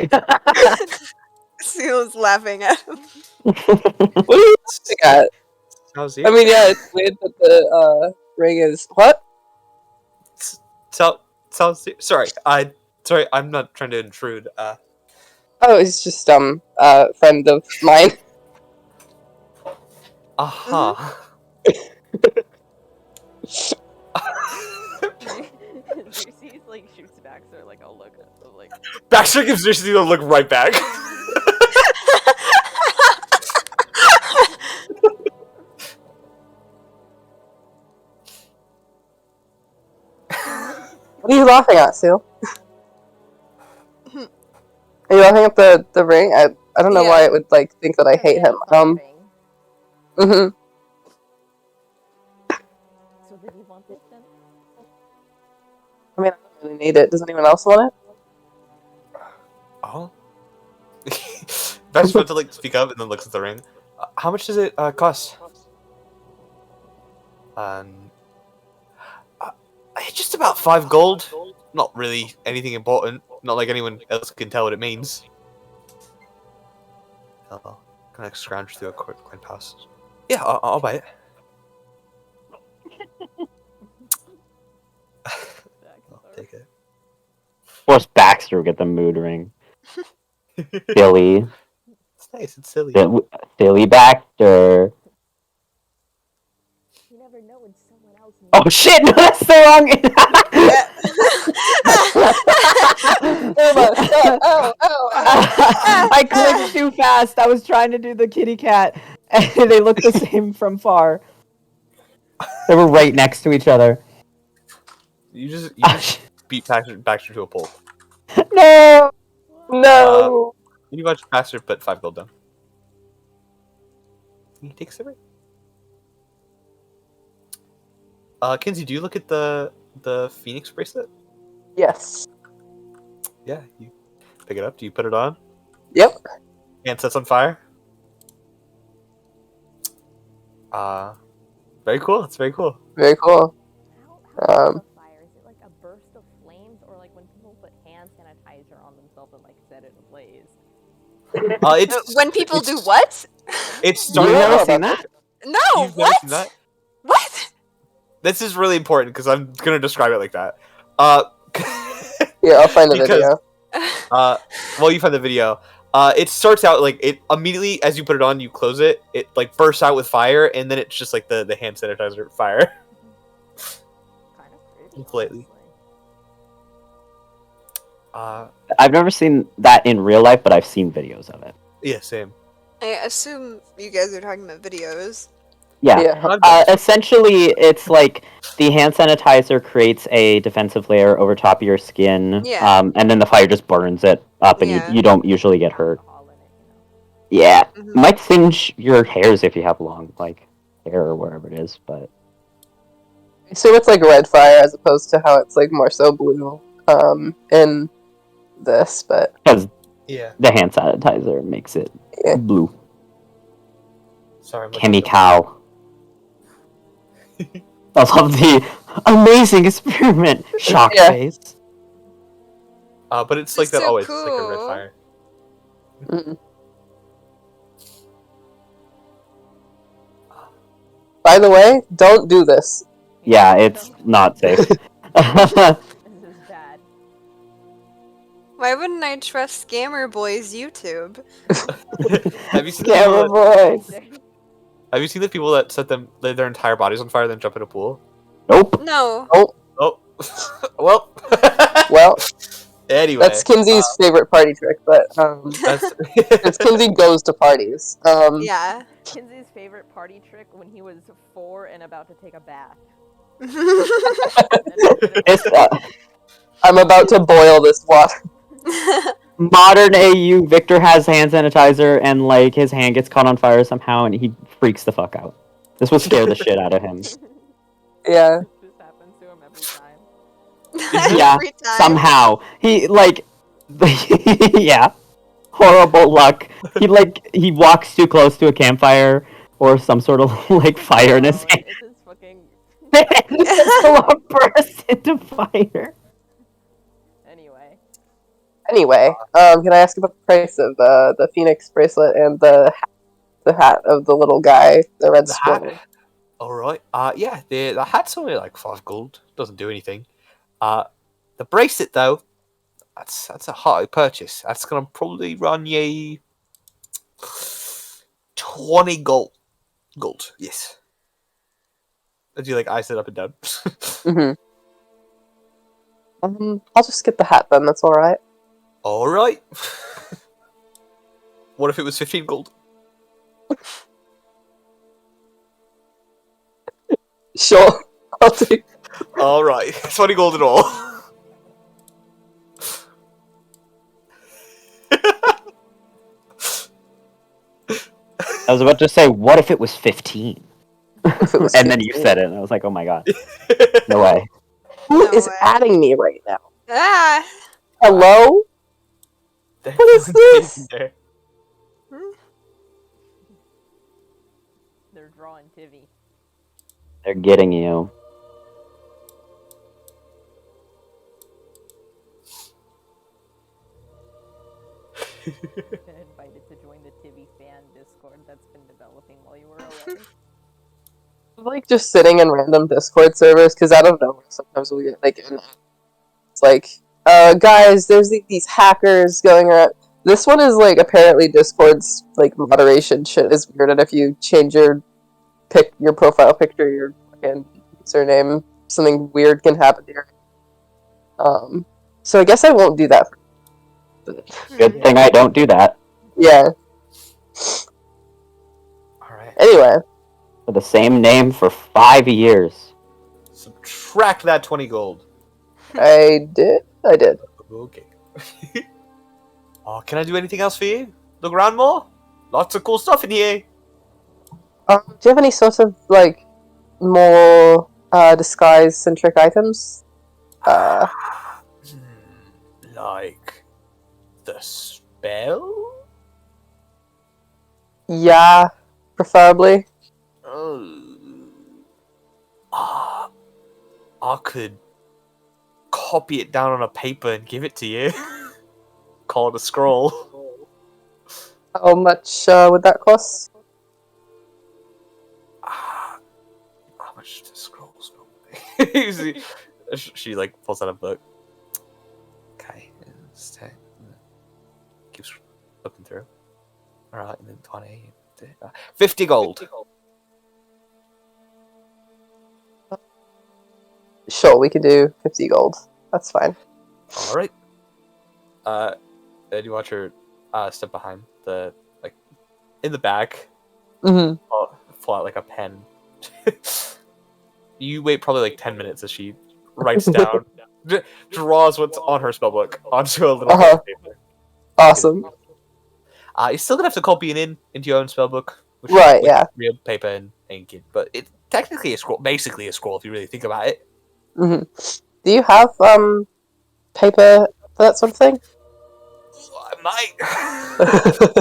Seal's laughing at him. What are you looking at? Salzier? I mean, yeah, it's weird that the ring is what? Salzier. Sorry, I'm not trying to intrude. Oh, it's just a friend of mine. Uh-huh. Xerxes like shoots back, so like I'll look at like Baxter gives Xerxes a look right back. What are you laughing at, Seal? Are you laughing at the ring? I don't know why Yeah. it would like think that I hate him. Mhm. So did you want it then? I mean, I don't really need it. Does anyone else want it? Oh. Best friend to like speak up and then looks at the ring. How much does it cost? It's just about 5 gold. Not really anything important. Not like anyone else can tell what it means. Oh, can I scrounge through a coin pass? Yeah, I'll buy it. I'll take it. Force Baxter will get the mood ring. Billy. It's nice. It's silly. Billy Baxter. You never know when someone else needs Oh shit! No, that's the wrong. I clicked too fast. I was trying to do the kitty cat, and they look the same from far. They were right next to each other. You just beat Baxter to a pulp. No. No. You watch Baxter put 5 gold down. He takes the ring. Kinsey, do you look at the Phoenix bracelet? Yes. Yeah, you pick it up. Do you put it on? Yep. And sets on fire. Very cool. It's very cool. Very cool. How is the fire? Is it like a burst of flames, or like when people put hand sanitizer on themselves and like set it ablaze? It's When people do what? It's You've starting never out. seen that? No, You've never what? seen that? What? This is really important because I'm gonna describe it like that. Yeah, I'll find a Because- video. Well, you find the video. It starts out like it immediately as you put it on, you close it. It like bursts out with fire, and then it's just like the hand sanitizer fire. Kind of pretty. Completely. honestly. I've never seen that in real life, but I've seen videos of it. Yeah, same. I assume you guys are talking about videos. Yeah. Yeah. Essentially, it's like the hand sanitizer creates a defensive layer over top of your skin, Yeah. and then the fire just burns it up, and Yeah. you don't usually get hurt. Alcohol in it, Yeah, Mhm. it might singe your hairs if you have long like hair or wherever it is, but I assume it's like red fire as opposed to how it's like more so blue in this, but because Yeah. the hand sanitizer makes it Yeah. blue. Sorry. I'm looking Kimmy at the- cow. I love the amazing experiment. Shock Yeah. face. But it's like That's that so always. It's like a red cool. fire. mm. By the way, don't do this. Yeah, it's not safe. This is bad. Why wouldn't I trust Scammer Boy's YouTube? Have you seen Camera the boys. Have you seen the people that set their entire bodies on fire then jump in a pool? Nope. No. Oh. Well. Well, Anyway. that's Kinsey's favorite party trick, but That's it's Kinsey goes to parties. Yeah. Kinsey's favorite party trick when he was 4 and about to take a bath. It's I'm about to boil this water. modern AU. Victor has hand sanitizer, and like his hand gets caught on fire somehow, and he freaks the fuck out. This would scare the shit out of him. Yeah. This happens to him every time. Yeah, Every time. Somehow he like, yeah, horrible luck. He walks too close to a campfire or some sort of like fire in his Oh, hand. it's his fucking. The bursts into fire. Anyway. Anyway, can I ask about the price of the Phoenix bracelet and the hat of the little guy, the red The hat? splinter? Alright. Yeah, the hat's only like 5 gold. Doesn't do anything. The bracelet though, that's a high purchase. That's gonna probably run ye 20 gold. Gold, yes. As you like eyes it up and down. Mm-hmm. I'll just get the hat then. That's all right. Alright. What if it was 15 gold? Sure, I'll take. Alright. 20 gold and all. I was about to say, what if it was 15? If it was And then you 15. said it, and I was like, oh my god. No way. Who No is way. adding me right now? Ah! Hello? What is this? They're drawing Tivy. They're getting you. Been invited to join the Tivy fan Discord that's been developing while you were away. Like just sitting in random Discord servers because out of nowhere sometimes we'll get like it's like guys, there's these hackers going around. This one is like apparently Discord's like moderation shit is weird, and if you change your profile picture, your fucking username, something weird can happen here. So I guess I won't do that. Good thing I don't do that. Yeah. Alright. Anyway, For the same name for 5 years. Subtract that 20 gold. I did. Okay. Can I do anything else for you? Look around more? Lots of cool stuff in here. Do you have any sort of like more disguise centric items? Like the spell? Yeah, preferably. I could copy it down on a paper and give it to you. Call it a scroll. How much would that cost? How much do scrolls normally? she like pulls out a book. Okay, keeps looking through. Alright, and then 20. 50 gold. Sure, we can do 50 gold. That's fine. Alright. Then you watch her step behind the like in the back. Mm-hmm. Pull out like a pen. You wait probably like 10 minutes as she writes down, draws what's on her spellbook onto a little piece of paper. Awesome. You're still gonna have to copy it into your own spellbook, which Right, is yeah. real paper and ink, but it's technically a scroll, basically a scroll if you really think about it. Mm-hmm. Do you have paper for that sort of thing? I might.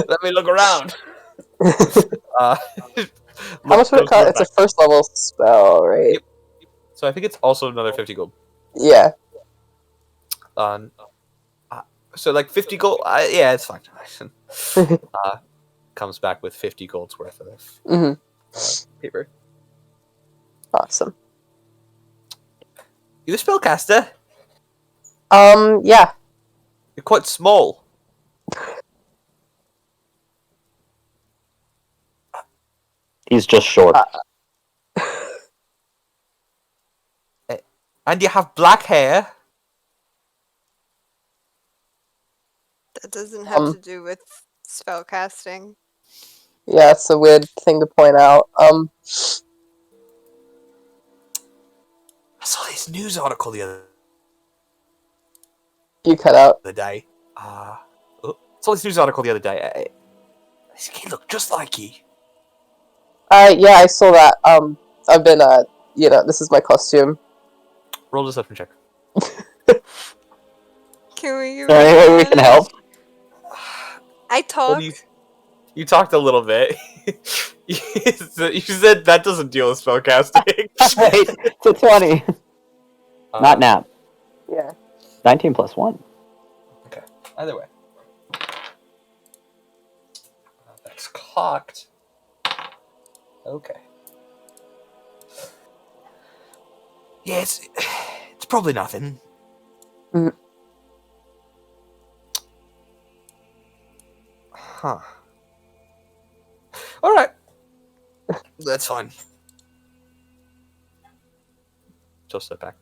Let me look around. How much would it cost? It's a first level spell, right? Yep. So I think it's also another 50 gold. Yeah. So like 50 gold. Yeah, it's fine. Comes back with 50 gold's worth of paper. Awesome. You a spellcaster? Yeah. You're quite small. He's just short. And you have black hair. That doesn't have to do with spellcasting. Yeah, it's a weird thing to point out. I saw this news article the other You cut out. day. Saw this news article the other day. This kid looked just like you. Yeah, I saw that. I've been, this is my costume. Roll a deception check. Can we? Is there any way we can help? I talked. Well, you talked a little bit. You said that doesn't deal with spellcasting. Wait, it's a 20. Not nap. Yeah. 19 plus 1. Okay. Either way. That's cocked. Okay. Yeah, it's probably nothing. Mm. Huh. Alright. That's fine. Just step back.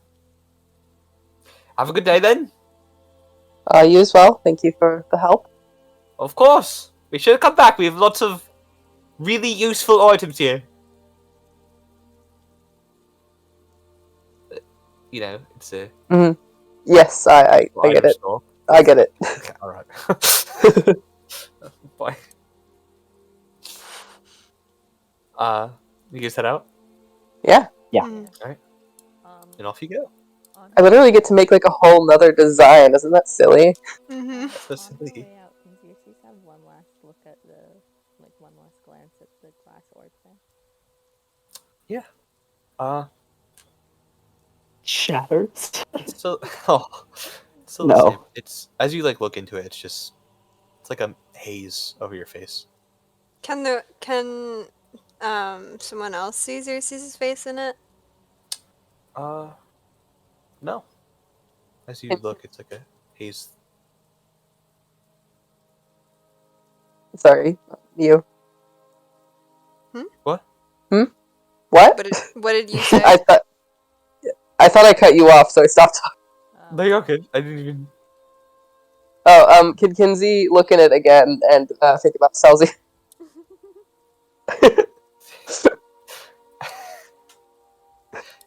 Have a good day then. You as well. Thank you for the help. Of course. We should come back. We have lots of really useful items here. You know, it's a... Yes, I get it. Store. I get it. Okay, alright. Bye. You guys head out, Yeah. Mm. and off you go. On I literally get to make like a whole nother design. Isn't that silly? Mhm. So on the silly. way out, can you just have one last look at one last glance at the glass orb thing? Shatters. It's still oh, it's still the No. same. It's as you like look into it. It's like a haze over your face. Can someone else see Xerxes' face in it? No. As you look, it's like a haze. Sorry, you. What? What? What did you say? I thought I cut you off, so I stopped talking. No, you're okay. I didn't even. Oh, can Kinsey look in it again and think about Celsi?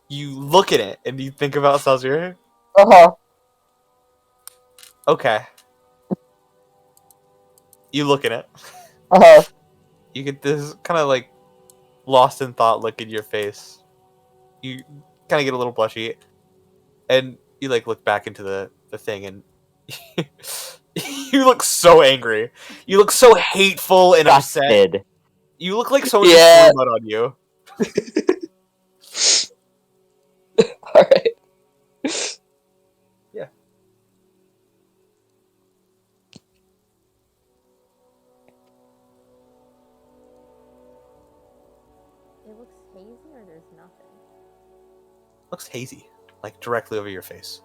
You look at it and you think about Salzir. Uh-huh. Okay. You look at it. Uh-huh. You get this kind of like lost in thought look in your face. You kind of get a little blushy, and you like look back into the thing, and you look so angry. You look so hateful and upset. Busted. You look like someone Yeah. just threw mud on you. Alright. Yeah. It looks hazy, or there's nothing. Looks hazy, like directly over your face.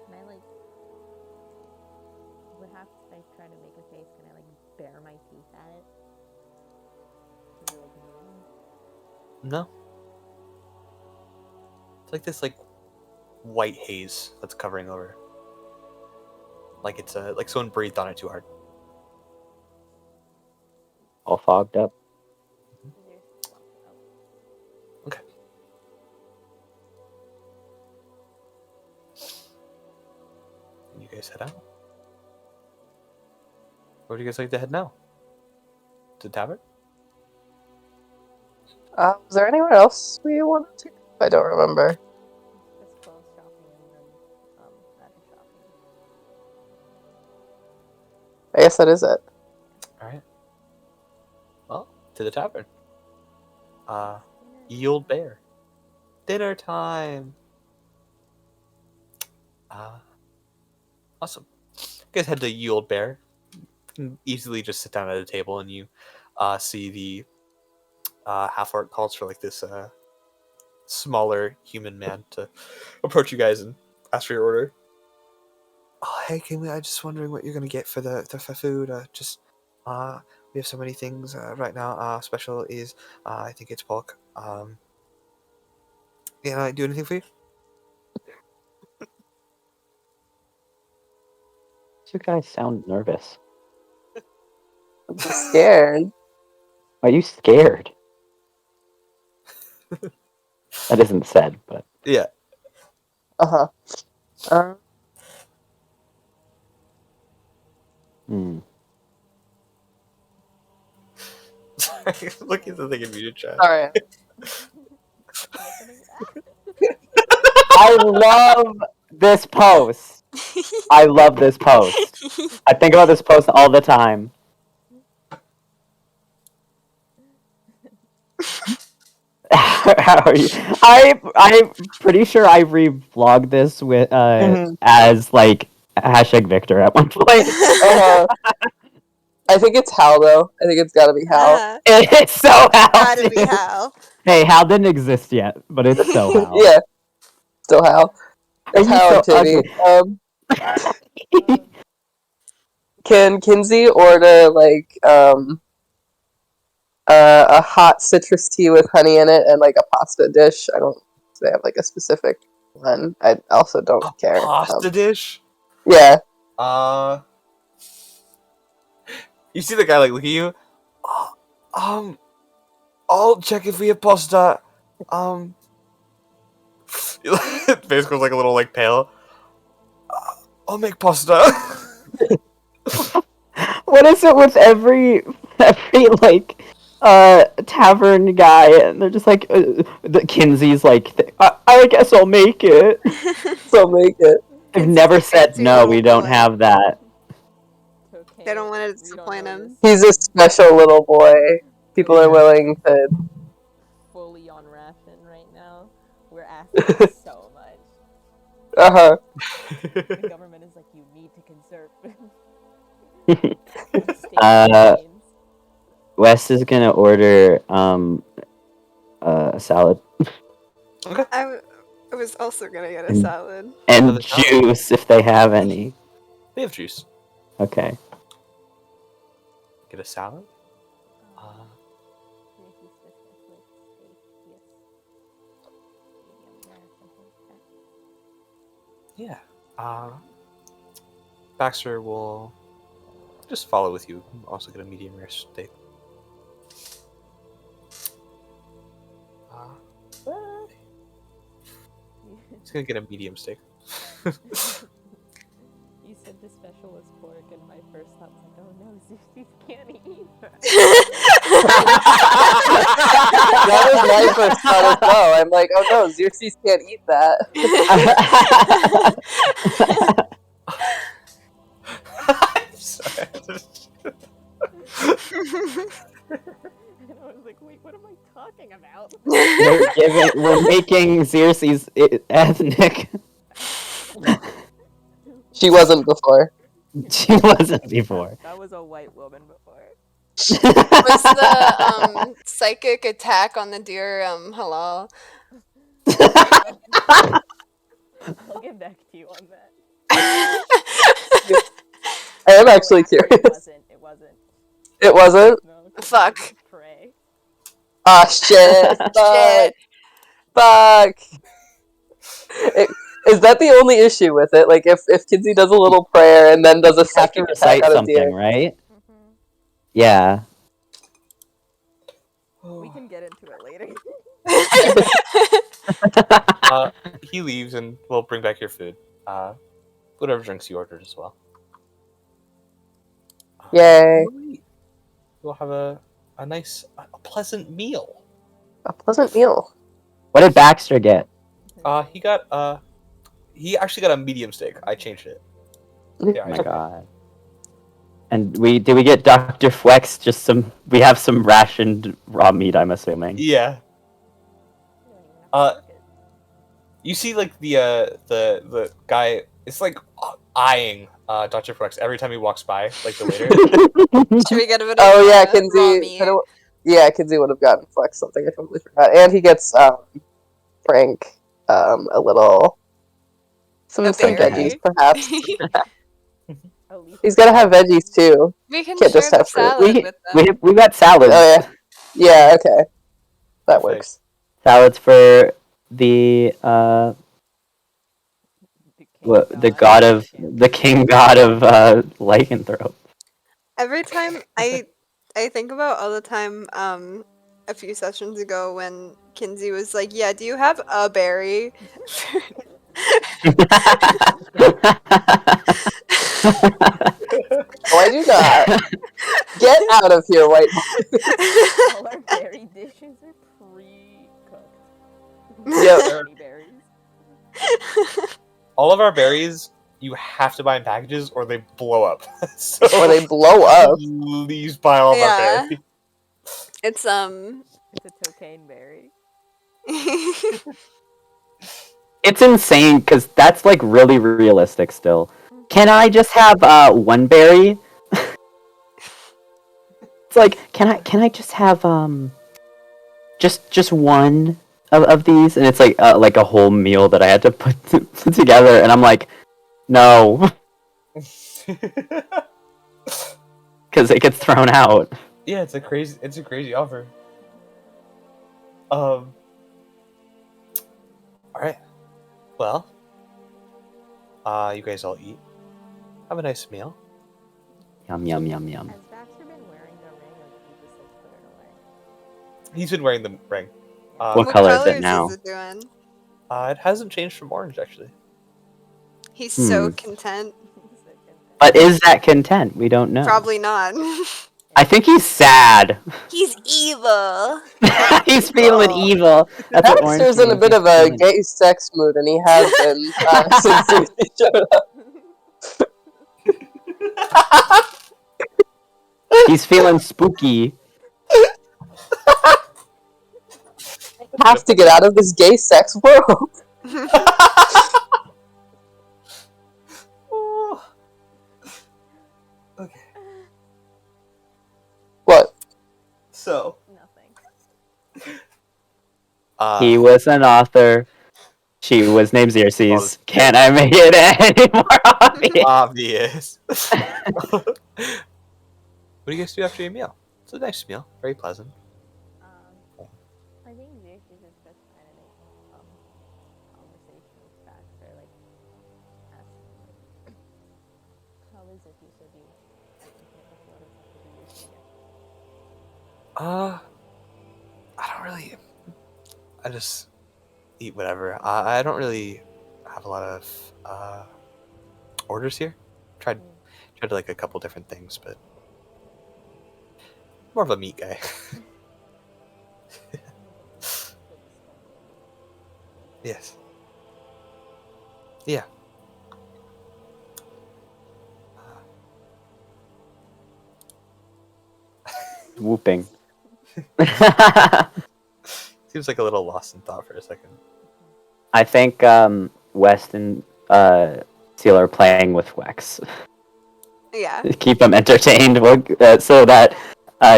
Can I like? What happens if I try to make a face? Can I like bare my teeth at it? Is it like moving? No. It's like this like white haze that's covering over. Like it's like someone breathed on it too hard. All fogged up. Is there? Oh. Okay. You guys head out. Where do you guys like to head now? To the tavern? Was there anywhere else we wanted to? I don't remember. Just clothes shopping and then magic shopping. I guess that is it. Alright. Well, to the tavern. Ye Old Bear. Dinner time! Awesome. You guys head to Ye Old Bear. You can easily just sit down at a table and you see the half-orc calls for like this smaller human man to approach you guys and ask for your order. Oh, hey, I'm just wondering what you're gonna get for the for food. We have so many things right now. Special is I think it's pork. Can I do anything for you? You guys sound nervous. I'm just scared. Are you scared? That isn't said, but Yeah. Uh-huh. hmm. Sorry, look at the thing in muted chat. Alright. I love this post. I love this post. I think about this post all the time. How are you? I'm pretty sure I revlogged this with as like hashtag Victor at one point. Uh-huh. I think it's Hal, though. I think it's gotta be Hal. It's so Hal. Gotta be dude. Hal. Hey, Hal didn't exist yet, but it's so Hal. Yeah. Still Hal. It's Are you Hal and so Tibby. ugly? Can Kinsey order, like, a hot citrus tea with honey in it and, like, a pasta dish? I don't they have, like, a specific one. I also don't care. Pasta dish? Yeah. You see the guy like look at you? I'll check if we have pasta. Face goes like a little like pale. I'll make pasta. What is it with every like tavern guy, and they're just like, the Kinsey's like, I guess I'll make it. So make it. I've Kinsey's never the said fancy no. little We don't boy. have that. They don't want to We don't disappoint know him. this. He's a special little boy. People are willing to. Fully on ration right now. We're asking so much. Uh-huh. The government is like, you need to conserve. State Uh, campaigns. Wes is gonna order a salad I was also gonna get a Mm. salad. and Another salad? juice if they have any. They have juice. Okay. Get a salad. Yeah. Baxter will just follow with you. Also get a medium rare steak. He's gonna get a medium steak. You said the special was pork, and my first thought was like, oh no, Xerxes can't eat that. That was my first thought as well. I'm like, oh no, Xerxes can't eat that. I'm sorry. And I was like, wait, what am I talking about? We're making Xerxes ethnic. She wasn't before. She wasn't before. That was a white woman before. Was the psychic attack on the deer halal? I'll get back to you on that. I am actually Actually, curious. It wasn't. It wasn't? No, 'cause Fuck. it was Prey. Ah, shit. Fuck. Shit. Fuck. Is that the only issue with it? Like, if Kinsey does a little prayer and then does a Have to second attack recite on a something, deer? right? Mhm. Yeah. We can get into it later. He leaves and we'll bring back your food. Whatever drinks you ordered as well. Yay. We'll have a nice, a pleasant meal. A pleasant meal. What did Baxter get? He actually got a medium steak. I changed it. Yeah, Oh my god. And did we get Dr. Flex just some? We have some rationed raw meat, I'm assuming. Yeah. You don't even have to cook it. You see, like the guy. It's like eyeing Dr. Flex every time he walks by, like the waiter. Should we get a bit of Oh yeah, raw Kinsey. meat? Yeah, Kinsey would have gotten Flex something. I totally forgot. And he gets Frank a little some berry. veggies, perhaps. At least He's gotta have veggies too. We can Can't share just the have fruit. salad with them. we got salads. Oh yeah, yeah. Okay, that Perfect. works. Salads for the the god of the king god of lycanthrope. Every time I think about all the time a few sessions ago when Kinsey was like, "Yeah, do you have a berry?" Oh, I do not. Get out of here, white boy. all our berry dishes are pre-cooked. Yep. Berry berries. All of our berries, you have to buy in packages or they blow up. So Or they blow up. please buy all of Yeah. our berries. It's It's a cocaine berry. It's insane because that's like really realistic still. Can I just have one berry? It's like can I just have just one of these? And it's like a whole meal that I had to put together, and I'm like, no, because it gets thrown out. Yeah, it's a crazy offer. All right. Well, you guys all eat. Have a nice meal. Yum yum yum yum. Has Baxter been wearing the ring, or did he just like put it away? He's been wearing the ring. What color is it colors now? Is it doing? It hasn't changed from orange actually. He's so Hmm. content. But is that content? We don't know. Probably not. I think he's sad. He's evil. He's feeling Oh. evil. That's what Orange Baxter's in a means, bit he's of a feeling- gay sex mood, and he has been since he showed up. He's feeling spooky. Have to get out of this gay sex world. Oh. Okay. What? So, Nothing. He was an author. She was named Xerxes. Can I make it any more obvious? Obvious. What do you guys do after your meal? It's a nice meal, very pleasant. I think Xerxes is just kind of like conversation with Baxter, like asking like, how is it you said you what is up with you again? I don't really. I just eat whatever. I don't really have a lot of orders here. Tried like a couple different things, but more of a meat guy. Yes. Yeah. Whooping. Seems like a little lost in thought for a second. I think West and Seal are playing with Wex. Yeah. Keep him entertained so that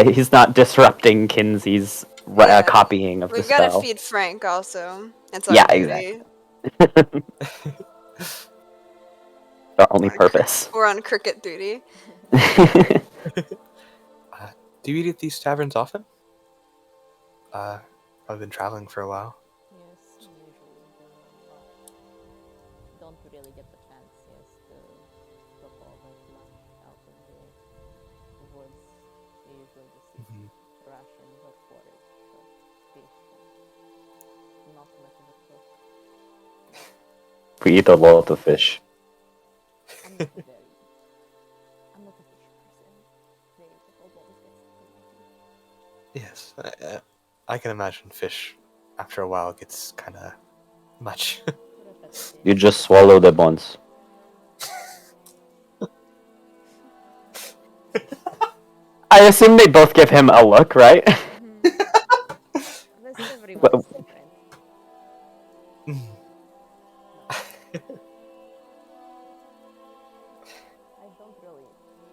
he's not disrupting Kinsey's Yeah. copying of the We've got to spell. feed Frank also. It's our Yeah, duty. exactly. Our only purpose. We're on cricket duty. Do you eat at these taverns often? I've been traveling for a while. Yes, usually don't really get the chance, yes, to look over lunch out in the woods. We usually just eat Mhm. rations or forage, so fish. Not much of a cook. We eat a lot of fish. I'm not a very, I'm not a fish person. Very difficult always gets too Yes, I can imagine fish after a while gets kind of much. repetitive. You just swallow the bones. I assume they both give him a look, right? This everyone's different. I don't really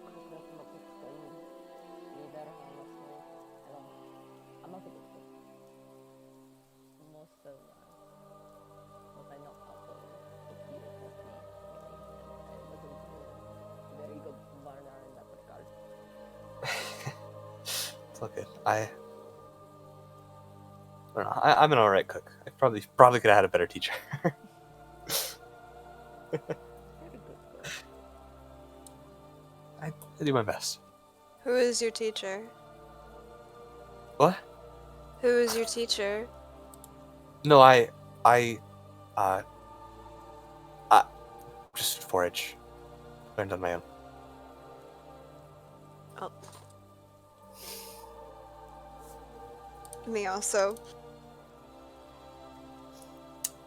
cook that much of food either, honestly. I'm not a good cook. Most of what I know how to cook here taught me. I wasn't a very good learner in that regard. It's all good. I don't know. I'm an alright cook. I probably could have had a better teacher. You're a good cook. I do my best. Who is your teacher? What? Who is your teacher? No, I just forage. Learned on my own. Oh. Me also.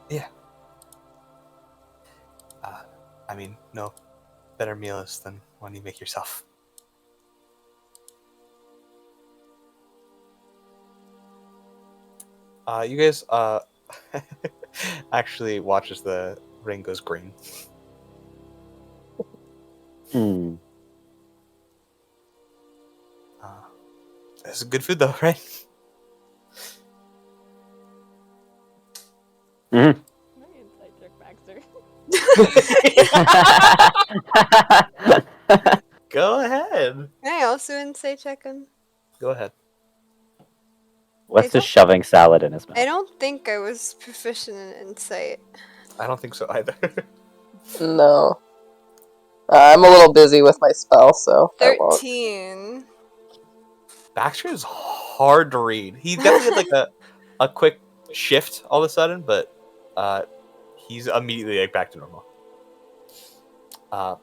Yeah. I mean, no better meals than one you make yourself. You guys actually watch as the ring goes green. Hmm. It's good food though, right? Mhm. No, you inside joke, Baxter. Go ahead. Can I also insight check him? Go ahead. What's don't- just shoving salad in his mouth? I don't think I was proficient in insight. I don't think so either. No. I'm a little busy with my spell, so I won't. 13. Baxter is hard to read. He definitely had like a quick shift all of a sudden, but he's immediately like back to normal.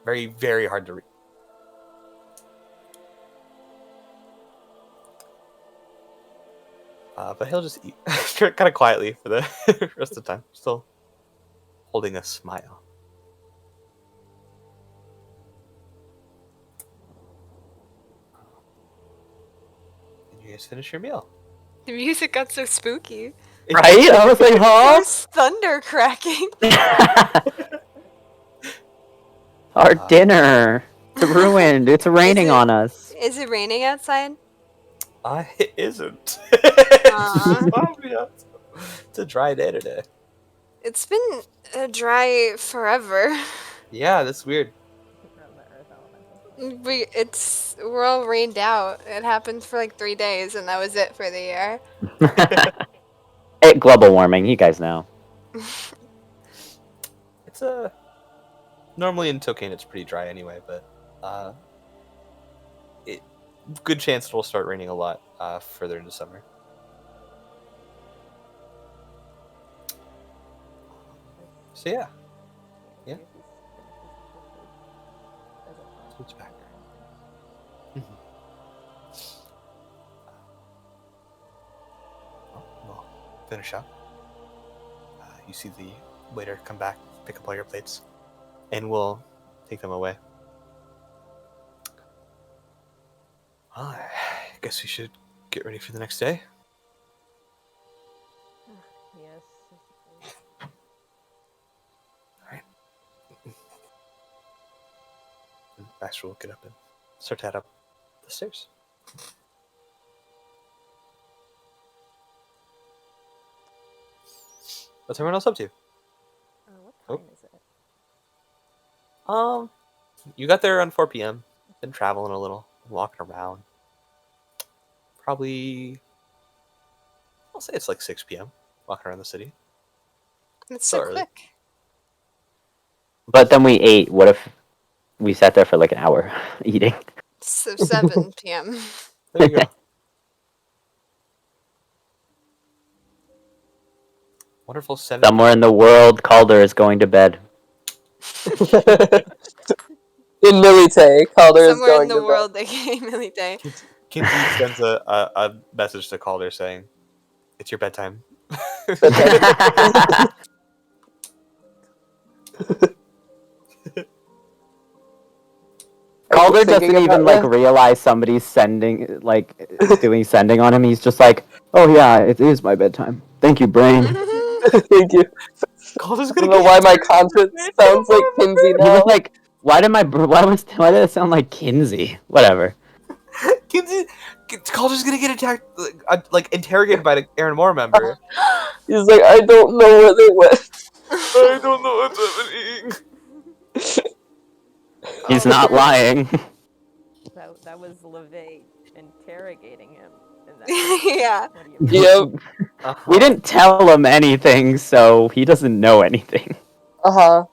Very, very hard to read. But he'll just eat kind of quietly for the rest of the time, still holding a smile. And you guys finish your meal. The music got so spooky. Right? I was like, huh? There's thunder cracking. Our dinner. It's ruined. It's raining it- on us. Is it raining outside? It isn't. Aw. It's a dry day today. It's been dry forever. Yeah, that's weird. From the Earth Elemental. We're all rained out. It happened for like 3 days, and that was it for the year. Hey, global warming, you guys know. It's normally in Tokane it's pretty dry anyway, but good chance it'll start raining a lot further into summer. So yeah, Yeah. Switch back. We'll finish up. You see the waiter come back, pick up all your plates, and we'll take them away. Well, I guess we should get ready for the next day. Yes. I suppose. And Baxter will get up and start to head up the stairs. What's everyone else up to? What Oh. time is it? You got there around 4 p.m. Been traveling a little, walking around. Probably, I'll say it's like 6 p.m. Walking around the city. It's So so early. quick. But then we ate. What if we sat there for like an hour eating? So 7 p.m. There you go. Wonderful 7. Somewhere in the world, Calder is going to bed. In Milite, Calder is Somewhere going in the to bed. world, they gave Millie Day. Kinsey sends a message to Calder saying, "It's your bedtime." Calder Thinking doesn't even about like that. realize somebody's sending doing sending on him. He's just like, "Oh yeah, it is my bedtime. Thank you, brain." Thank you. Calder's I gonna don't know why my conscience sounds like Kinsey He now. was like, "Why did why did it sound like Kinsey?" Whatever. Kinsey, Calder's gonna get attacked, like interrogated by the Aaron Moore member. He's like, I don't know where they went. I don't know what's happening. He's not lying. That was LeVay interrogating him. In that Yeah. What do you mean? Yep. We didn't tell him anything, so he doesn't know anything. Uh-huh.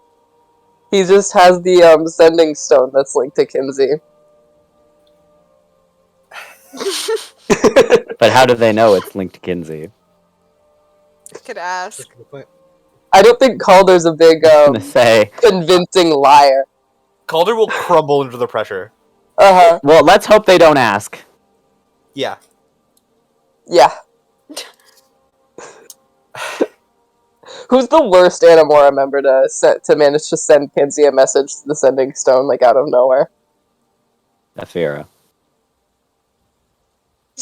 He just has the sending stone that's linked to Kinsey. But how do they know it's linked to Kinsey? Could ask. That's a good point. I don't think Calder's a big I'm gonna say, convincing liar. Calder will crumble under the pressure. Uh-huh. well, let's hope they don't ask. Yeah. Yeah. Who's the worst Animora member to manage to send Kinsey a message to the sending stone like out of nowhere? Afira.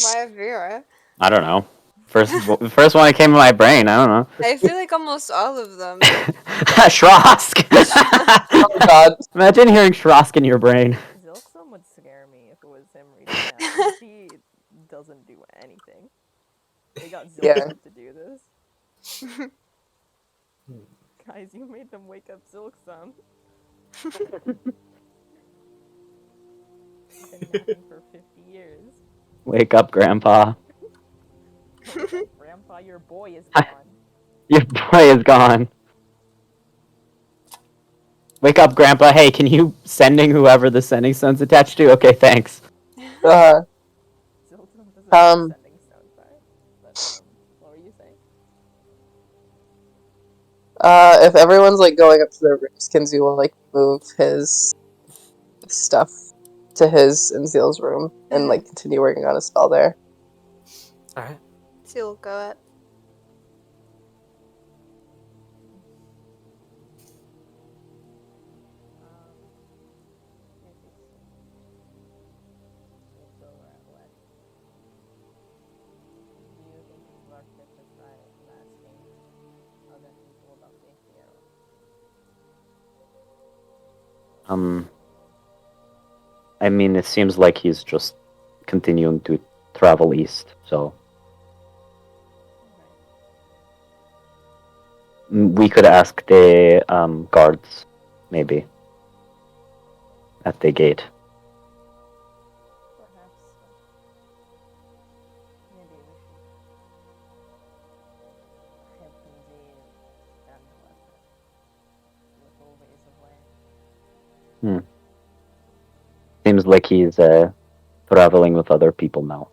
Why Vera? I don't know. First one that came in my brain. I don't know. I feel like almost all of them. Shrosk. Oh god. Imagine hearing Shrosk in your brain. Zilksum would scare me if it was him reading that. 'Cause he doesn't do anything. They got Zilksum Yeah. to do this. Guys, you made them wake up Zilksum. Been napping for 50 years. Wake up, Grandpa. Grandpa, your boy is gone. Your boy is gone. Wake up, Grandpa. Hey, can you sending whoever the sending stone's attached to? Okay, thanks. Uh-huh. Zilksum doesn't Um, have sending stone, sorry. But, what were you saying? If everyone's like going up to their rooms, Kinsey will like move his stuff to his and Zeal's room and like continue working on a spell there. All right. Seal will go at. Let's see. We'll go at what? Do you think it's worth it to try asking other people about the hero? I mean, it seems like he's just continuing to travel east, so we could ask the guards, maybe, at the gate. Perhaps. Maybe we should have Kinsey stand with ways of way. Seems like he's traveling with other people now.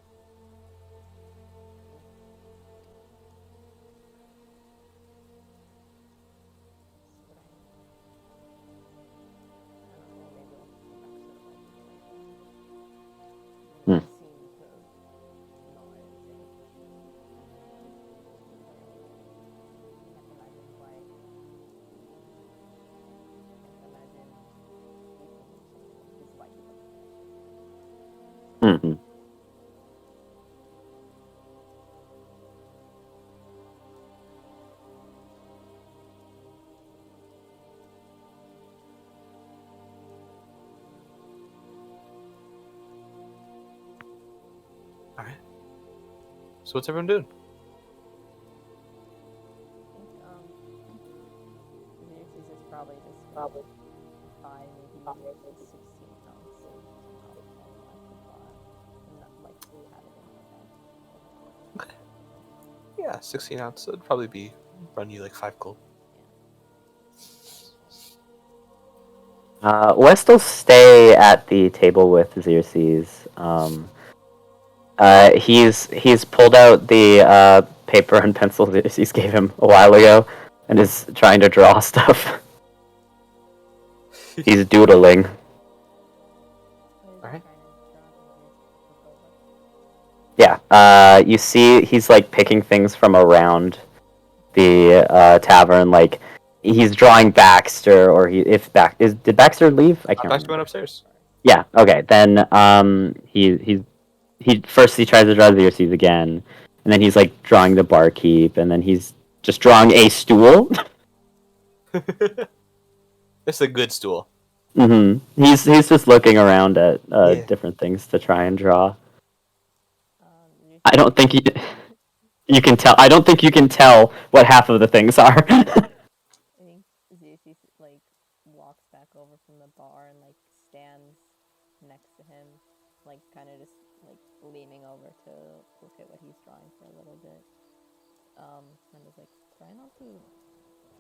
Hmm. Mm-hmm. All right. So what's everyone doing? This is probably just buy maybe 16 ounces of alcohol at the bar. Not like we have it in the Yeah, 16 ounces. It'd probably be run you like 5 gold. West will stay at the table with Xerxes. He's pulled out the paper and pencil Xerxes gave him a while ago, and is trying to draw stuff. He's doodling. Alright. Yeah. You see, he's like picking things from around the tavern. Like he's drawing Baxter, or did Baxter leave? I can't Baxter remember. went upstairs. Yeah. Okay. Then he first he tries to draw Xerxes again, and then he's like drawing the barkeep, and then he's just drawing a stool. It's a good stool. He's just looking around at Yeah. different things to try and draw. I don't think you can tell. I don't think you can tell what half of the things are. I think Xerxes like walks back over from the bar and like stands next to him, like kind of just like leaning over to look at what he's drawing for a little bit. And is like, try not to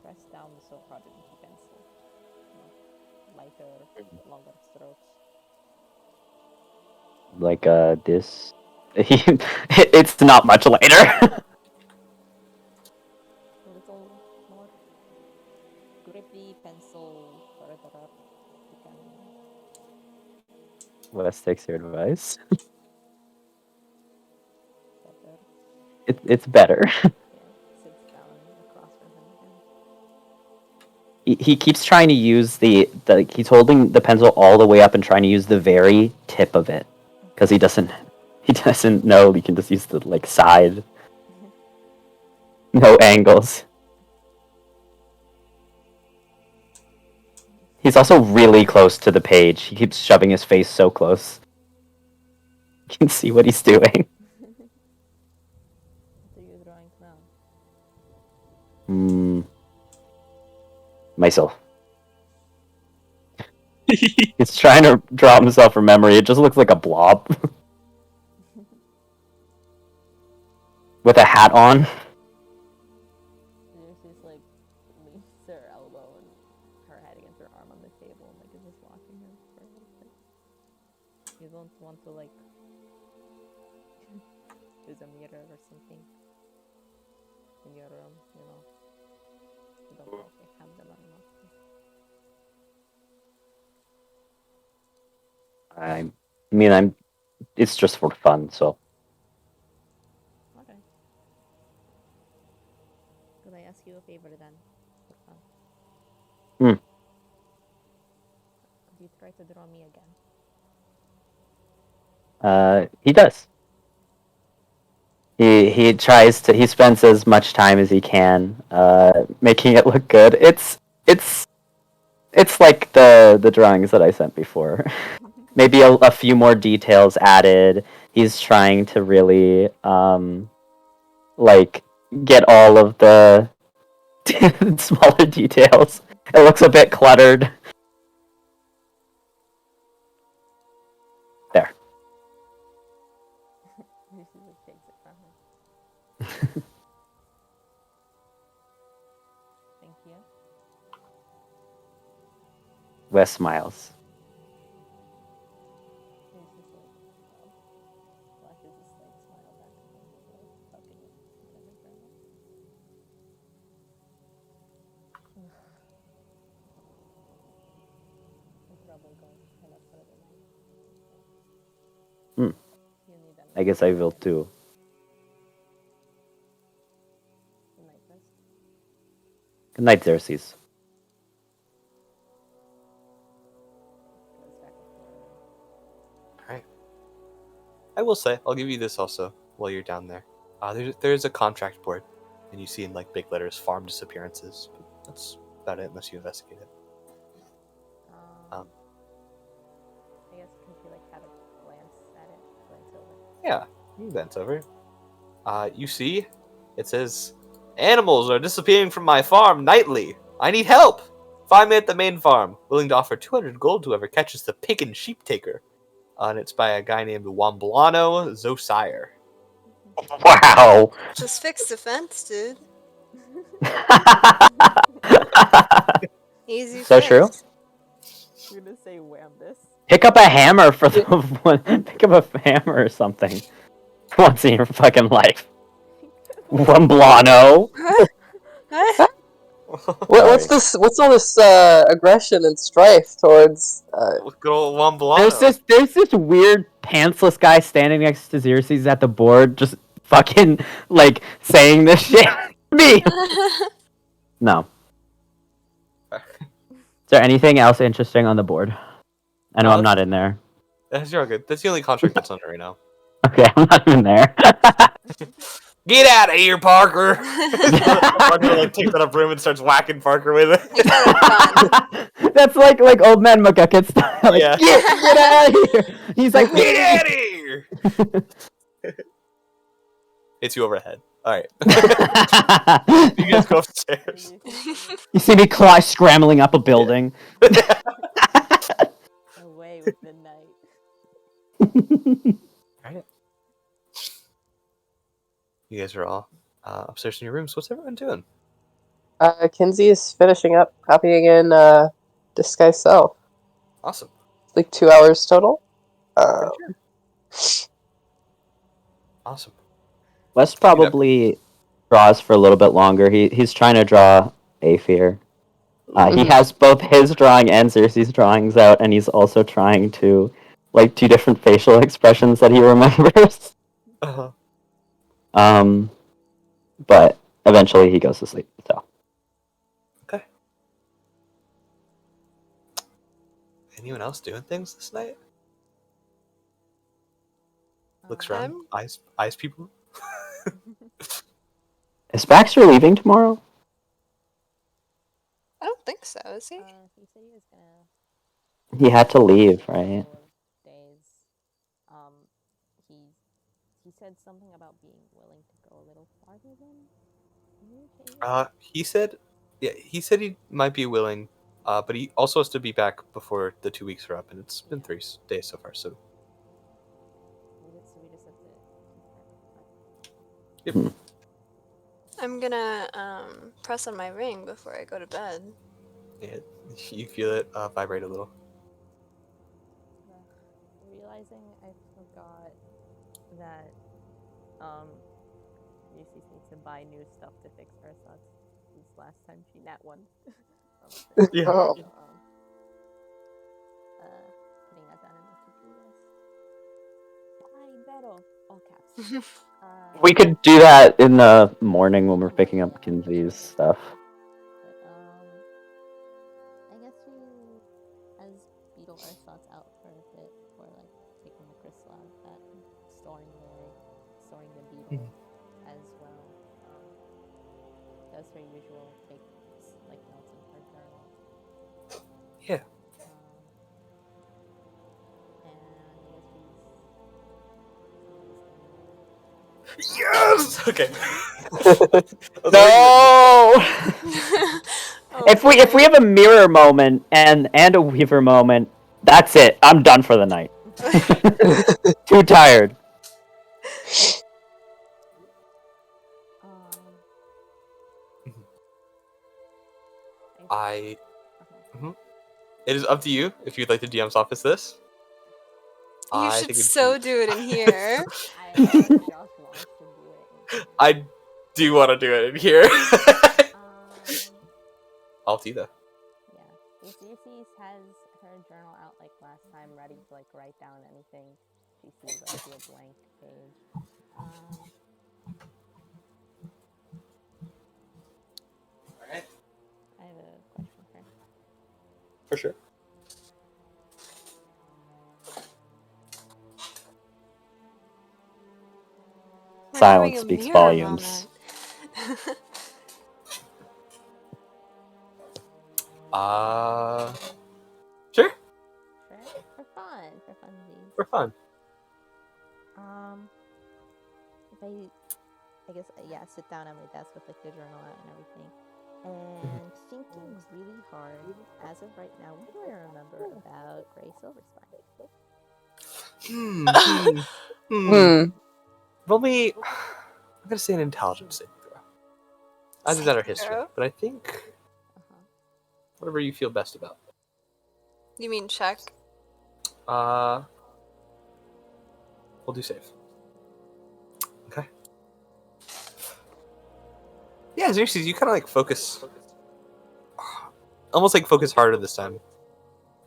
press down so hard into the pencil. You know, lighter, longer strokes. Like this. It's not much later. A little more grippy pencil further up. You can Wes takes your advice. better. It's better. Yeah, sits down across from him again. He keeps trying to use the he's holding the pencil all the way up and trying to use the very tip of it because he doesn't know he can just use the like side. No angles. He's also really close to the page. He keeps shoving his face so close. You can see what he's doing. What are you drawing now? Myself. He's trying to draw himself from memory. It just looks like a blob. With a hat on. Xerxes like leans her elbow and her head against her arm on the table and like is just watching her for a little bit. You don't want to like use a mirror or something in your room, you know. You don't know if they have them or not. I mean, it's just for fun, so. Okay. Could I ask you a favor then? For fun? Hmm. Could you try to draw me again? He does. He tries to. He spends as much time as he can, making it look good. It's like the drawings that I sent before. Maybe a few more details added. He's trying to really like get all of the smaller details. It looks a bit cluttered. There. Lucy just takes it from him. Thank you. Wes smiles. Lucy's like, flashes this like smile back at him before tucking it together for a minute. I'm probably going to head up for the night. Hmm. You need them. I guess I will too. Good night, Chris. Good night, Xerxes. Goes back up for a Alright. I will say, I'll give you this also while you're down there. There's a contract board, and you see in like big letters farm disappearances. But that's about it unless you investigate it. I guess could you like have a glance at it, glance over? Yeah, you glance over. You see, it says, "Animals are disappearing from my farm nightly. I need help. Find me at the main farm. Willing to offer 200 gold to whoever catches the pig and sheep taker." And it's by a guy named Womblano Zosire. Wow. Just fix the fence, dude. Easy So fix. true. You're gonna say wham this. Pick up a hammer for the one. Pick up a hammer or something. Once in your fucking life. Womblano. What's this? What's all this aggression and strife towards? Good old Womblano. There's this weird pantsless guy standing next to Xerxes at the board, just fucking like saying this shit. Me. No. Is there anything else interesting on the board? I know I'm not in there. You're good. That's the only contract that's under right now. Okay, I'm not in there. Get out of here, Parker! Parker like takes out a broom and starts whacking Parker with it. It's kind of fun. That's like old man McGucket style. Like, Yeah. get out of here. He's like, Get out of here! Hits you overhead. Alright. You guys go upstairs. You see me scrambling up a building. Away with the night. Alright. You guys are all upstairs in your rooms. What's everyone doing? Kinsey is finishing up copying in Disguise Self. Awesome. Like 2 hours total. Awesome. Wes probably draws for a little bit longer. He's trying to draw Aether. He has both his drawing and Xerxes' drawings out, and he's also trying to like 2 different facial expressions that he remembers. Uh-huh. But eventually he goes to sleep. So Okay. Anyone else doing things this night? Looks around. Eyes people. is Baxter leaving tomorrow? I don't think so, is he? He said he was gonna. He had to leave, right? couple of days. He said something about being willing to go a little farther than you. He said he might be willing, but he also has to be back before the 2 weeks are up, and it's been 3 days so far. So We just have to keep track of time. I'm gonna press on my ring before I go to bed. yeah, you feel it vibrate a little. Realizing I forgot that Lucy needs to buy new stuff to fix her thoughts. Since last time she nat one. Yeah. Oh. Putting that down in my to-do list. Ay, pero all caps. We could do that in the morning when we're picking up Kinsey's stuff. I guess we, as beetle our thoughts out for a bit before like taking the crystal out of that and storing the beetle as well. That's her usual take like notes in her journal. Yeah. And I guess Yes. Okay. No. Oh, If we have a mirror moment and a Weaver moment, that's it. I'm done for the night. Too tired. It is up to you if you'd like to DM's office this. you I should think it'd so be- do it in here. I Josh wants to do it. I do want to do it in here. Altina. Yeah. If Lucy has her journal out like last time, ready to like write down anything she sees, like see a blank page. Alright. I have a question for her. For sure. We're Silence having a speaks mirror volumes. moment. Sure. Sure. For funsies. For fun. If I guess, yeah, sit down at my desk with like the journal out and everything, and thinking really hard. As of right now, what do I remember about Gray Silverspine? Roll me. I'm gonna say an intelligence saving throw. Either that or history, throw? but I think whatever you feel best about. You mean check? We'll do save. Okay. Yeah, seriously, you kind of like focus, almost like focus harder this time,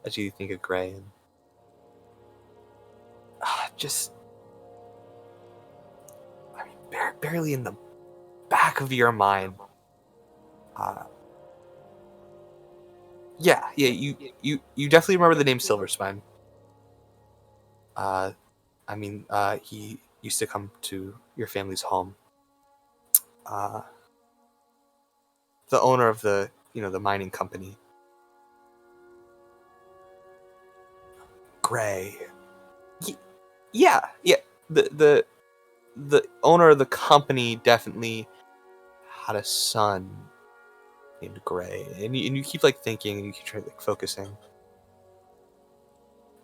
as you think of Gray and just, I mean, barely in the back of your mind. Yeah, you definitely remember the name Silverspine. He used to come to your family's home. The owner of the mining company, Gray. Yeah. The owner of the company definitely had a son named Gray, and you keep like thinking, and you keep trying like focusing,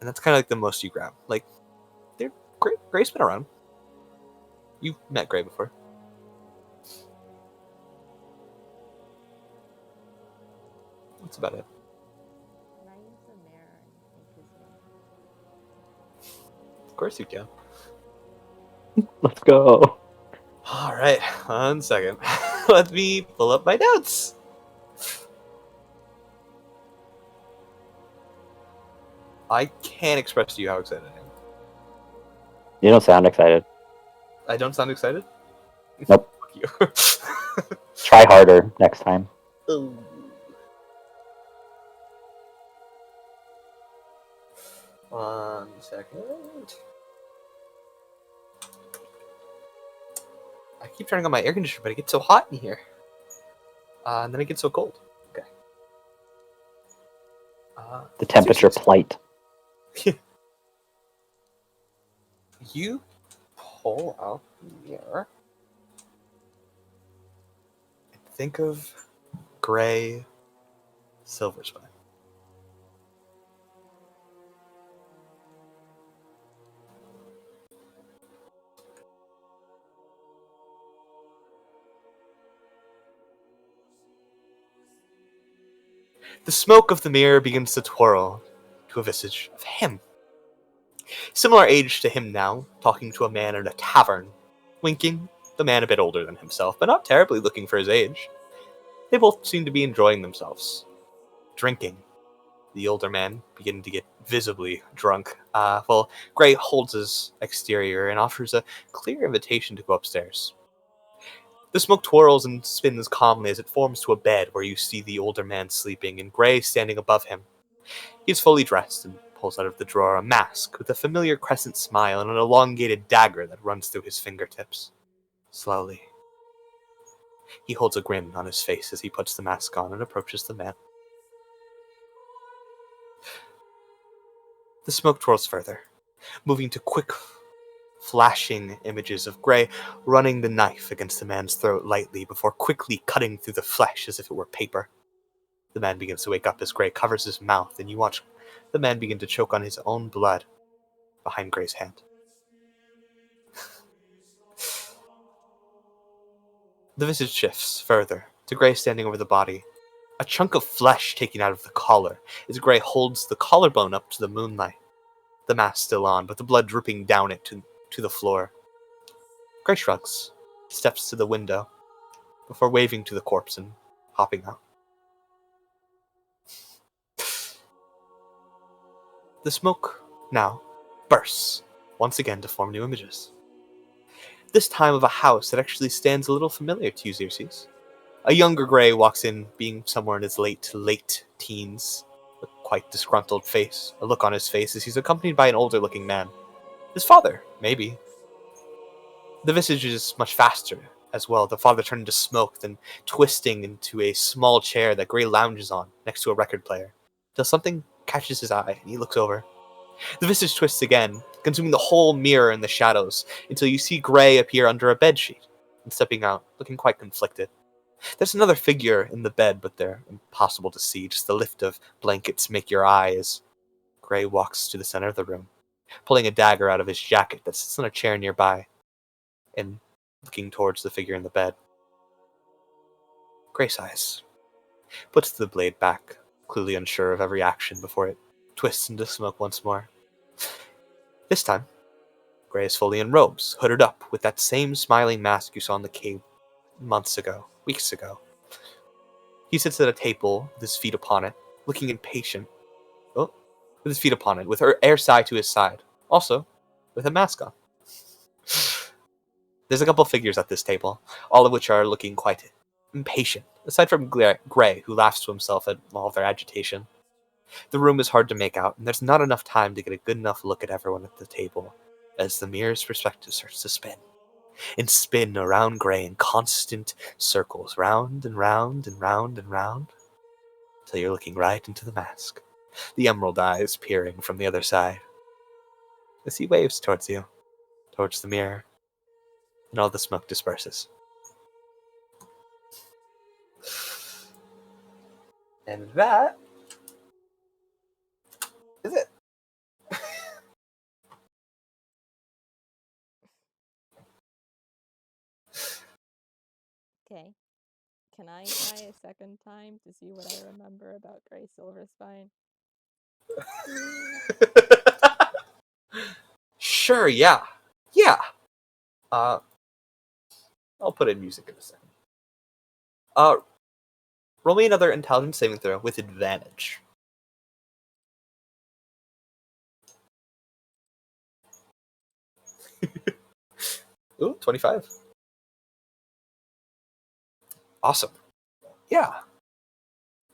and that's kind of like the most you grab. Like, Gray's been around. You've met Gray before. That's about it. Can I use the mirror and think his name? Of course you can. Let's go. All right, 1 second. Let me pull up my notes. I can't express to you how excited I am. You don't sound excited. I don't sound excited? Nope. Fuck you. Try harder next time. Ooh. One second. I keep turning on my air conditioner, but it gets so hot in here. And then it gets so cold. Okay. The temperature plight. You pull out the mirror and think of Gray Silverspine. The smoke of the mirror begins to twirl to a visage of him. Similar age to him now, talking to a man in a tavern. Winking, the man a bit older than himself, but not terribly looking for his age. They both seem to be enjoying themselves. Drinking. the older man beginning to get visibly drunk. Well, Gray holds his exterior and offers a clear invitation to go upstairs. The smoke twirls and spins calmly as it forms to a bed where you see the older man sleeping and Gray standing above him. He is fully dressed and pulls out of the drawer a mask with a familiar crescent smile and an elongated dagger that runs through his fingertips. Slowly, he holds a grin on his face as he puts the mask on and approaches the man. The smoke twirls further, moving to quick, flashing images of Gray running the knife against the man's throat lightly before quickly cutting through the flesh as if it were paper. The man begins to wake up as Gray covers his mouth, and you watch the man begin to choke on his own blood behind Gray's hand. The visage shifts further to Gray standing over the body, a chunk of flesh taken out of the collar as Gray holds the collarbone up to the moonlight, the mask still on, but the blood dripping down it to the floor. Gray shrugs, steps to the window, before waving to the corpse and hopping out. The smoke now bursts once again to form new images. This time of a house that actually stands a little familiar to you, Xerxes. A younger Gray walks in, being somewhere in his late teens, a quite disgruntled face, a look on his face as he's accompanied by an older-looking man. His father, maybe. The visage is much faster as well, the father turning to smoke, then twisting into a small chair that Gray lounges on next to a record player, till something catches his eye and he looks over. The visage twists again, consuming the whole mirror in the shadows, until you see Gray appear under a bedsheet and stepping out, looking quite conflicted. There's another figure in the bed, but they're impossible to see. Just the lift of blankets make your eye as Gray walks to the center of the room, pulling a dagger out of his jacket that sits on a chair nearby, and looking towards the figure in the bed. Gray sighs, puts the blade back, clearly unsure of every action before it twists into smoke once more. This time, Gray is fully in robes, hooded up, with that same smiling mask you saw in the cave weeks ago. He sits at a table with his feet upon it, looking impatient. With his feet upon it, with her Airside to his side, also with a mask on. There's a couple figures at this table, all of which are looking quite impatient, aside from Gray, who laughs to himself at all their agitation. The room is hard to make out, and there's not enough time to get a good enough look at everyone at the table, as the mirror's perspective starts to spin, and spin around Gray in constant circles, round and round and round and round, till you're looking right into the mask, the emerald eyes peering from the other side. As he waves towards you, towards the mirror, and all the smoke disperses. And that is it. Okay. Can I try a second time to see what I remember about Gray Silverspine? Sure, yeah. Yeah. I'll put in music in a second. Roll me another intelligence saving throw with advantage. Ooh, 25. Awesome. Yeah.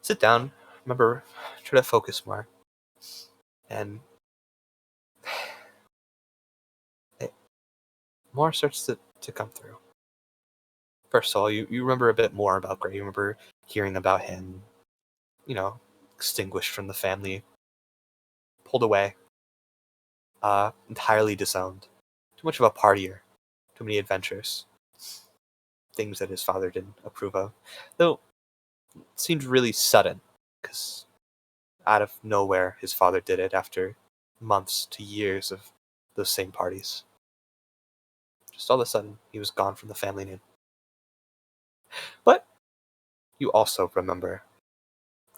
Sit down. Remember, try to focus more. And more starts to come through. First of all, you remember a bit more about Gray. You remember hearing about him, extinguished from the family, pulled away, entirely disowned. Too much of a partier, too many adventures, things that his father didn't approve of. Though, it seemed really sudden, because out of nowhere, his father did it after months to years of those same parties. Just all of a sudden, he was gone from the family name. But you also remember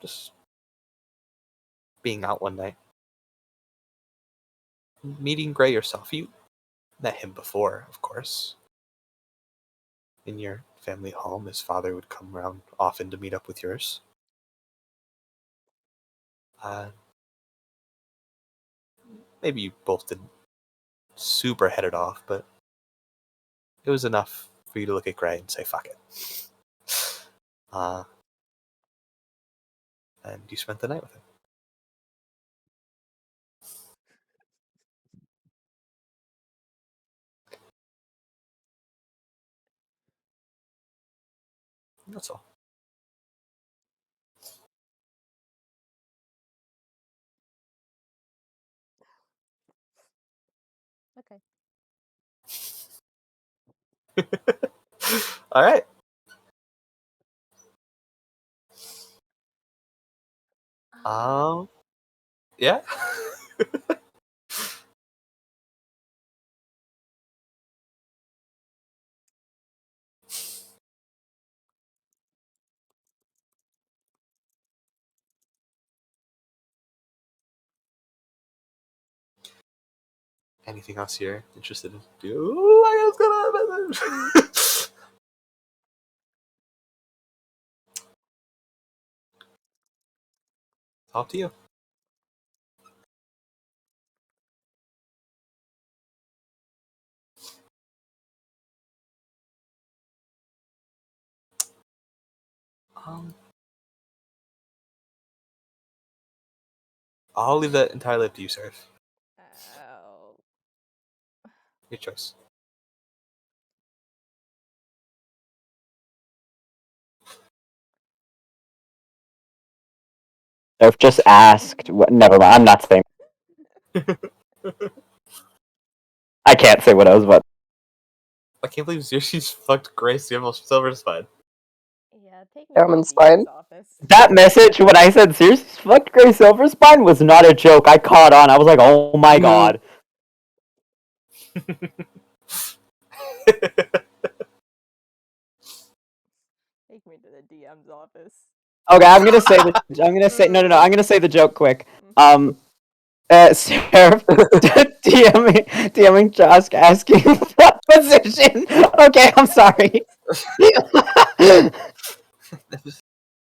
just being out one night, meeting Gray yourself. You met him before, of course. In your family home, his father would come around often to meet up with yours. Maybe you both didn't super head it off, but it was enough for you to look at Gray and say, fuck it. And you spent the night with him. That's all. Okay. All right. Yeah. Anything else you're interested in? Do I guess gonna Talk to you. I'll leave that entirely up to you, sir. Oh. Your choice. Surf just asked. Never mind. I'm not saying. I can't say what I was about. I can't believe Xerxes fucked Grace Silver Spine. Yeah, take me Gammon to the spine. DM's office. That message when I said seriously fucked Gray Silverspine was not a joke. I caught on. I was like, oh my Mhm. god. Take me to the DM's office. Okay, I'm gonna say the. I'm gonna say no. I'm gonna say the joke quick. Seraph DMing Josh asking what position. Okay, I'm sorry. That was